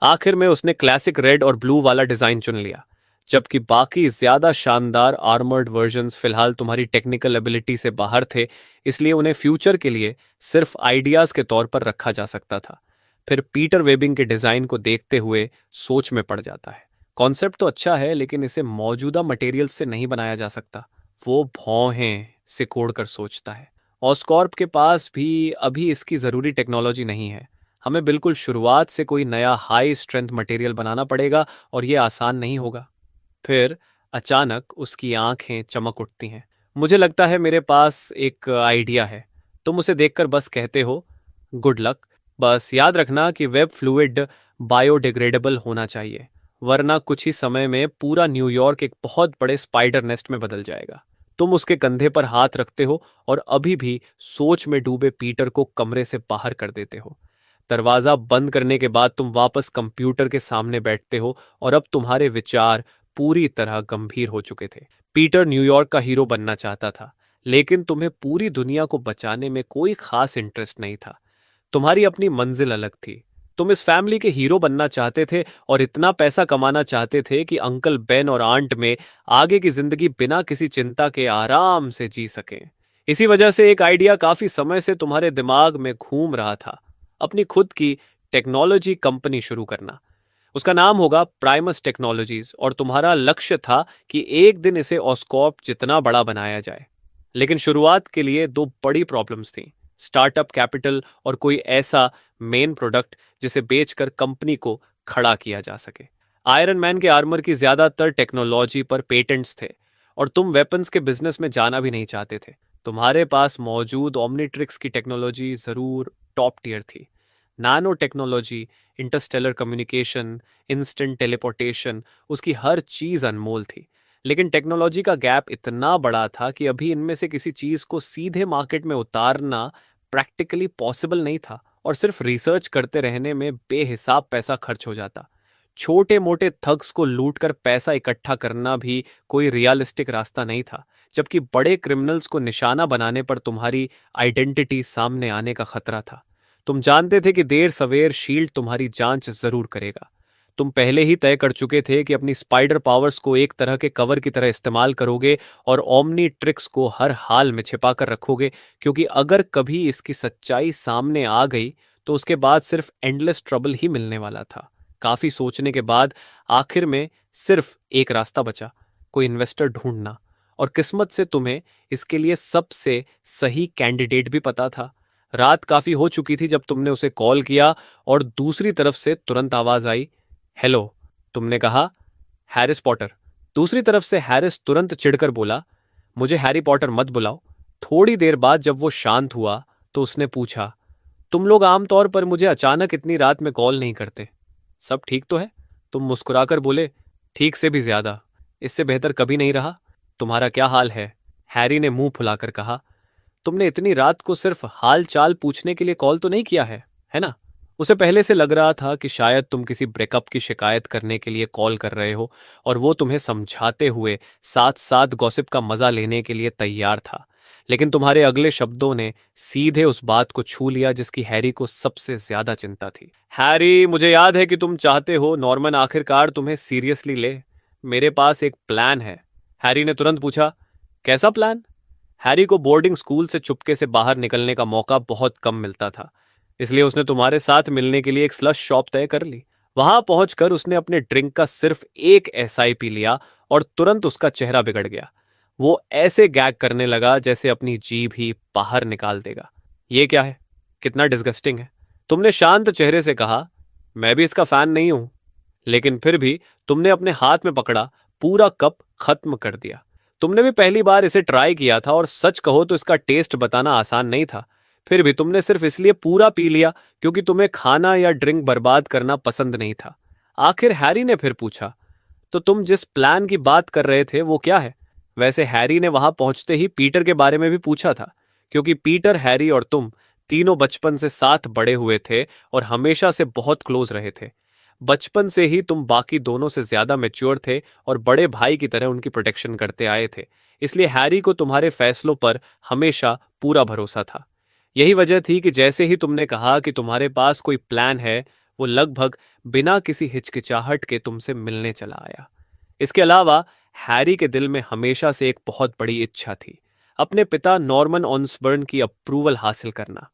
आखिर में उसने क्लासिक रेड और ब्लू वाला डिजाइन चुन लिया, जबकि बाकी ज्यादा शानदार आर्मर्ड वर्जन्स फिलहाल तुम्हारी टेक्निकल एबिलिटी से बाहर थे, इसलिए उन्हें फ्यूचर के लिए सिर्फ आइडियाज के तौर पर रखा जा सकता था। फिर पीटर वेबिंग के डिजाइन को देखते हुए सोच में पड़ जाता है। कॉन्सेप्ट तो अच्छा है, लेकिन इसे मौजूदा मटेरियल्स से नहीं बनाया जा सकता। वो भौहें सिकोड़ कर सोचता है। ऑस्कॉर्प के पास भी अभी इसकी जरूरी टेक्नोलॉजी नहीं है। हमें बिल्कुल शुरुआत से कोई नया हाई स्ट्रेंथ मटेरियल बनाना पड़ेगा, और ये आसान नहीं होगा। फिर अचानक उसकी आंखें चमक उठती हैं। मुझे लगता है मेरे पास एक आइडिया है। तुम उसे देखकर बस कहते हो गुड लक। बस याद रखना कि वेब फ्लूइड बायोडिग्रेडेबल होना चाहिए, वरना कुछ ही समय में पूरा न्यूयॉर्क एक बहुत बड़े स्पाइडर नेस्ट में बदल जाएगा। तुम उसके कंधे पर हाथ रखते हो और अभी भी सोच में डूबे पीटर को कमरे से बाहर कर देते हो। दरवाजा बंद करने के बाद तुम वापस कंप्यूटर के सामने बैठते हो, और अब तुम्हारे विचार पूरी तरह गंभीर हो चुके थे। पीटर न्यूयॉर्क का हीरो बनना चाहता था, लेकिन तुम्हें पूरी दुनिया को बचाने में कोई खास इंटरेस्ट नहीं था। तुम्हारी अपनी मंजिल अलग थी। तुम इस फैमिली के हीरो बनना चाहते थे और इतना पैसा कमाना चाहते थे कि अंकल बेन और आंट में आगे की जिंदगी बिना किसी चिंता के आराम से जी सकें। इसी वजह से एक आइडिया काफी समय से तुम्हारे दिमाग में घूम रहा था, अपनी खुद की टेक्नोलॉजी कंपनी शुरू करना। उसका नाम होगा प्राइमस टेक्नोलॉजीज, और तुम्हारा लक्ष्य था कि एक दिन इसे ऑस्कॉर्प जितना बड़ा बनाया जाए। लेकिन शुरुआत के लिए दो बड़ी प्रॉब्लम्स थी: स्टार्टअप कैपिटल और कोई ऐसा मेन प्रोडक्ट जिसे बेचकर कंपनी को खड़ा किया जा सके। आयरन मैन के आर्मर की ज्यादातर टेक्नोलॉजी पर पेटेंट्स थे, और तुम वेपन्स के बिजनेस में जाना भी नहीं चाहते थे। तुम्हारे पास मौजूद ओमनीट्रिक्स की टेक्नोलॉजी जरूर टॉप टियर थी। Nano technology, Interstellar communication, instant teleportation, उसकी हर चीज अनमोल थी। लेकिन टेक्नोलॉजी का गैप इतना बड़ा था कि अभी इनमें से किसी चीज को सीधे मार्केट में उतारना प्रैक्टिकली पॉसिबल नहीं था, और सिर्फ रिसर्च करते रहने में बेहिसाब पैसा खर्च हो जाता। छोटे मोटे थग्स को लूटकर पैसा इकट्ठा करना भी कोई रियलिस्टिक रास्ता नहीं था, जबकि बड़े क्रिमिनल्स को निशाना बनाने पर तुम्हारी आइडेंटिटी सामने आने का खतरा था। तुम जानते थे कि देर सवेर शील्ड तुम्हारी जांच जरूर करेगा। तुम पहले ही तय कर चुके थे कि अपनी स्पाइडर पावर्स को एक तरह के कवर की तरह इस्तेमाल करोगे और ओमनी ट्रिक्स को हर हाल में छिपा कर रखोगे, क्योंकि अगर कभी इसकी सच्चाई सामने आ गई तो उसके बाद सिर्फ एंडलेस ट्रबल ही मिलने वाला था। काफी सोचने के बाद आखिर में सिर्फ एक रास्ता बचा: कोई इन्वेस्टर ढूंढना। और किस्मत से तुम्हें इसके लिए सबसे सही कैंडिडेट भी पता था। रात काफी हो चुकी थी जब तुमने उसे कॉल किया, और दूसरी तरफ से तुरंत आवाज आई, हेलो। तुमने कहा, हैरिस पॉटर। दूसरी तरफ से हैरिस तुरंत चिढ़कर बोला, मुझे हैरी पॉटर मत बुलाओ। थोड़ी देर बाद जब वो शांत हुआ तो उसने पूछा, तुम लोग आमतौर पर मुझे अचानक इतनी रात में कॉल नहीं करते, सब ठीक तो है? तुम मुस्कुराकर बोले, ठीक से भी ज्यादा, इससे बेहतर कभी नहीं रहा। तुम्हारा क्या हाल है? हैरी ने मुंह फुलाकर कहा, तुमने इतनी रात को सिर्फ हाल चाल पूछने के लिए कॉल तो नहीं किया है ना? उसे पहले से लग रहा था कि शायद तुम किसी ब्रेकअप की शिकायत करने के लिए कॉल कर रहे हो, और वो तुम्हें समझाते हुए साथ साथ गॉसिप का मजा लेने के लिए तैयार था। लेकिन तुम्हारे अगले शब्दों ने सीधे उस बात को छू लिया जिसकी हैरी को सबसे ज्यादा चिंता थी। हैरी, मुझे याद है कि तुम चाहते हो नॉर्मन आखिरकार तुम्हें सीरियसली ले। मेरे पास एक प्लान है। हैरी ने तुरंत पूछा, कैसा प्लान? हैरी को बोर्डिंग स्कूल से चुपके से बाहर निकलने का मौका बहुत कम मिलता था, इसलिए उसने तुम्हारे साथ मिलने के लिए एक स्लश शॉप तय कर ली। वहां पहुंचकर उसने अपने ड्रिंक का सिर्फ एक एसआई पी लिया, और तुरंत उसका चेहरा बिगड़ गया। वो ऐसे गैग करने लगा जैसे अपनी जीभ ही बाहर निकाल देगा। ये क्या है? कितना डिस्गस्टिंग है। तुमने शांत चेहरे से कहा, मैं भी इसका फैन नहीं हूं। लेकिन फिर भी तुमने अपने हाथ में पकड़ा पूरा कप खत्म कर दिया। तुमने भी पहली बार इसे ट्राई किया था, और सच कहो तो इसका टेस्ट बताना आसान नहीं था। फिर भी तुमने सिर्फ इसलिए पूरा पी लिया क्योंकि तुम्हें खाना या ड्रिंक बर्बाद करना पसंद नहीं था। आखिर हैरी ने फिर पूछा, तो तुम जिस प्लान की बात कर रहे थे वो क्या है? वैसे हैरी ने वहां पहुंचते ही पीटर के बारे में भी पूछा था, क्योंकि पीटर, हैरी और तुम तीनों बचपन से साथ बड़े हुए थे और हमेशा से बहुत क्लोज रहे थे। बचपन से ही तुम बाकी दोनों से ज्यादा मैच्योर थे और बड़े भाई की तरह उनकी प्रोटेक्शन करते आए थे। इसलिए हैरी को तुम्हारे फैसलों पर हमेशा पूरा भरोसा था। यही वजह थी कि जैसे ही तुमने कहा कि तुम्हारे पास कोई प्लान है, वो लगभग बिना किसी हिचकिचाहट के तुमसे मिलने चला आया। इसके अलावा हैरी के दिल में हमेशा से एक बहुत बड़ी इच्छा थी, अपने पिता नॉर्मन ऑसबर्न की अप्रूवल हासिल करना।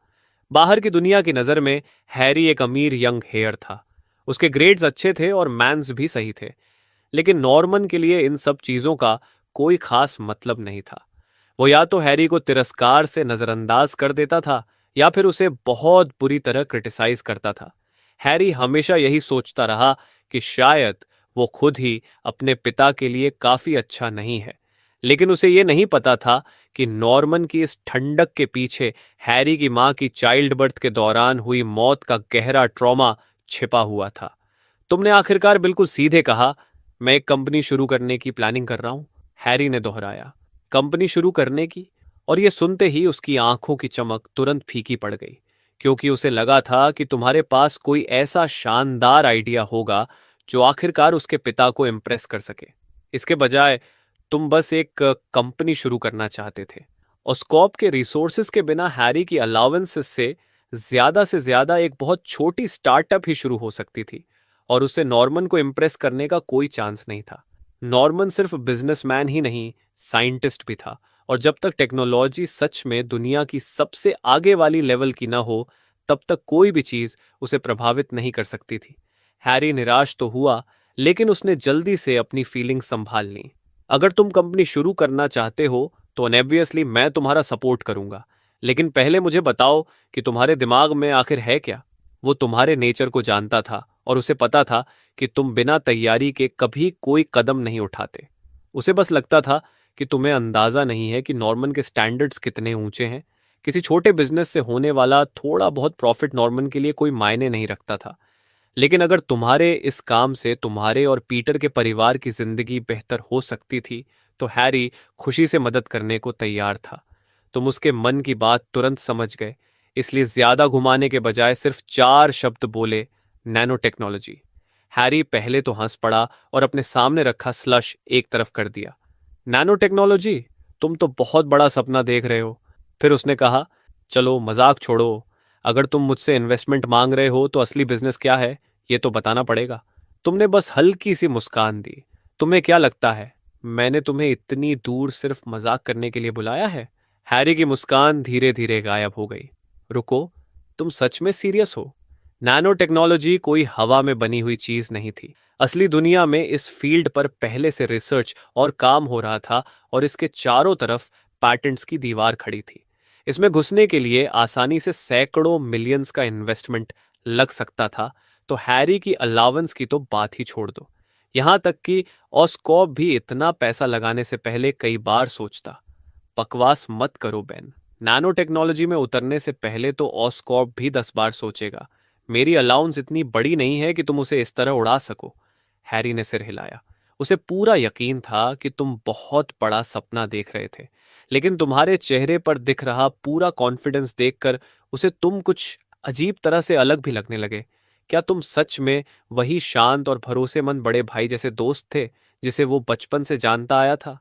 बाहर की दुनिया की नज़र में हैरी एक अमीर यंग हेयर था। उसके ग्रेड्स अच्छे थे और मैन्स भी सही थे। लेकिन नॉर्मन के लिए इन सब चीज़ों का कोई खास मतलब नहीं था। वो या तो हैरी को तिरस्कार से नज़रअंदाज कर देता था या फिर उसे बहुत बुरी तरह क्रिटिसाइज करता था। हैरी हमेशा यही सोचता रहा कि शायद वो खुद ही अपने पिता के लिए काफ़ी अच्छा नहीं है। लेकिन उसे ये नहीं पता था कि नॉर्मन की इस ठंडक के पीछे हैरी की माँ की चाइल्ड बर्थ के दौरान हुई मौत का गहरा ट्रॉमा छिपा हुआ था। तुमने आखिरकार बिल्कुल सीधे कहा, मैं एक कंपनी शुरू करने की प्लानिंग कर रहा हूं। हैरी ने दोहराया, कंपनी शुरू करने की? और ये सुनते ही उसकी आंखों की चमक तुरंत फीकी पड़ गई, क्योंकि उसे लगा था कि तुम्हारे पास कोई ऐसा शानदार आइडिया होगा जो आखिरकार उसके पिता को इम्प्रेस कर सके। इसके बजाय तुम बस एक कंपनी शुरू करना चाहते थे। और स्कॉप के रिसोर्सेज के बिना हैरी की अलाउंसेस से ज्यादा एक बहुत छोटी स्टार्टअप ही शुरू हो सकती थी, और उसे नॉर्मन को इम्प्रेस करने का कोई चांस नहीं था। नॉर्मन सिर्फ बिजनेसमैन ही नहीं, साइंटिस्ट भी था, और जब तक टेक्नोलॉजी सच में दुनिया की सबसे आगे वाली लेवल की ना हो, तब तक कोई भी चीज उसे प्रभावित नहीं कर सकती थी। हैरी निराश तो हुआ, लेकिन उसने जल्दी से अपनी फीलिंग्स संभाल ली। अगर तुम कंपनी शुरू करना चाहते हो तो ऑब्वियसली मैं तुम्हारा सपोर्ट करूंगा, लेकिन पहले मुझे बताओ कि तुम्हारे दिमाग में आखिर है क्या। वो तुम्हारे नेचर को जानता था और उसे पता था कि तुम बिना तैयारी के कभी कोई कदम नहीं उठाते। उसे बस लगता था कि तुम्हें अंदाजा नहीं है कि नॉर्मन के स्टैंडर्ड्स कितने ऊंचे हैं। किसी छोटे बिजनेस से होने वाला थोड़ा बहुत प्रॉफिट नॉर्मन के लिए कोई मायने नहीं रखता था, लेकिन अगर तुम्हारे इस काम से तुम्हारे और पीटर के परिवार की जिंदगी बेहतर हो सकती थी, तो हैरी खुशी से मदद करने को तैयार था। तुम उसके मन की बात तुरंत समझ गए, इसलिए ज्यादा घुमाने के बजाय सिर्फ 4 शब्द बोले, नैनो टेक्नोलॉजी। हैरी पहले तो हंस पड़ा और अपने सामने रखा स्लश एक तरफ कर दिया। Nano technology? तुम तो बहुत बड़ा सपना देख रहे हो। फिर उसने कहा, चलो मजाक छोड़ो, अगर तुम मुझसे इन्वेस्टमेंट मांग रहे हो तो असली बिजनेस क्या है ये तो बताना पड़ेगा। तुमने बस हल्की सी मुस्कान दी। तुम्हें क्या लगता है मैंने तुम्हें इतनी दूर सिर्फ मजाक करने के लिए बुलाया है? हैरी की मुस्कान धीरे धीरे गायब हो गई। रुको, तुम सच में सीरियस हो? नैनो टेक्नोलॉजी कोई हवा में बनी हुई चीज नहीं थी। असली दुनिया में इस फील्ड पर पहले से रिसर्च और काम हो रहा था, और इसके चारों तरफ पैटेंट्स की दीवार खड़ी थी। इसमें घुसने के लिए आसानी से सैकड़ों मिलियंस का इन्वेस्टमेंट लग सकता था, तो हैरी की अलाउंस की तो बात ही छोड़ दो। यहां तक कि ऑस्कॉप भी इतना पैसा लगाने से पहले कई बार सोचता। बकवास मत करो बेन, नैनो टेक्नोलॉजी में उतरने से पहले तो ऑस्कॉप भी 10 बार सोचेगा। मेरी अलाउंस इतनी बड़ी नहीं है कि तुम उसे इस तरह उड़ा सको। हैरी ने सिर हिलाया। उसे पूरा यकीन था कि तुम बहुत बड़ा सपना देख रहे थे, लेकिन तुम्हारे चेहरे पर दिख रहा पूरा कॉन्फिडेंस देखकर उसे तुम कुछ अजीब तरह से अलग भी लगने लगे। क्या तुम सच में वही शांत और भरोसेमंद बड़े भाई जैसे दोस्त थे जिसे वो बचपन से जानता आया था?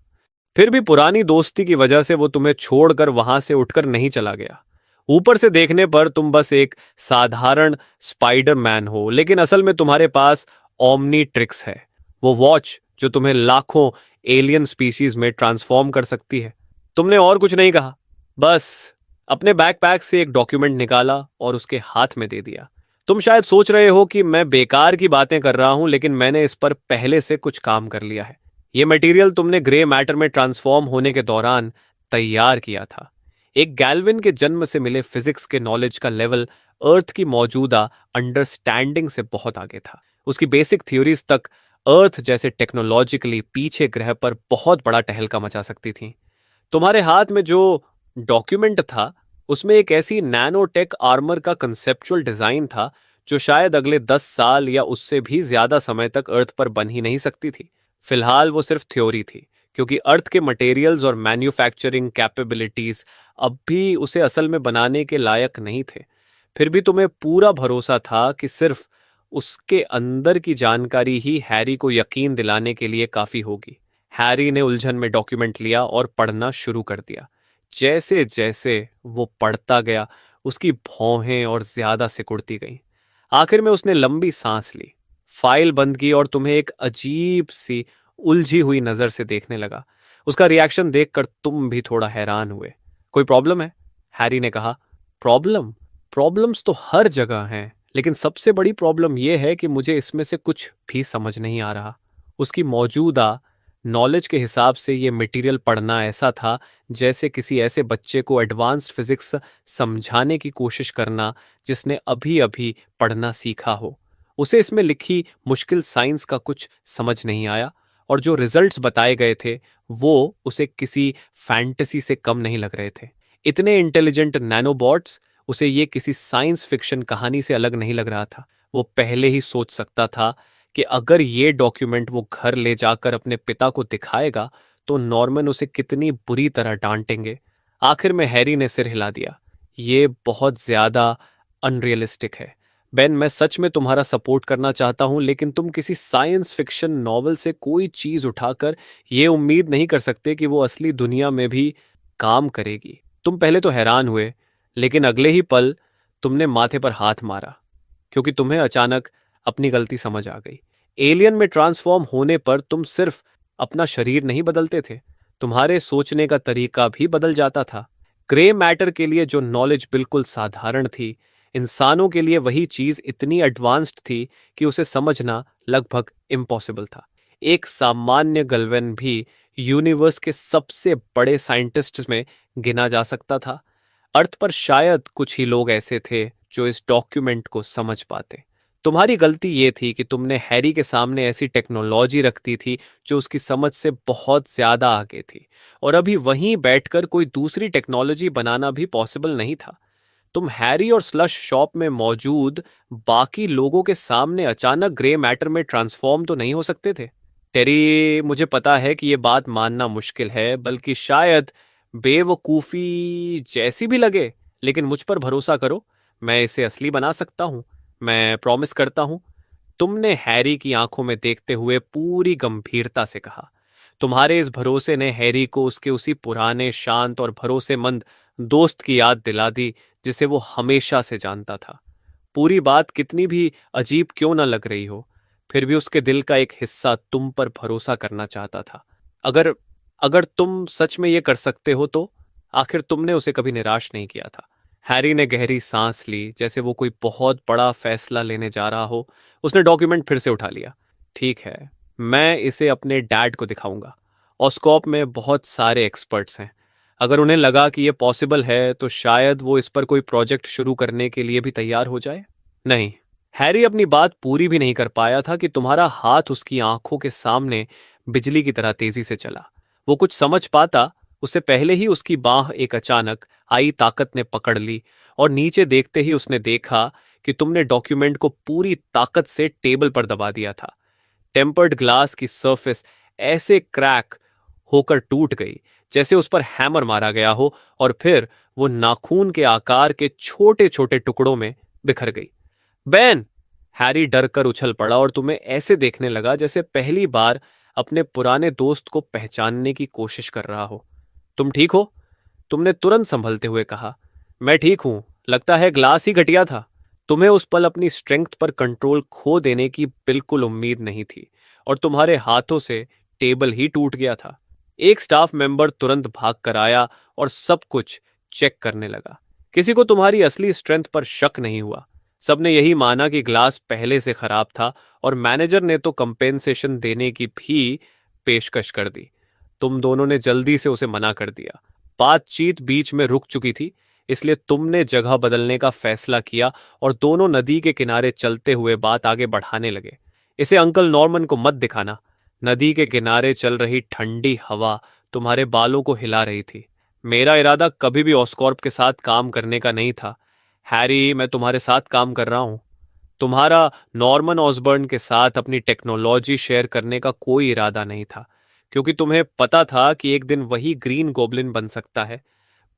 फिर भी पुरानी दोस्ती की वजह से वो तुम्हें छोड़कर वहां से उठकर नहीं चला गया। ऊपर से देखने पर तुम बस एक साधारण स्पाइडर मैन हो, लेकिन असल में तुम्हारे पास ओमनी ट्रिक्स है, वो वॉच जो तुम्हें लाखों एलियन स्पीसीज में ट्रांसफॉर्म कर सकती है। तुमने और कुछ नहीं कहा, बस अपने बैकपैक से एक डॉक्यूमेंट निकाला और उसके हाथ में दे दिया। तुम शायद सोच रहे हो कि मैं बेकार की बातें कर रहा हूं, लेकिन मैंने इस पर पहले से कुछ काम कर लिया है। ये मटेरियल तुमने ग्रे मैटर में ट्रांसफॉर्म होने के दौरान तैयार किया था। एक गैल्विन के जन्म से मिले फिजिक्स के नॉलेज का लेवल अर्थ की मौजूदा अंडरस्टैंडिंग से बहुत आगे था। उसकी बेसिक थ्योरीज तक अर्थ जैसे टेक्नोलॉजिकली पीछे ग्रह पर बहुत बड़ा टहलका मचा सकती थी। तुम्हारे हाथ में जो डॉक्यूमेंट था, उसमें एक ऐसी नैनोटेक आर्मर का कंसेप्चुअल डिजाइन था जो शायद अगले 10 साल या उससे भी ज्यादा समय तक अर्थ पर बन ही नहीं सकती थी। फिलहाल वो सिर्फ थ्योरी थी, क्योंकि अर्थ के मटेरियल्स और मैन्युफैक्चरिंग कैपेबिलिटीज अब भी उसे असल में बनाने के लायक नहीं थे। फिर भी तुम्हें पूरा भरोसा था कि सिर्फ उसके अंदर की जानकारी ही हैरी को यकीन दिलाने के लिए काफी होगी। हैरी ने उलझन में डॉक्यूमेंट लिया और पढ़ना शुरू कर दिया। जैसे जैसे वो पढ़ता गया, उसकी भौहें और ज्यादा सिकुड़ती गईं। आखिर में उसने लंबी सांस ली, फाइल बंद की और तुम्हें एक अजीब सी उलझी हुई नजर से देखने लगा। उसका रिएक्शन देखकर तुम भी थोड़ा हैरान हुए। कोई प्रॉब्लम है? हैरी ने कहा। प्रॉब्लम? प्रॉब्लम्स तो हर जगह हैं, लेकिन सबसे बड़ी प्रॉब्लम यह है कि मुझे इसमें से कुछ भी समझ नहीं आ रहा। उसकी मौजूदा नॉलेज के हिसाब से ये मटेरियल पढ़ना ऐसा था जैसे किसी ऐसे बच्चे को एडवांस्ड फिजिक्स समझाने की कोशिश करना जिसने अभी अभी पढ़ना सीखा हो। उसे इसमें लिखी मुश्किल साइंस का कुछ समझ नहीं आया, और जो रिजल्ट्स बताए गए थे वो उसे किसी फैंटेसी से कम नहीं लग रहे थे। इतने इंटेलिजेंट नैनोबॉट्स, उसे ये किसी साइंस फिक्शन कहानी से अलग नहीं लग रहा था। वो पहले ही सोच सकता था कि अगर ये डॉक्यूमेंट वो घर ले जाकर अपने पिता को दिखाएगा तो नॉर्मन उसे कितनी बुरी तरह डांटेंगे। आखिर में हैरी ने सिर हिला दिया। ये बहुत ज्यादा अनरियलिस्टिक है बेन, मैं सच में तुम्हारा सपोर्ट करना चाहता हूं, लेकिन तुम किसी साइंस फिक्शन नॉवल से कोई चीज उठाकर ये उम्मीद नहीं कर सकते कि वो असली दुनिया में भी काम करेगी। तुम पहले तो हैरान हुए, लेकिन अगले ही पल तुमने माथे पर हाथ मारा, क्योंकि तुम्हें अचानक अपनी गलती समझ आ गई। एलियन में ट्रांसफॉर्म होने पर तुम सिर्फ अपना शरीर नहीं बदलते थे, तुम्हारे सोचने का तरीका भी बदल जाता था। ग्रे मैटर के लिए जो नॉलेज बिल्कुल साधारण थी, इंसानों के लिए वही चीज इतनी एडवांस्ड थी कि उसे समझना लगभग इम्पॉसिबल था। एक सामान्य गल्वेन भी यूनिवर्स के सबसे बड़े साइंटिस्ट्स में गिना जा सकता था। अर्थ पर शायद कुछ ही लोग ऐसे थे जो इस डॉक्यूमेंट को समझ पाते। तुम्हारी गलती ये थी कि तुमने हैरी के सामने ऐसी टेक्नोलॉजी रखती थी जो उसकी समझ से बहुत ज्यादा आगे थी, और अभी वहीं बैठकर कोई दूसरी टेक्नोलॉजी बनाना भी पॉसिबल नहीं था। तुम हैरी और स्लश शॉप में मौजूद बाकी लोगों के सामने अचानक ग्रे मैटर में ट्रांसफॉर्म तो नहीं हो सकते थे। टेरी, मुझे पता है कि यह बात मानना मुश्किल है, बल्कि शायद बेवकूफ़ी जैसी भी लगे, लेकिन मुझ पर भरोसा करो, मैं इसे असली बना सकता हूँ। मैं प्रॉमिस करता हूँ। तुमने हैरी की आंखों में देखते हुए पूरी गंभीरता से कहा। तुम्हारे इस भरोसे ने हैरी को उसके उसी पुराने शांत और भरोसेमंद दोस्त की याद दिला दी जिसे वो हमेशा से जानता था। पूरी बात कितनी भी अजीब क्यों न लग रही हो, फिर भी उसके दिल का एक हिस्सा तुम पर भरोसा करना चाहता था। अगर अगर तुम सच में ये कर सकते हो तो आखिर तुमने उसे कभी निराश नहीं किया था। हैरी ने गहरी सांस ली, जैसे वो कोई बहुत बड़ा फैसला लेने जा रहा हो। उसने डॉक्यूमेंट फिर से उठा लिया। ठीक है, मैं इसे अपने डैड को दिखाऊंगा। ऑस्कॉप में बहुत सारे एक्सपर्ट्स हैं। अगर उन्हें लगा कि यह पॉसिबल है तो शायद वो इस पर कोई प्रोजेक्ट शुरू करने के लिए भी तैयार हो जाए। नहीं, हैरी अपनी बात पूरी भी नहीं कर पाया था कि तुम्हारा हाथ उसकी आंखों के सामने बिजली की तरह तेजी से चला। वो कुछ समझ पाता उससे पहले ही उसकी बाह एक अचानक आई ताकत ने पकड़ ली, और नीचे देखते ही उसने देखा कि तुमने डॉक्यूमेंट को पूरी ताकत से टेबल पर दबा दिया था। टेम्पर्ड ग्लास की सरफेस ऐसे क्रैक होकर टूट गई जैसे उस पर हैमर मारा गया हो, और फिर वो नाखून के आकार के छोटे छोटे टुकड़ों में बिखर गई। बैन! हैरी डर कर उछल पड़ा और तुम्हें ऐसे देखने लगा जैसे पहली बार अपने पुराने दोस्त को पहचानने की कोशिश कर रहा हो। तुम ठीक हो? तुमने तुरंत संभलते हुए कहा। मैं ठीक हूं, लगता है ग्लास ही घटिया था। तुम्हें उस पल अपनी स्ट्रेंथ पर कंट्रोल खो देने की बिल्कुल उम्मीद नहीं थी, और तुम्हारे हाथों से टेबल ही टूट गया था। एक स्टाफ मेंबर तुरंत भाग कर आया और सब कुछ चेक करने लगा। किसी को तुम्हारी असली स्ट्रेंथ पर शक नहीं हुआ। सबने यही माना कि ग्लास पहले से खराब था, और मैनेजर ने तो कंपेंसेशन देने की भी पेशकश कर दी। तुम दोनों ने जल्दी से उसे मना कर दिया। बातचीत बीच में रुक चुकी थी, इसलिए तुमने जगह बदलने का फैसला किया और दोनों नदी के किनारे चलते हुए बात आगे बढ़ाने लगे। इसे अंकल नॉर्मन को मत दिखाना। नदी के किनारे चल रही ठंडी हवा तुम्हारे बालों को हिला रही थी। मेरा इरादा कभी भी ऑस्कॉर्प के साथ काम करने का नहीं था। हैरी, मैं तुम्हारे साथ काम कर रहा हूं। तुम्हारा नॉर्मन ऑसबर्न के साथ अपनी टेक्नोलॉजी शेयर करने का कोई इरादा नहीं था, क्योंकि तुम्हें पता था कि एक दिन वही ग्रीन गोब्लिन बन सकता है।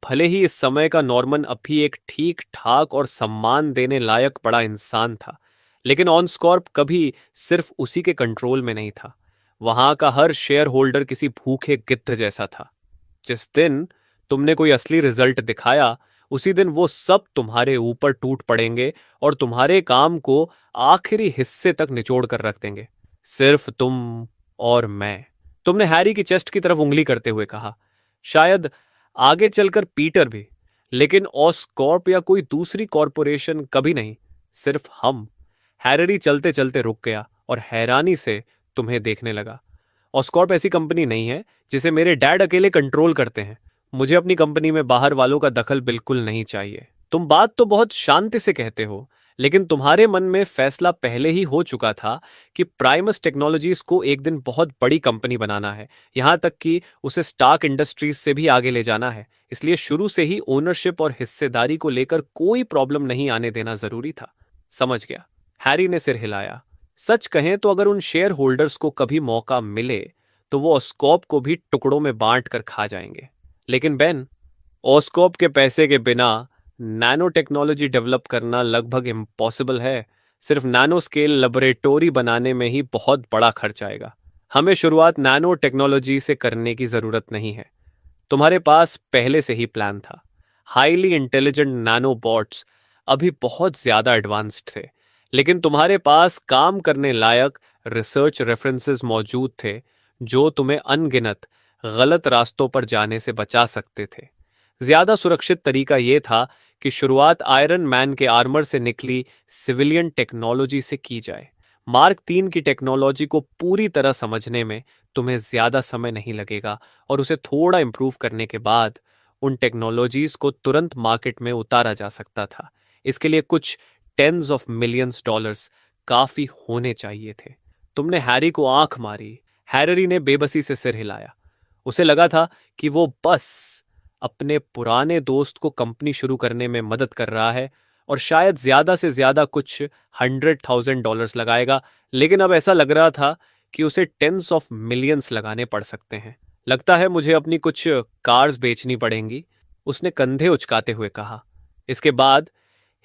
भले ही इस समय का नॉर्मन अब भी एक ठीक ठाक और सम्मान देने लायक बड़ा इंसान था, लेकिन ऑनस्कॉर्प कभी सिर्फ उसी के कंट्रोल में नहीं था। वहां का हर शेयर होल्डर किसी भूखे गिद्ध जैसा था। जिस दिन तुमने कोई असली रिजल्ट दिखाया, उसी दिन वो सब तुम्हारे ऊपर टूट पड़ेंगे और तुम्हारे काम को आखिरी हिस्से तक निचोड़ कर रख देंगे। सिर्फ तुम और मैं। तुमने हैरी की चेस्ट की तरफ उंगली करते हुए कहा। शायद आगे चलकर पीटर भी, लेकिन ऑसकॉर्प या कोई दूसरी कॉरपोरेशन कभी नहीं। सिर्फ हम। हैरी चलते चलते रुक गया और हैरानी से तुम्हें देखने लगा। ऑस्कॉर्प ऐसी कंपनी नहीं है जिसे मेरे डैड अकेले कंट्रोल करते हैं। मुझे अपनी कंपनी में बाहर वालों का दखल बिल्कुल नहीं चाहिए। तुम बात तो बहुत शांति से कहते हो, लेकिन तुम्हारे मन में फैसला पहले ही हो चुका था कि प्राइमस टेक्नोलॉजीज को एक दिन बहुत बड़ी कंपनी बनाना है, यहां तक कि उसे स्टार्क इंडस्ट्रीज से भी आगे ले जाना है। इसलिए शुरू से ही ओनरशिप और हिस्सेदारी को लेकर कोई प्रॉब्लम नहीं आने देना जरूरी था। समझ गया। हैरी ने सिर हिलाया। सच कहें तो अगर उन शेयर होल्डर्स को कभी मौका मिले तो वो ऑस्कॉप को भी टुकड़ों में बांट कर खा जाएंगे। लेकिन बेन, ऑस्कॉप के पैसे के बिना नैनो टेक्नोलॉजी डेवलप करना लगभग इम्पॉसिबल है। सिर्फ नैनो स्केल लेबोरेटोरी बनाने में ही बहुत बड़ा खर्च आएगा। हमें शुरुआत नैनो टेक्नोलॉजी से करने की जरूरत नहीं है। तुम्हारे पास पहले से ही प्लान था। हाईली इंटेलिजेंट नैनो बॉट्स अभी बहुत ज्यादा एडवांस्ड थे, लेकिन तुम्हारे पास काम करने लायक रिसर्च रेफरेंसेस मौजूद थे जो तुम्हें अनगिनत गलत रास्तों पर जाने से बचा सकते थे। ज्यादा सुरक्षित तरीका यह था कि शुरुआत आयरन मैन के आर्मर से निकली सिविलियन टेक्नोलॉजी से की जाए। मार्क 3 की टेक्नोलॉजी को पूरी तरह समझने में तुम्हें ज्यादा समय नहीं लगेगा और उसे थोड़ा इंप्रूव करने के बाद उन टेक्नोलॉजीज को तुरंत मार्केट में उतारा जा सकता था। इसके लिए कुछ टेंस ऑफ मिलियंस डॉलर्स काफी होने चाहिए थे। तुमने हैरी को आंख मारी। हैरी ने बेबसी से सिर हिलाया। उसे लगा था कि वो बस अपने पुराने दोस्त को कंपनी शुरू करने में मदद कर रहा है और शायद ज्यादा से ज्यादा कुछ $100,000 लगाएगा, लेकिन अब ऐसा लग रहा था कि उसे टेंस ऑफ मिलियंस लगाने पड़ सकते हैं। लगता है मुझे अपनी कुछ कार्स बेचनी पड़ेंगी, उसने कंधे उचकाते हुए कहा। इसके बाद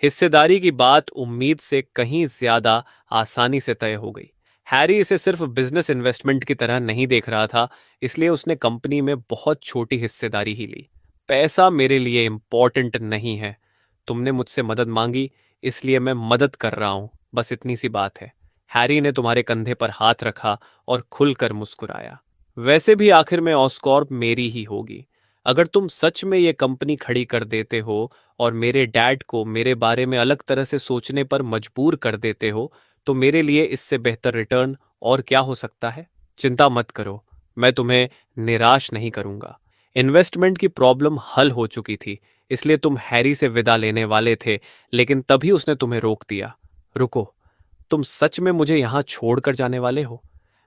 हिस्सेदारी की बात उम्मीद से कहीं ज्यादा आसानी से तय हो गई। हैरी इसे सिर्फ बिजनेस इन्वेस्टमेंट की तरह नहीं देख रहा था, इसलिए उसने कंपनी में बहुत छोटी हिस्सेदारी ही ली। पैसा मेरे लिए इंपॉर्टेंट नहीं है। तुमने मुझसे मदद मांगी, इसलिए मैं मदद कर रहा हूं, बस इतनी सी बात है। हैरी ने तुम्हारे कंधे पर हाथ रखा और खुलकर मुस्कुराया। वैसे भी आखिर में ऑस्कॉर्प मेरी ही होगी। अगर तुम सच में ये कंपनी खड़ी कर देते हो और मेरे डैड को मेरे बारे में अलग तरह से सोचने पर मजबूर कर देते हो, तो मेरे लिए इससे बेहतर रिटर्न और क्या हो सकता है। चिंता मत करो, मैं तुम्हें निराश नहीं करूंगा। इन्वेस्टमेंट की प्रॉब्लम हल हो चुकी थी, इसलिए तुम हैरी से विदा लेने वाले थे, लेकिन तभी उसने तुम्हें रोक दिया। रुको, तुम सच में मुझे यहां छोड़कर जाने वाले हो?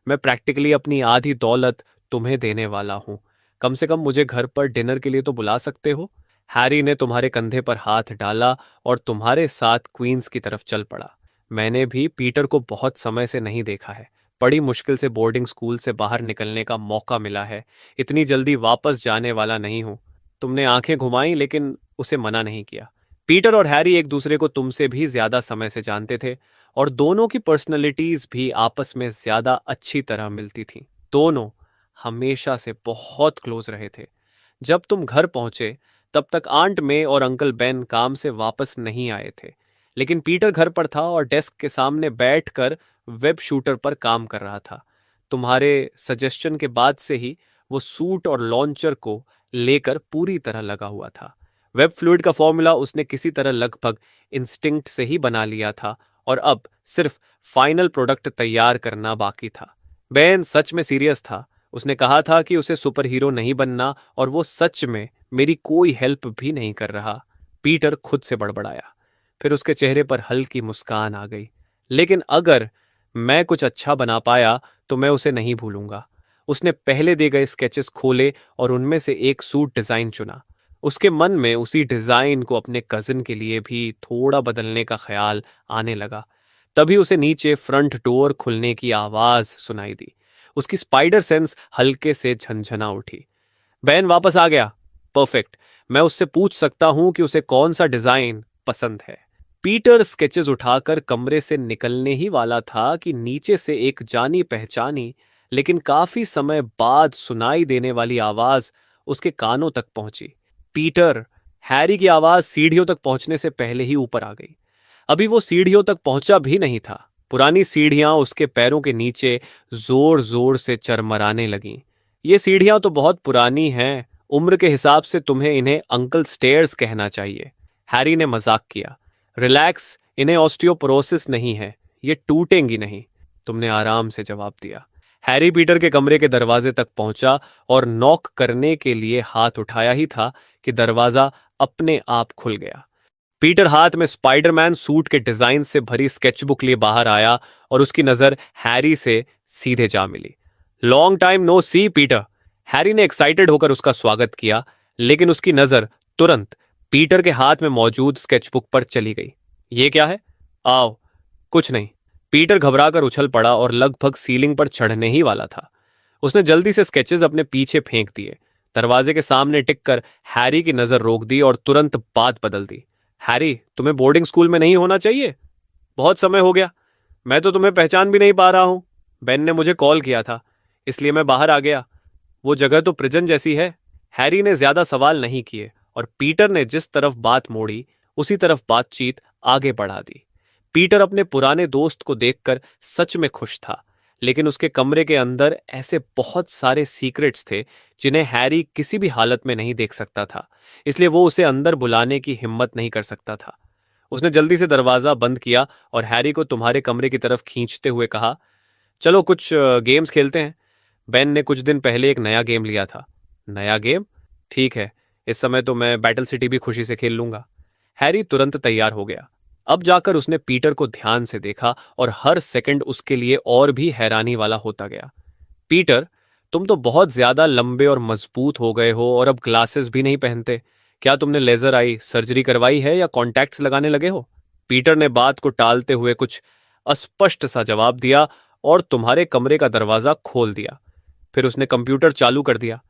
मैं प्रैक्टिकली अपनी आधी दौलत तुम्हें देने वाला हूं। कम से कम मुझे घर पर डिनर के लिए तो बुला सकते हो। हैरी ने तुम्हारे कंधे पर हाथ डाला और तुम्हारे साथ क्वींस की तरफ चल पड़ा। मैंने भी पीटर को बहुत समय से नहीं देखा है। बड़ी मुश्किल से बोर्डिंग स्कूल से बाहर निकलने का मौका मिला है। इतनी जल्दी वापस जाने वाला नहीं हूं। तुमने आंखें घुमाई, लेकिन उसे मना नहीं किया। पीटर और हैरी एक दूसरे को तुमसे भी ज्यादा समय से जानते थे और दोनों की पर्सनैलिटीज भी आपस में ज्यादा अच्छी तरह मिलती थीं। दोनों हमेशा से बहुत क्लोज रहे थे। जब तुम घर पहुंचे तब तक आंट मे और अंकल बेन काम से वापस नहीं आए थे, लेकिन पीटर घर पर था और डेस्क के सामने बैठकर वेब शूटर पर काम कर रहा था। तुम्हारे सजेशन के बाद से ही वो सूट और लॉन्चर को लेकर पूरी तरह लगा हुआ था। वेब फ्लूइड का फॉर्मूला उसने किसी तरह लगभग इंस्टिंक्ट से ही बना लिया था और अब सिर्फ फाइनल प्रोडक्ट तैयार करना बाकी था। बेन सच में सीरियस था। उसने कहा था कि उसे सुपर हीरो नहीं बनना और वो सच में मेरी कोई हेल्प भी नहीं कर रहा। पीटर खुद से बड़बड़ाया। फिर उसके चेहरे पर हल्की मुस्कान आ गई। लेकिन अगर मैं कुछ अच्छा बना पाया तो मैं उसे नहीं भूलूंगा। उसने पहले दिए गए स्केचेस खोले और उनमें से एक सूट डिजाइन चुना। उसके मन में उसी डिजाइन को अपने कजिन के लिए भी थोड़ा बदलने का ख्याल आने लगा। तभी उसे नीचे फ्रंट डोर खुलने की आवाज सुनाई दी। उसकी स्पाइडर सेंस हल्के से झंझना उठी। बैन वापस आ गया। परफेक्ट। मैं उससे पूछ सकता हूं कि उसे कौन सा डिजाइन पसंद है। पीटर स्केचेस उठाकर कमरे से निकलने ही वाला था कि नीचे से एक जानी पहचानी लेकिन काफी समय बाद सुनाई देने वाली आवाज उसके कानों तक पहुंची। पीटर। हैरी की आवाज सीढ़ियों तक पहुंचने से पहले ही ऊपर आ गई। अभी वो सीढ़ियों तक पहुंचा भी नहीं था, पुरानी सीढ़ियां उसके पैरों के नीचे जोर जोर से चरमराने लगीं। ये सीढ़ियां तो बहुत पुरानी हैं, उम्र के हिसाब से तुम्हें इन्हें अंकल स्टेयर्स कहना चाहिए। हैरी ने मजाक किया। रिलैक्स, इन्हें ऑस्टियोपोरोसिस नहीं है, ये टूटेंगी नहीं। तुमने आराम से जवाब दिया। हैरी पीटर के कमरे के दरवाजे तक पहुंचा और नॉक करने के लिए हाथ उठाया ही था कि दरवाजा अपने आप खुल गया। पीटर हाथ में स्पाइडरमैन सूट के डिजाइन से भरी स्केचबुक लिए बाहर आया और उसकी नजर हैरी से सीधे जा मिली। लॉन्ग टाइम नो सी पीटर। हैरी ने एक्साइटेड होकर उसका स्वागत किया, लेकिन उसकी नजर तुरंत पीटर के हाथ में मौजूद स्केचबुक पर चली गई। ये क्या है? आओ। कुछ नहीं। पीटर घबराकर उछल पड़ा और लगभग सीलिंग पर चढ़ने ही वाला था। उसने जल्दी से स्केचेस अपने पीछे फेंक दिए, दरवाजे के सामने टिककर हैरी की नजर रोक दी और तुरंत बात बदल दी। हैरी, तुम्हें बोर्डिंग स्कूल में नहीं होना चाहिए। बहुत समय हो गया। मैं तो तुम्हें पहचान भी नहीं पा रहा हूं। बेन ने मुझे कॉल किया था, इसलिए मैं बाहर आ गया। वो जगह तो प्रिजन जैसी है। हैरी ने ज्यादा सवाल नहीं किए और पीटर ने जिस तरफ बात मोड़ी उसी तरफ बातचीत आगे बढ़ा दी। पीटर अपने पुराने दोस्त को देखकर सच में खुश था, लेकिन उसके कमरे के अंदर ऐसे बहुत सारे सीक्रेट्स थे जिन्हें हैरी किसी भी हालत में नहीं देख सकता था, इसलिए वो उसे अंदर बुलाने की हिम्मत नहीं कर सकता था। उसने जल्दी से दरवाजा बंद किया और हैरी को तुम्हारे कमरे की तरफ खींचते हुए कहा, चलो कुछ गेम्स खेलते हैं। बेन ने कुछ दिन पहले एक नया गेम लिया था। नया गेम? ठीक है, इस समय तो मैं बैटल सिटी भी खुशी से खेल लूंगा। हैरी तुरंत तैयार हो गया। अब जाकर उसने पीटर को ध्यान से देखा और हर सेकंड उसके लिए और भी हैरानी वाला होता गया। पीटर, तुम तो बहुत ज्यादा लंबे और मजबूत हो गए हो और अब ग्लासेस भी नहीं पहनते। क्या तुमने लेजर आई सर्जरी करवाई है या कॉन्टैक्ट्स लगाने लगे हो? पीटर ने बात को टालते हुए कुछ अस्पष्ट सा जवाब दिया और तुम्हारे कमरे का दरवाजा खोल दिया। फिर उसने कंप्यूटर चालू कर दिया।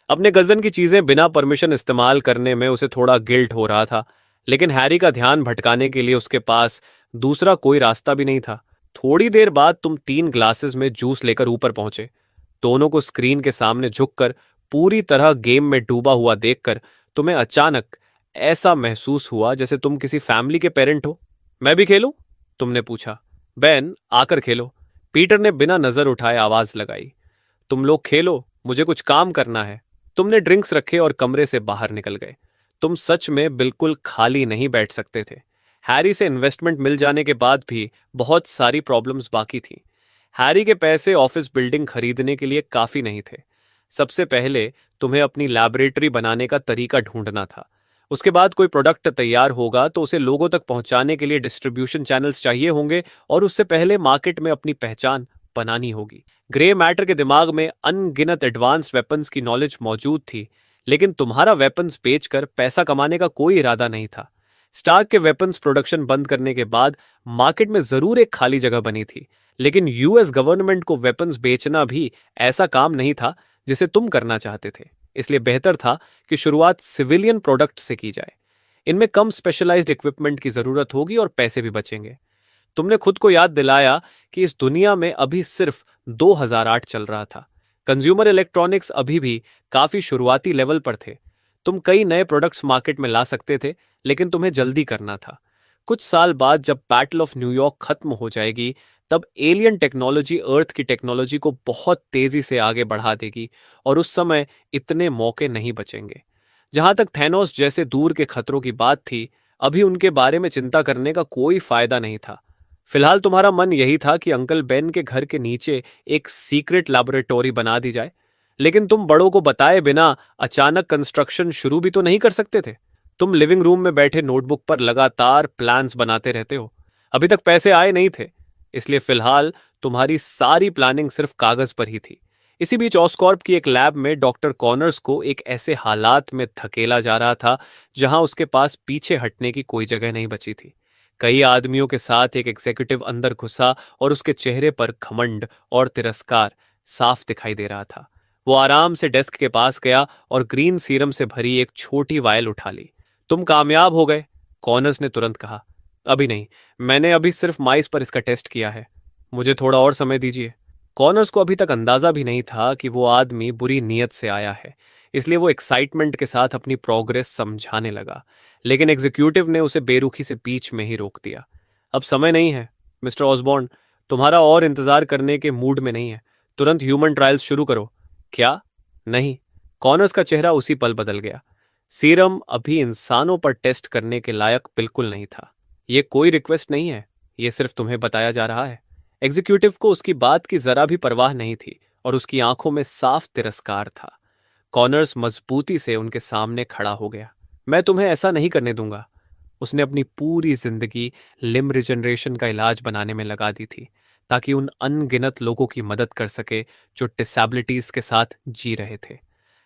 अपने कजन की चीजें बिना परमिशन इस्तेमाल करने में उसे थोड़ा गिल्ट हो रहा था, लेकिन हैरी का ध्यान भटकाने के लिए उसके पास दूसरा कोई रास्ता भी नहीं था। थोड़ी देर बाद तुम 3 ग्लासेस में जूस लेकर ऊपर पहुंचे। दोनों को स्क्रीन के सामने झुककर पूरी तरह गेम में डूबा हुआ देखकर तुम्हें अचानक ऐसा महसूस हुआ जैसे तुम किसी फैमिली के पेरेंट हो। मैं भी खेलूं? तुमने पूछा। बेन, आकर खेलो। पीटर ने बिना नजर उठाए आवाज लगाई। तुम लोग खेलो, मुझे कुछ काम करना है। तुमने ड्रिंक्स रखे और कमरे से बाहर निकल गए। तुम सच में बिल्कुल खाली नहीं बैठ सकते थे। हैरी से इन्वेस्टमेंट मिल जाने के बाद भी बहुत सारी प्रॉब्लम्स बाकी थीं। हैरी के पैसे ऑफिस बिल्डिंग खरीदने के लिए काफी नहीं थे। सबसे पहले तुम्हें अपनी लैबोरेटरी बनाने का तरीका ढूंढना था। उसके बाद कोई प्रोडक्ट तैयार होगा तो उसे लोगों तक पहुंचाने के लिए डिस्ट्रीब्यूशन चैनल्स चाहिए होंगे और उससे पहले मार्केट में अपनी पहचान बनानी होगी। ग्रे मैटर के दिमाग में अनगिनत एडवांस्ड वेपन्स की नॉलेज मौजूद थी, लेकिन तुम्हारा वेपन्स बेचकर पैसा कमाने का कोई इरादा नहीं था। स्टार्क के वेपन्स प्रोडक्शन बंद करने के बाद मार्केट में जरूर एक खाली जगह बनी थी, लेकिन यूएस गवर्नमेंट को वेपन्स बेचना भी ऐसा काम नहीं था जिसे तुम करना चाहते थे। इसलिए बेहतर था कि शुरुआत सिविलियन प्रोडक्ट से की जाए। इनमें कम स्पेशलाइज्ड इक्विपमेंट की जरूरत होगी और पैसे भी बचेंगे। तुमने खुद को याद दिलाया कि इस दुनिया में अभी सिर्फ 2008 चल रहा था। कंज्यूमर इलेक्ट्रॉनिक्स अभी भी काफी शुरुआती लेवल पर थे। तुम कई नए प्रोडक्ट्स मार्केट में ला सकते थे, लेकिन तुम्हें जल्दी करना था। कुछ साल बाद जब बैटल ऑफ न्यूयॉर्क खत्म हो जाएगी, तब एलियन टेक्नोलॉजी अर्थ की टेक्नोलॉजी को बहुत तेजी से आगे बढ़ा देगी और उस समय इतने मौके नहीं बचेंगे। जहां तक थैनोस जैसे दूर के खतरों की बात थी, अभी उनके बारे में चिंता करने का कोई फायदा नहीं था। फिलहाल तुम्हारा मन यही था कि अंकल बेन के घर के नीचे एक सीक्रेट लैबोरेटरी बना दी जाए, लेकिन तुम बड़ों को बताए बिना अचानक कंस्ट्रक्शन शुरू भी तो नहीं कर सकते थे। तुम लिविंग रूम में बैठे नोटबुक पर लगातार प्लान्स बनाते रहते हो। अभी तक पैसे आए नहीं थे, इसलिए फिलहाल तुम्हारी सारी प्लानिंग सिर्फ कागज पर ही थी। इसी बीच ऑस्कॉर्प की एक लैब में डॉक्टर कॉनर्स को एक ऐसे हालात में धकेला जा रहा था जहां उसके पास पीछे हटने की कोई जगह नहीं बची थी। कई आदमियों के साथ एक एग्जीक्यूटिव अंदर घुसा और उसके चेहरे पर घमंड और तिरस्कार साफ दिखाई दे रहा था। वो आराम से डेस्क के पास गया और ग्रीन सीरम से भरी एक छोटी वायल उठा ली। तुम कामयाब हो गए, कॉनर्स ने तुरंत कहा। अभी नहीं, मैंने अभी सिर्फ माइस पर इसका टेस्ट किया है। मुझे थोड़ा और समय दीजिए। कॉनर्स को अभी तक अंदाजा भी नहीं था कि वो आदमी बुरी नीयत से आया है, इसलिए वो एक्साइटमेंट के साथ अपनी प्रोग्रेस समझाने लगा। लेकिन एग्जीक्यूटिव ने उसे बेरुखी से बीच में ही रोक दिया। अब समय नहीं है मिस्टर ऑसबॉर्न, तुम्हारा और इंतजार करने के मूड में नहीं है। तुरंत ह्यूमन ट्रायल्स शुरू करो। क्या? नहीं। कॉनर्स का चेहरा उसी पल बदल गया। सीरम अभी इंसानों पर टेस्ट करने के लायक बिल्कुल नहीं था। ये कोई रिक्वेस्ट नहीं है, ये सिर्फ तुम्हें बताया जा रहा है। एग्जीक्यूटिव को उसकी बात की जरा भी परवाह नहीं थी और उसकी आंखों में साफ तिरस्कार था। कॉनर्स मजबूती से उनके सामने खड़ा हो गया। मैं तुम्हें ऐसा नहीं करने दूंगा। उसने अपनी पूरी जिंदगी लिम्ब रिजनरेशन का इलाज बनाने में लगा दी थी, ताकि उन अनगिनत लोगों की मदद कर सके जो डिसेबिलिटीज के साथ जी रहे थे।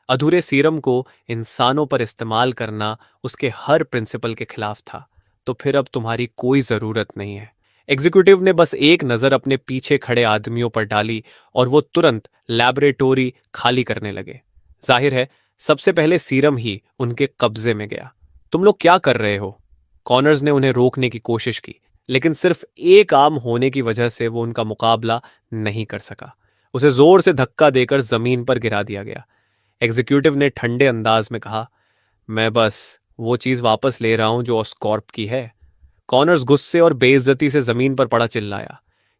अधूरे सीरम को इंसानों पर इस्तेमाल करना उसके हर प्रिंसिपल के खिलाफ था। तो फिर अब तुम्हारी कोई जरूरत नहीं है। एग्जीक्यूटिव ने बस एक नजर अपने पीछे खड़े आदमियों पर डाली और वो तुरंत लैबोरेटोरी खाली करने लगे। जाहिर है सबसे पहले सीरम ही उनके कब्जे में गया। तुम लोग क्या कर रहे हो? कॉनर्स ने उन्हें रोकने की कोशिश की, लेकिन सिर्फ एक आम होने की वजह से वो उनका मुकाबला नहीं कर सका। उसे जोर से धक्का देकर जमीन पर गिरा दिया गया। एग्जीक्यूटिव ने ठंडे अंदाज में कहा, मैं बस वो चीज वापस ले रहा हूं जो ऑस्कॉर्प की है। कॉनर्स गुस्से और बेइज्जती से जमीन पर पड़ा चिल्लाया,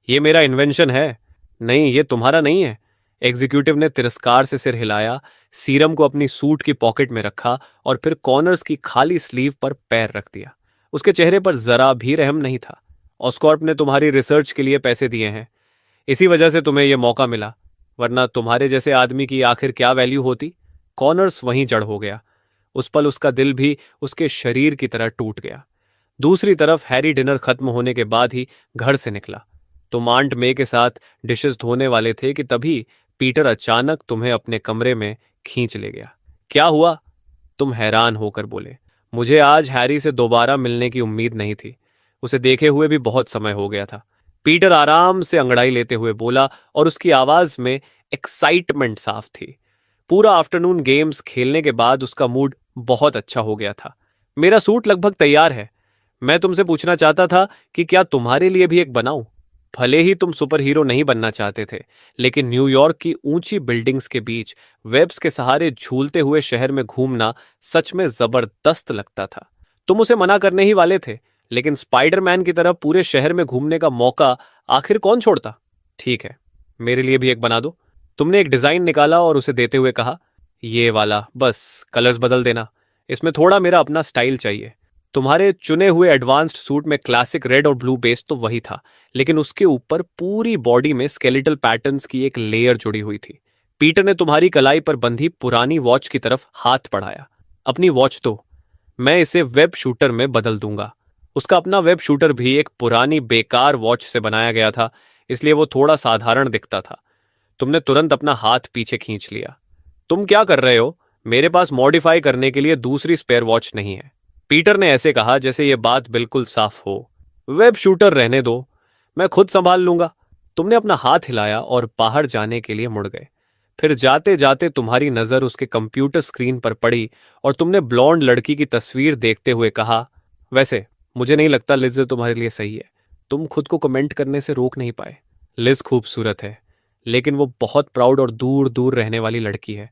ये मेरा इन्वेंशन है। नहीं, ये तुम्हारा नहीं है। एग्जीक्यूटिव ने तिरस्कार से सिर हिलाया, सीरम को अपनी सूट की पॉकेट में रखा और फिर कॉनर्स की खाली स्लीव पर पैर रख दिया। उसके चेहरे पर जरा भी रहम नहीं था। ऑस्कॉर्प ने तुम्हारी रिसर्च के लिए पैसे दिए हैं, इसी वजह से तुम्हें यह मौका मिला, वरना तुम्हारे जैसे आदमी की आखिर क्या वैल्यू होती? कॉनर्स वहीं जड़ हो गया। उस पल उसका दिल भी उसके शरीर की तरह टूट गया। दूसरी तरफ हैरी डिनर खत्म होने के बाद ही घर से निकला। तुम आंट मे के साथ डिशेस धोने वाले थे कि तभी पीटर अचानक तुम्हें अपने कमरे में खींच ले गया। क्या हुआ? तुम हैरान होकर बोले, मुझे आज हैरी से दोबारा मिलने की उम्मीद नहीं थी। उसे देखे हुए भी बहुत समय हो गया था। पीटर आराम से अंगड़ाई लेते हुए बोला और उसकी आवाज में एक्साइटमेंट साफ थी। पूरा आफ्टरनून गेम्स खेलने के बाद उसका मूड बहुत अच्छा हो गया था। मेरा सूट लगभग तैयार है। मैं तुमसे पूछना चाहता था कि क्या तुम्हारे लिए भी एक बनाऊं? भले ही तुम सुपर हीरो नहीं बनना चाहते थे, लेकिन न्यूयॉर्क की ऊंची बिल्डिंग्स के बीच वेब्स के सहारे झूलते हुए शहर में घूमना सच में जबरदस्त लगता था। तुम उसे मना करने ही वाले थे, लेकिन स्पाइडरमैन की तरह पूरे शहर में घूमने का मौका आखिर कौन छोड़ता? ठीक है, मेरे लिए भी एक बना दो। तुमने एक डिजाइन निकाला और उसे देते हुए कहा, ये वाला, बस कलर्स बदल देना। इसमें थोड़ा मेरा अपना स्टाइल चाहिए। तुम्हारे चुने हुए एडवांस्ड सूट में क्लासिक रेड और ब्लू बेस तो वही था, लेकिन उसके ऊपर पूरी बॉडी में स्केलेटल पैटर्न्स की एक लेयर जुड़ी हुई थी। पीटर ने तुम्हारी कलाई पर बंधी पुरानी वॉच की तरफ हाथ बढ़ाया। अपनी वॉच तो मैं इसे वेब शूटर में बदल दूंगा। उसका अपना वेब शूटर भी एक पुरानी बेकार वॉच से बनाया गया था, इसलिए वो थोड़ा साधारण दिखता था। तुमने तुरंत अपना हाथ पीछे खींच लिया। तुम क्या कर रहे हो? मेरे पास मॉडिफाई करने के लिए दूसरी स्पेयर वॉच नहीं है। पीटर ने ऐसे कहा जैसे यह बात बिल्कुल साफ हो। वेब शूटर रहने दो, मैं खुद संभाल लूंगा। तुमने अपना हाथ हिलाया और बाहर जाने के लिए मुड़ गए। फिर जाते जाते तुम्हारी नजर उसके कंप्यूटर स्क्रीन पर पड़ी और तुमने ब्लॉन्ड लड़की की तस्वीर देखते हुए कहा, वैसे मुझे नहीं लगता लिज तुम्हारे लिए सही है। तुम खुद को कमेंट करने से रोक नहीं पाए। लिज खूबसूरत है, लेकिन वो बहुत प्राउड और दूर दूर रहने वाली लड़की है।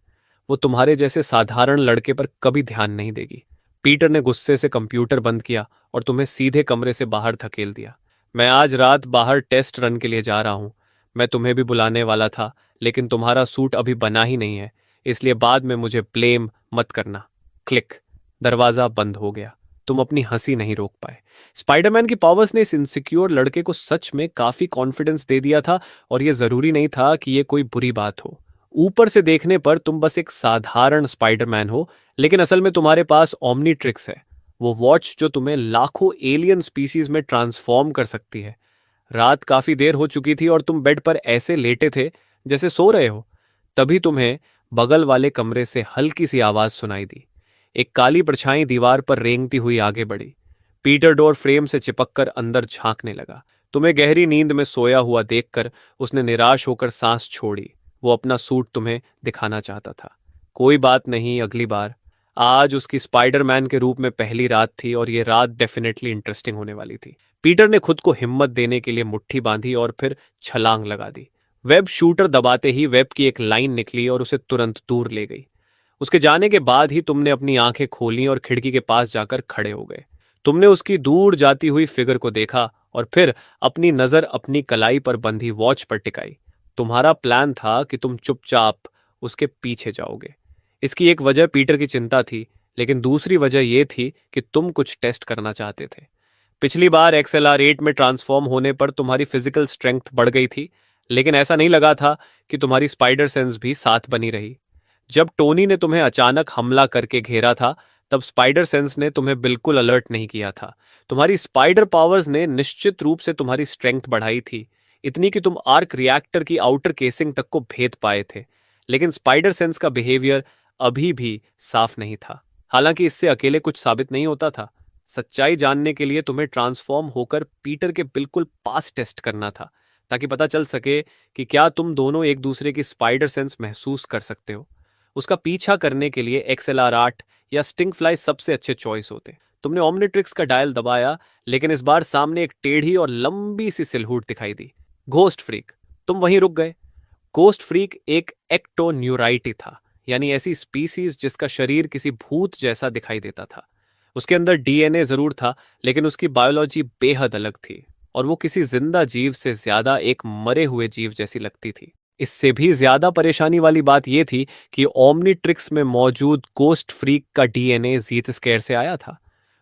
वो तुम्हारे जैसे साधारण लड़के पर कभी ध्यान नहीं देगी। पीटर ने गुस्से से कंप्यूटर बंद किया और तुम्हें सीधे कमरे से बाहर धकेल दिया। मैं आज रात बाहर टेस्ट रन के लिए जा रहा हूं। मैं तुम्हें भी बुलाने वाला था, लेकिन तुम्हारा सूट अभी बना ही नहीं है, इसलिए बाद में मुझे ब्लेम मत करना। क्लिक। दरवाजा बंद हो गया। तुम अपनी हंसी नहीं रोक पाए। स्पाइडरमैन की पावर्स ने इस इनसिक्योर लड़के को सच में काफी कॉन्फिडेंस दे दिया था, और यह जरूरी नहीं था कि यह कोई बुरी बात हो। ऊपर से देखने पर तुम बस एक साधारण स्पाइडरमैन हो, लेकिन असल में तुम्हारे पास ओमनीट्रिक्स है, वो वॉच जो तुम्हें लाखों एलियन स्पीसीज में ट्रांसफॉर्म कर सकती है। रात काफी देर हो चुकी थी और तुम बेड पर ऐसे लेटे थे जैसे सो रहे हो। तभी तुम्हें बगल वाले कमरे से हल्की सी आवाज सुनाई दी। एक काली परछाई दीवार पर रेंगती हुई आगे बढ़ी। पीटर डोर फ्रेम से चिपककर अंदर झांकने लगा। तुम्हें गहरी नींद में सोया हुआ देखकर उसने निराश होकर सांस छोड़ी। वो अपना सूट तुम्हें दिखाना चाहता था। कोई बात नहीं, अगली बार। आज उसकी स्पाइडरमैन के रूप में पहली रात थी और ये रात डेफिनेटली इंटरेस्टिंग होने वाली थी। पीटर ने खुद को हिम्मत देने के लिए मुट्ठी बांधी और फिर छलांग लगा दी। वेब शूटर दबाते ही वेब की एक लाइन निकली और उसे तुरंत दूर ले गई। उसके जाने के बाद ही तुमने अपनी आंखें खोली और खिड़की के पास जाकर खड़े हो गए। तुमने उसकी दूर जाती हुई फिगर को देखा और फिर अपनी नजर अपनी कलाई पर बंधी वॉच पर टिकाई। तुम्हारा प्लान था कि तुम चुपचाप उसके पीछे जाओगे। इसकी एक वजह पीटर की चिंता थी, लेकिन दूसरी वजह यह थी कि तुम कुछ टेस्ट करना चाहते थे। पिछली बार XLR8 में ट्रांसफॉर्म होने पर तुम्हारी फिजिकल स्ट्रेंथ बढ़ गई थी, लेकिन ऐसा नहीं लगा था कि तुम्हारी स्पाइडर सेंस भी साथ बनी रही। जब टोनी ने तुम्हें अचानक हमला करके घेरा था, तब स्पाइडर सेंस ने तुम्हें बिल्कुल अलर्ट नहीं किया था। तुम्हारी स्पाइडर पावर्स ने निश्चित रूप से तुम्हारी स्ट्रेंथ बढ़ाई थी, इतनी कि तुम आर्क रिएक्टर की आउटर केसिंग तक को भेद पाए थे। लेकिन स्पाइडर सेंस का बिहेवियर अभी भी साफ नहीं था। हालांकि इससे अकेले कुछ साबित नहीं होता था। सच्चाई जानने के लिए तुम्हें ट्रांसफॉर्म होकर पीटर के बिल्कुल पास टेस्ट करना था, ताकि पता चल सके कि क्या तुम दोनों एक दूसरे की स्पाइडर सेंस महसूस कर सकते हो। उसका पीछा करने के लिए XLR8 या स्टिंग फ्लाई सबसे अच्छे चॉइस होते। तुमने ओमनिट्रिक्स का डायल दबाया, लेकिन इस बार सामने एक टेढ़ी और लंबी सी सिलहूट दिखाई दी। Ghost freak. तुम वहीं रुक गए। घोस्ट फ्रीक एक एक्टोन्यूराइटी था, यानी ऐसी स्पीसीज जिसका शरीर किसी भूत जैसा दिखाई देता था। उसके अंदर DNA जरूर था, लेकिन उसकी बायोलॉजी बेहद अलग थी और वो किसी जिंदा जीव से ज्यादा एक मरे हुए जीव जैसी लगती थी। इससे भी ज्यादा परेशानी वाली बात यह थी कि ओमनीट्रिक्स में मौजूद गोस्ट फ्रीक का DNA जीत स्केयर से आया था।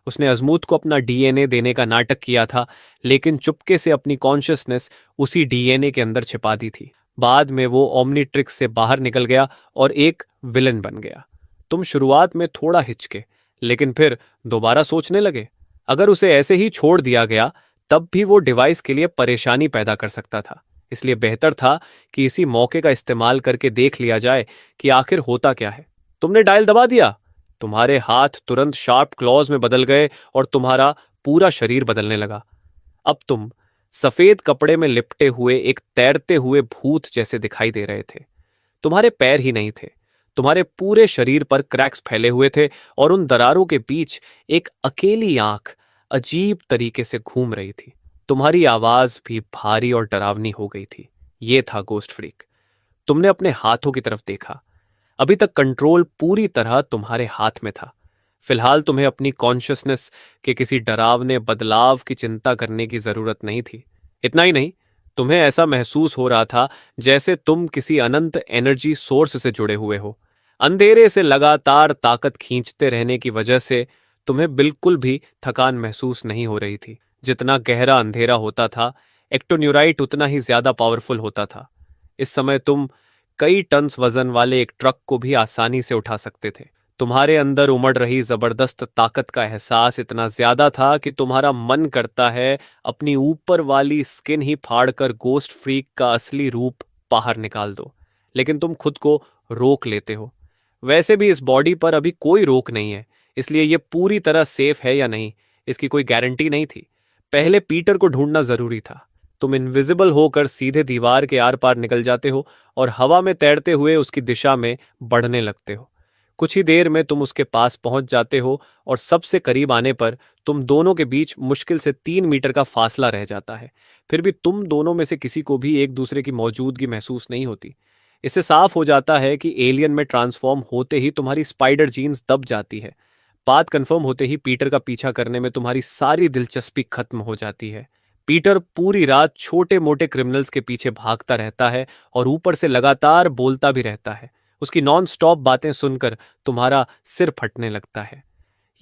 उसने अजमूत को अपना DNA देने का नाटक किया था, लेकिन चुपके से अपनी कॉन्शियसनेस उसी DNA के अंदर छिपा दी थी। बाद में वो ओमनीट्रिक्स से बाहर निकल गया और एक विलन बन गया। तुम शुरुआत में थोड़ा हिचके, लेकिन फिर दोबारा सोचने लगे। अगर उसे ऐसे ही छोड़ दिया गया, तब भी वो डिवाइस के लिए परेशानी पैदा कर सकता था। इसलिए बेहतर था कि इसी मौके का इस्तेमाल करके देख लिया जाए कि आखिर होता क्या है। तुमने डायल दबा दिया। तुम्हारे हाथ तुरंत शार्प क्लॉज में बदल गए और तुम्हारा पूरा शरीर बदलने लगा। अब तुम सफेद कपड़े में लिपटे हुए एक तैरते हुए भूत जैसे दिखाई दे रहे थे। तुम्हारे पैर ही नहीं थे, तुम्हारे पूरे शरीर पर क्रैक्स फैले हुए थे और उन दरारों के बीच एक अकेली आंख अजीब तरीके से घूम रही थी। तुम्हारी आवाज भी भारी और डरावनी हो गई थी। ये था गोस्ट फ्रीक। तुमने अपने हाथों की तरफ देखा। अभी तक कंट्रोल पूरी तरह तुम्हारे हाथ में था। फिलहाल तुम्हें अपनी कॉन्शियसनेस के किसी डरावने बदलाव की चिंता करने की जरूरत नहीं थी। इतना ही नहीं, तुम्हें ऐसा महसूस हो रहा था जैसे तुम किसी अनंत एनर्जी सोर्स से जुड़े हुए हो। अंधेरे से लगातार ताकत खींचते रहने की वजह से तुम्हें बिल्कुल भी थकान महसूस नहीं हो रही थी। जितना गहरा अंधेरा होता था, एक्टोन्यूराइट उतना ही ज्यादा पावरफुल होता था। इस समय तुम कई टन्स वजन वाले एक ट्रक को भी आसानी से उठा सकते थे। तुम्हारे अंदर उमड़ रही जबरदस्त ताकत का एहसास इतना ज्यादा था कि तुम्हारा मन करता है अपनी ऊपर वाली स्किन ही फाड़कर गोस्ट फ्रीक का असली रूप बाहर निकाल दो। लेकिन तुम खुद को रोक लेते हो। वैसे भी इस बॉडी पर अभी कोई रोक नहीं है, इसलिए यह पूरी तरह सेफ है या नहीं, इसकी कोई गारंटी नहीं थी। पहले पीटर को ढूंढना जरूरी था। तुम इनविजिबल होकर सीधे दीवार के आर पार निकल जाते हो और हवा में तैरते हुए उसकी दिशा में बढ़ने लगते हो। कुछ ही देर में तुम उसके पास पहुंच जाते हो और सबसे करीब आने पर तुम दोनों के बीच मुश्किल से 3 मीटर का फासला रह जाता है। फिर भी तुम दोनों में से किसी को भी एक दूसरे की मौजूदगी महसूस नहीं होती। इससे साफ हो जाता है कि एलियन में ट्रांसफॉर्म होते ही तुम्हारी स्पाइडर जीन्स दब जाती है। बात कंफर्म होते ही पीटर का पीछा करने में तुम्हारी सारी दिलचस्पी खत्म हो जाती है। पीटर पूरी रात छोटे मोटे क्रिमिनल्स के पीछे भागता रहता है और ऊपर से लगातार बोलता भी रहता है। उसकी नॉन स्टॉप बातें सुनकर तुम्हारा सिर फटने लगता है।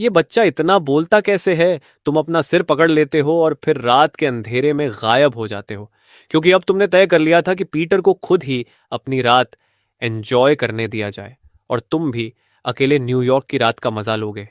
ये बच्चा इतना बोलता कैसे है? तुम अपना सिर पकड़ लेते हो और फिर रात के अंधेरे में गायब हो जाते हो, क्योंकि अब तुमने तय कर लिया था कि पीटर को खुद ही अपनी रात एंजॉय करने दिया जाए और तुम भी अकेले न्यूयॉर्क की रात का मजा लोगे।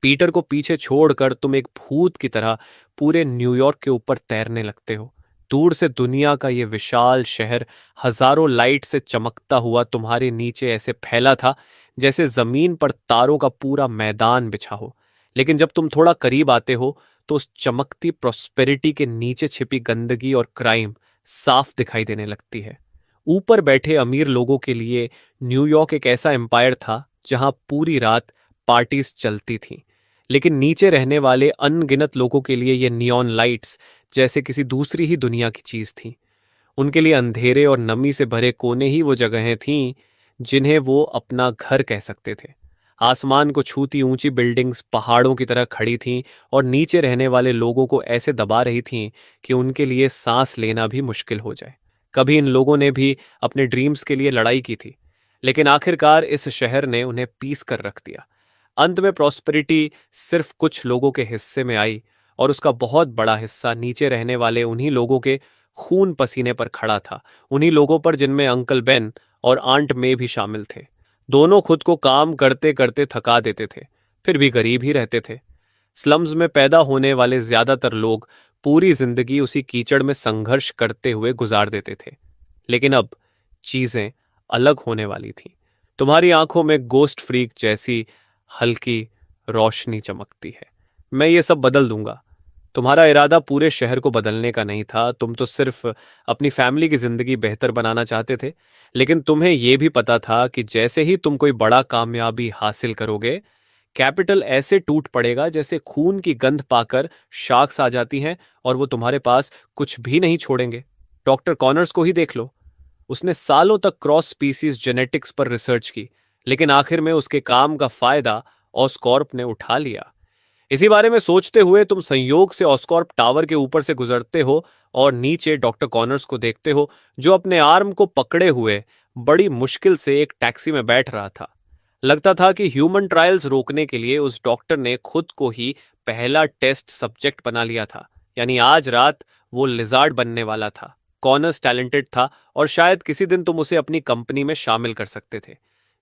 पीटर को पीछे छोड़कर तुम एक भूत की तरह पूरे न्यूयॉर्क के ऊपर तैरने लगते हो। दूर से दुनिया का ये विशाल शहर हजारों लाइट से चमकता हुआ तुम्हारे नीचे ऐसे फैला था जैसे जमीन पर तारों का पूरा मैदान बिछा हो। लेकिन जब तुम थोड़ा करीब आते हो तो उस चमकती प्रॉस्पेरिटी के नीचे छिपी गंदगी और क्राइम साफ दिखाई देने लगती है। ऊपर बैठे अमीर लोगों के लिए न्यूयॉर्क एक ऐसा एम्पायर था जहां पूरी रात पार्टीज चलती थीं, लेकिन नीचे रहने वाले अनगिनत लोगों के लिए ये नियॉन लाइट्स जैसे किसी दूसरी ही दुनिया की चीज थी। उनके लिए अंधेरे और नमी से भरे कोने ही वो जगहें थीं जिन्हें वो अपना घर कह सकते थे। आसमान को छूती ऊंची बिल्डिंग्स पहाड़ों की तरह खड़ी थीं और नीचे रहने वाले लोगों को ऐसे दबा रही थीं कि उनके लिए सांस लेना भी मुश्किल हो जाए। कभी इन लोगों ने भी अपने ड्रीम्स के लिए लड़ाई की थी, लेकिन आखिरकार इस शहर ने उन्हें पीस कर रख दिया। अंत में प्रॉस्पेरिटी सिर्फ कुछ लोगों के हिस्से में आई और उसका बहुत बड़ा हिस्सा नीचे रहने वाले उन्हीं लोगों के खून पसीने पर खड़ा था, उन्हीं लोगों पर जिनमें अंकल बेन और आंट मे भी शामिल थे। दोनों खुद को काम करते करते थका देते थे, फिर भी गरीब ही रहते थे। स्लम्स में पैदा होने वाले ज्यादातर लोग पूरी जिंदगी उसी कीचड़ में संघर्ष करते हुए गुजार देते थे। लेकिन अब चीजें अलग होने वाली थीं। तुम्हारी आंखों में गोस्ट फ्रीक जैसी हल्की रोशनी चमकती है। मैं ये सब बदल दूंगा। तुम्हारा इरादा पूरे शहर को बदलने का नहीं था, तुम तो सिर्फ अपनी फैमिली की जिंदगी बेहतर बनाना चाहते थे। लेकिन तुम्हें यह भी पता था कि जैसे ही तुम कोई बड़ा कामयाबी हासिल करोगे, कैपिटल ऐसे टूट पड़ेगा जैसे खून की गंध पाकर शार्क्स आ जाती हैं और वो तुम्हारे पास कुछ भी नहीं छोड़ेंगे। डॉक्टर कॉनर्स को ही देख लो। उसने सालों तक क्रॉस स्पीसीज जेनेटिक्स पर रिसर्च की, लेकिन आखिर में उसके काम का फायदा ऑस्कॉर्प ने उठा लिया। इसी बारे में सोचते हुए तुम संयोग से ऑस्कॉर्प टावर के ऊपर से गुजरते हो और नीचे डॉक्टर कॉनर्स को देखते हो, जो अपने आर्म को पकड़े हुए बड़ी मुश्किल से एक टैक्सी में बैठ रहा था। लगता था कि ह्यूमन ट्रायल्स रोकने के लिए उस डॉक्टर ने खुद को ही पहला टेस्ट सब्जेक्ट बना लिया था। यानी आज रात वो लिजार्ड बनने वाला था। कॉनर्स टैलेंटेड था और शायद किसी दिन तुम उसे अपनी कंपनी में शामिल कर सकते थे।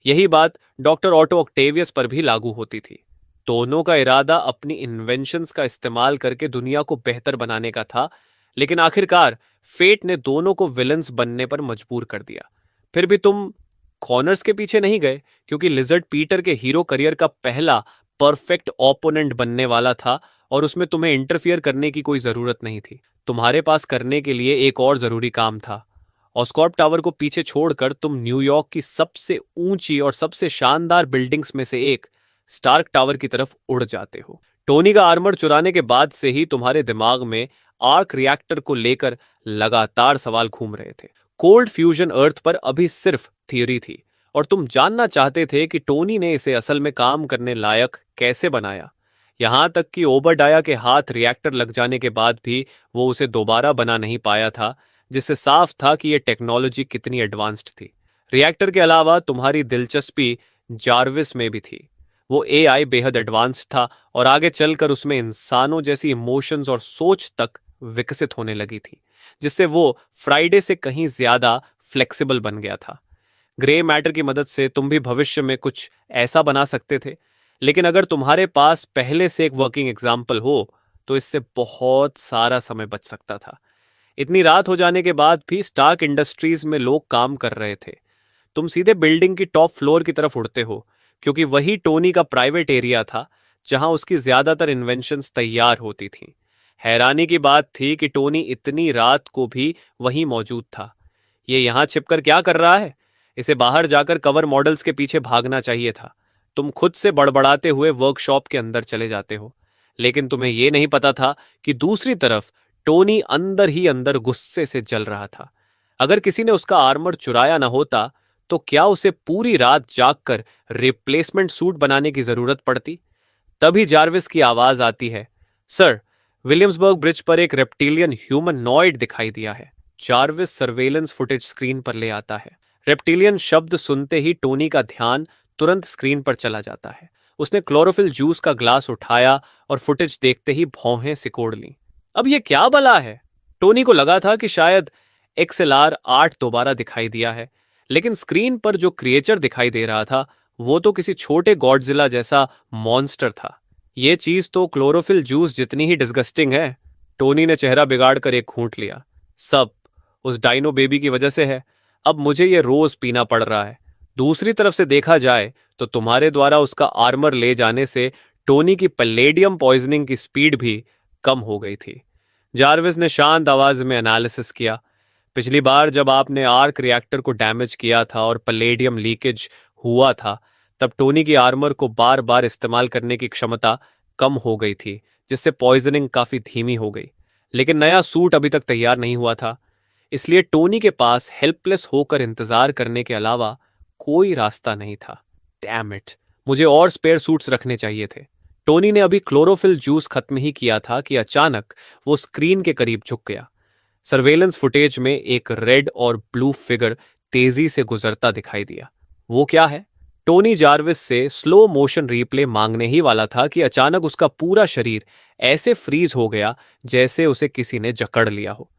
यही बात डॉक्टर ऑटो ऑक्टेवियस पर भी लागू होती थी। दोनों का इरादा अपनी इन्वेंशंस का इस्तेमाल करके दुनिया को बेहतर बनाने का था, लेकिन आखिरकार फेट ने दोनों को विलन्स बनने पर मजबूर कर दिया। फिर भी तुम कॉर्नर्स के पीछे नहीं गए, क्योंकि लिजर्ड पीटर के हीरो करियर का पहला परफेक्ट ओपोनेंट बनने वाला था और उसमें तुम्हें इंटरफियर करने की कोई जरूरत नहीं थी। तुम्हारे पास करने के लिए एक और जरूरी काम था। ऑस्कॉर्प टावर को पीछे छोड़कर तुम न्यूयॉर्क की सबसे ऊंची और सबसे शानदार बिल्डिंग्स में से एक स्टार्क टावर की तरफ उड़ जाते हो। टोनी का आर्मर चुराने के बाद से ही तुम्हारे दिमाग में आर्क रिएक्टर को लेकर लगातार सवाल घूम रहे थे। कोल्ड फ्यूजन अर्थ पर अभी सिर्फ थियरी थी और तुम जानना चाहते थे कि टोनी ने इसे असल में काम करने लायक कैसे बनाया। यहां तक कि ओबरडाया के हाथ रिएक्टर लग जाने के बाद भी वो उसे दोबारा बना नहीं पाया था, जिससे साफ था कि यह टेक्नोलॉजी कितनी एडवांस्ड थी। रिएक्टर के अलावा तुम्हारी दिलचस्पी जार्विस में भी थी। वो एआई बेहद एडवांस्ड था और आगे चलकर उसमें इंसानों जैसी इमोशंस और सोच तक विकसित होने लगी थी, जिससे वो फ्राइडे से कहीं ज्यादा फ्लेक्सिबल बन गया था। ग्रे मैटर की मदद से तुम भी भविष्य में कुछ ऐसा बना सकते थे, लेकिन अगर तुम्हारे पास पहले से एक वर्किंग एग्जाम्पल हो तो इससे बहुत सारा समय बच सकता था। इतनी रात हो जाने के बाद भी स्टार्क इंडस्ट्रीज में लोग काम कर रहे थे। तुम सीधे बिल्डिंग की टॉप फ्लोर की तरफ उड़ते हो, क्योंकि वही टोनी का प्राइवेट एरिया था जहां उसकी ज्यादातर इन्वेंशंस तैयार होती थीं। हैरानी की बात थी कि टोनी इतनी रात को भी वहीं मौजूद था। ये यहां छिपकर क्या कर रहा है? इसे बाहर जाकर कवर मॉडल्स के पीछे भागना चाहिए था। तुम खुद से बड़बड़ाते हुए वर्कशॉप के अंदर चले जाते हो, लेकिन तुम्हें यह नहीं पता था कि दूसरी तरफ टोनी अंदर ही अंदर गुस्से से जल रहा था। अगर किसी ने उसका आर्मर चुराया न होता तो क्या उसे पूरी रात जागकर रिप्लेसमेंट सूट बनाने की जरूरत पड़ती? तभी जार्विस की आवाज आती है, सर, विलियम्सबर्ग ब्रिज पर एक रेप्टिलियन ह्यूमनॉइड दिखाई दिया है। जार्विस सर्वेलेंस फुटेज स्क्रीन पर ले आता है। रेप्टिलियन शब्द सुनते ही टोनी का ध्यान तुरंत स्क्रीन पर चला जाता है। उसने क्लोरोफिल जूस का ग्लास उठाया और फुटेज देखते ही भौहें सिकोड़ लीं। अब यह क्या बला है? टोनी को लगा था कि शायद XLR-8 दोबारा दिखाई दिया है, लेकिन स्क्रीन पर जो क्रिएचर दिखाई दे रहा था वो तो किसी छोटे गॉडजिला जैसा मॉन्स्टर था। ये चीज तो क्लोरोफिल जूस जितनी ही डिस्गस्टिंग है। टोनी ने चेहरा बिगाड़कर एक घूंट लिया। सब उस डाइनो बेबी की वजह से है। अब मुझे ये रोज पीना पड़ रहा है। दूसरी तरफ से देखा जाए तो तुम्हारे द्वारा उसका आर्मर ले जाने से टोनी की पैलेडियम पॉइजनिंग की स्पीड भी कम हो गई थी। जार्विस ने शांत आवाज में एनालिसिस किया। पिछली बार जब आपने आर्क रिएक्टर को डैमेज किया था और पलेडियम लीकेज हुआ था, तब टोनी की आर्मर को बार बार इस्तेमाल करने की क्षमता कम हो गई थी, जिससे पॉइजनिंग काफी धीमी हो गई। लेकिन नया सूट अभी तक तैयार नहीं हुआ था, इसलिए टोनी के पास हेल्पलेस होकर इंतजार करने के अलावा कोई रास्ता नहीं था। डैम इट, मुझे और स्पेयर सूट्स रखने चाहिए थे। टोनी ने अभी क्लोरोफिल जूस खत्म ही किया था कि अचानक वो स्क्रीन के करीब झुक गया। सर्वेलेंस फुटेज में एक रेड और ब्लू फिगर तेजी से गुजरता दिखाई दिया। वो क्या है? टोनी जार्विस से स्लो मोशन रिप्ले मांगने ही वाला था कि अचानक उसका पूरा शरीर ऐसे फ्रीज हो गया जैसे उसे किसी ने जकड़ लिया हो।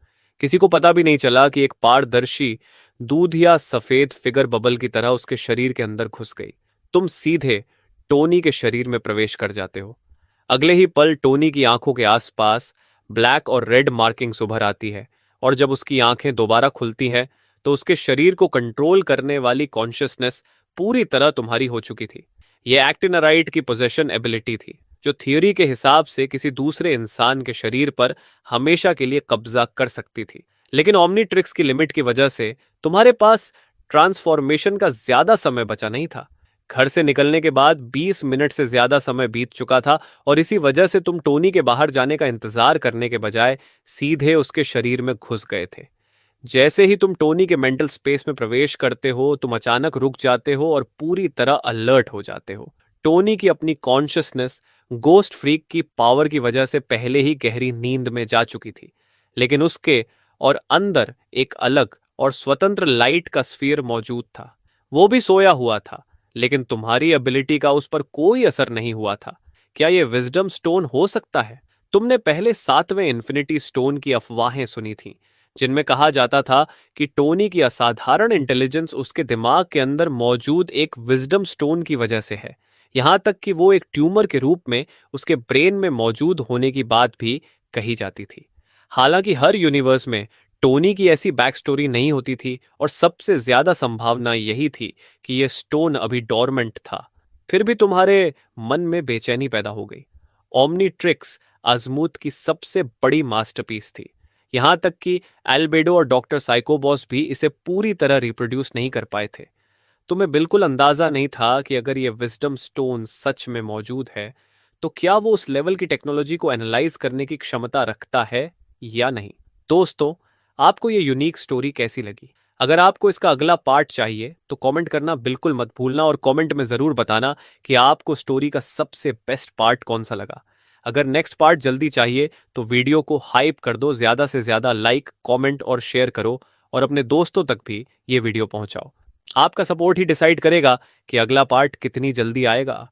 किसी को पता भी नहीं चला कि एक पारदर्शी दूध या सफेद फिगर बबल की तरह उसके शरीर के अंदर घुस गई। तुम सीधे टोनी के शरीर में प्रवेश कर जाते हो। अगले ही पल टोनी की आंखों के आसपास ब्लैक और रेड मार्किंग्स उभर आती है, और जब उसकी आंखें दोबारा खुलती हैं तो उसके शरीर को कंट्रोल करने वाली कॉन्शियसनेस पूरी तरह तुम्हारी हो चुकी थी। यह एक्टिनराइट की पोजेशन एबिलिटी थी, जो थियोरी के हिसाब से किसी दूसरे इंसान के शरीर पर हमेशा के लिए कब्जा कर सकती थी। लेकिन ओमनीट्रिक्स की लिमिट की वजह से तुम्हारे पास ट्रांसफॉर्मेशन का ज्यादा समय बचा नहीं था। घर से निकलने के बाद 20 मिनट से ज्यादा समय बीत चुका था, और इसी वजह से तुम टोनी के बाहर जाने का इंतजार करने के बजाय सीधे उसके शरीर में घुस गए थे। जैसे ही तुम टोनी के मेंटल स्पेस में प्रवेश करते हो, तुम अचानक रुक जाते हो और पूरी तरह अलर्ट हो जाते हो। टोनी की अपनी कॉन्शियसनेस गोस्ट फ्रीक की पावर की वजह से पहले ही गहरी नींद में जा चुकी थी, लेकिन उसके और अंदर एक अलग और स्वतंत्र लाइट का स्फीयर मौजूद था। वो भी सोया हुआ था, लेकिन तुम्हारी एबिलिटी का उस पर कोई असर नहीं हुआ था। क्या यह विजडम स्टोन हो सकता है? तुमने पहले 7वें इन्फिनिटी स्टोन की अफवाहें सुनी थीं, जिनमें कहा जाता था कि टोनी की असाधारण इंटेलिजेंस उसके दिमाग के अंदर मौजूद एक विजडम स्टोन की वजह से है। यहां तक कि वो एक ट्यूमर के रूप में उसके ब्रेन में मौजूद होने की बात भी कही जाती थी। हालांकि हर यूनिवर्स में टोनी की ऐसी बैक स्टोरी नहीं होती थी, और सबसे ज्यादा संभावना यही थी कि यह स्टोन अभी डोरमेंट था। फिर भी तुम्हारे मन में बेचैनी पैदा हो गई। ओमनीट्रिक्स अजमूत की सबसे बड़ी मास्टरपीस थी। यहां तक कि एल्बेडो और डॉक्टर साइकोबॉस भी इसे पूरी तरह रिप्रोड्यूस नहीं कर पाए थे। तुम्हें बिल्कुल अंदाजा नहीं था कि अगर यह विजडम स्टोन सच में मौजूद है, तो क्या वो उस लेवल की टेक्नोलॉजी को एनालाइज करने की क्षमता रखता है या नहीं। दोस्तों, आपको ये यूनिक स्टोरी कैसी लगी? अगर आपको इसका अगला पार्ट चाहिए तो कमेंट करना बिल्कुल मत भूलना, और कमेंट में ज़रूर बताना कि आपको स्टोरी का सबसे बेस्ट पार्ट कौन सा लगा। अगर नेक्स्ट पार्ट जल्दी चाहिए तो वीडियो को हाइप कर दो, ज़्यादा से ज़्यादा लाइक, कमेंट और शेयर करो, और अपने दोस्तों तक भी ये वीडियो पहुंचाओ। आपका सपोर्ट ही डिसाइड करेगा कि अगला पार्ट कितनी जल्दी आएगा।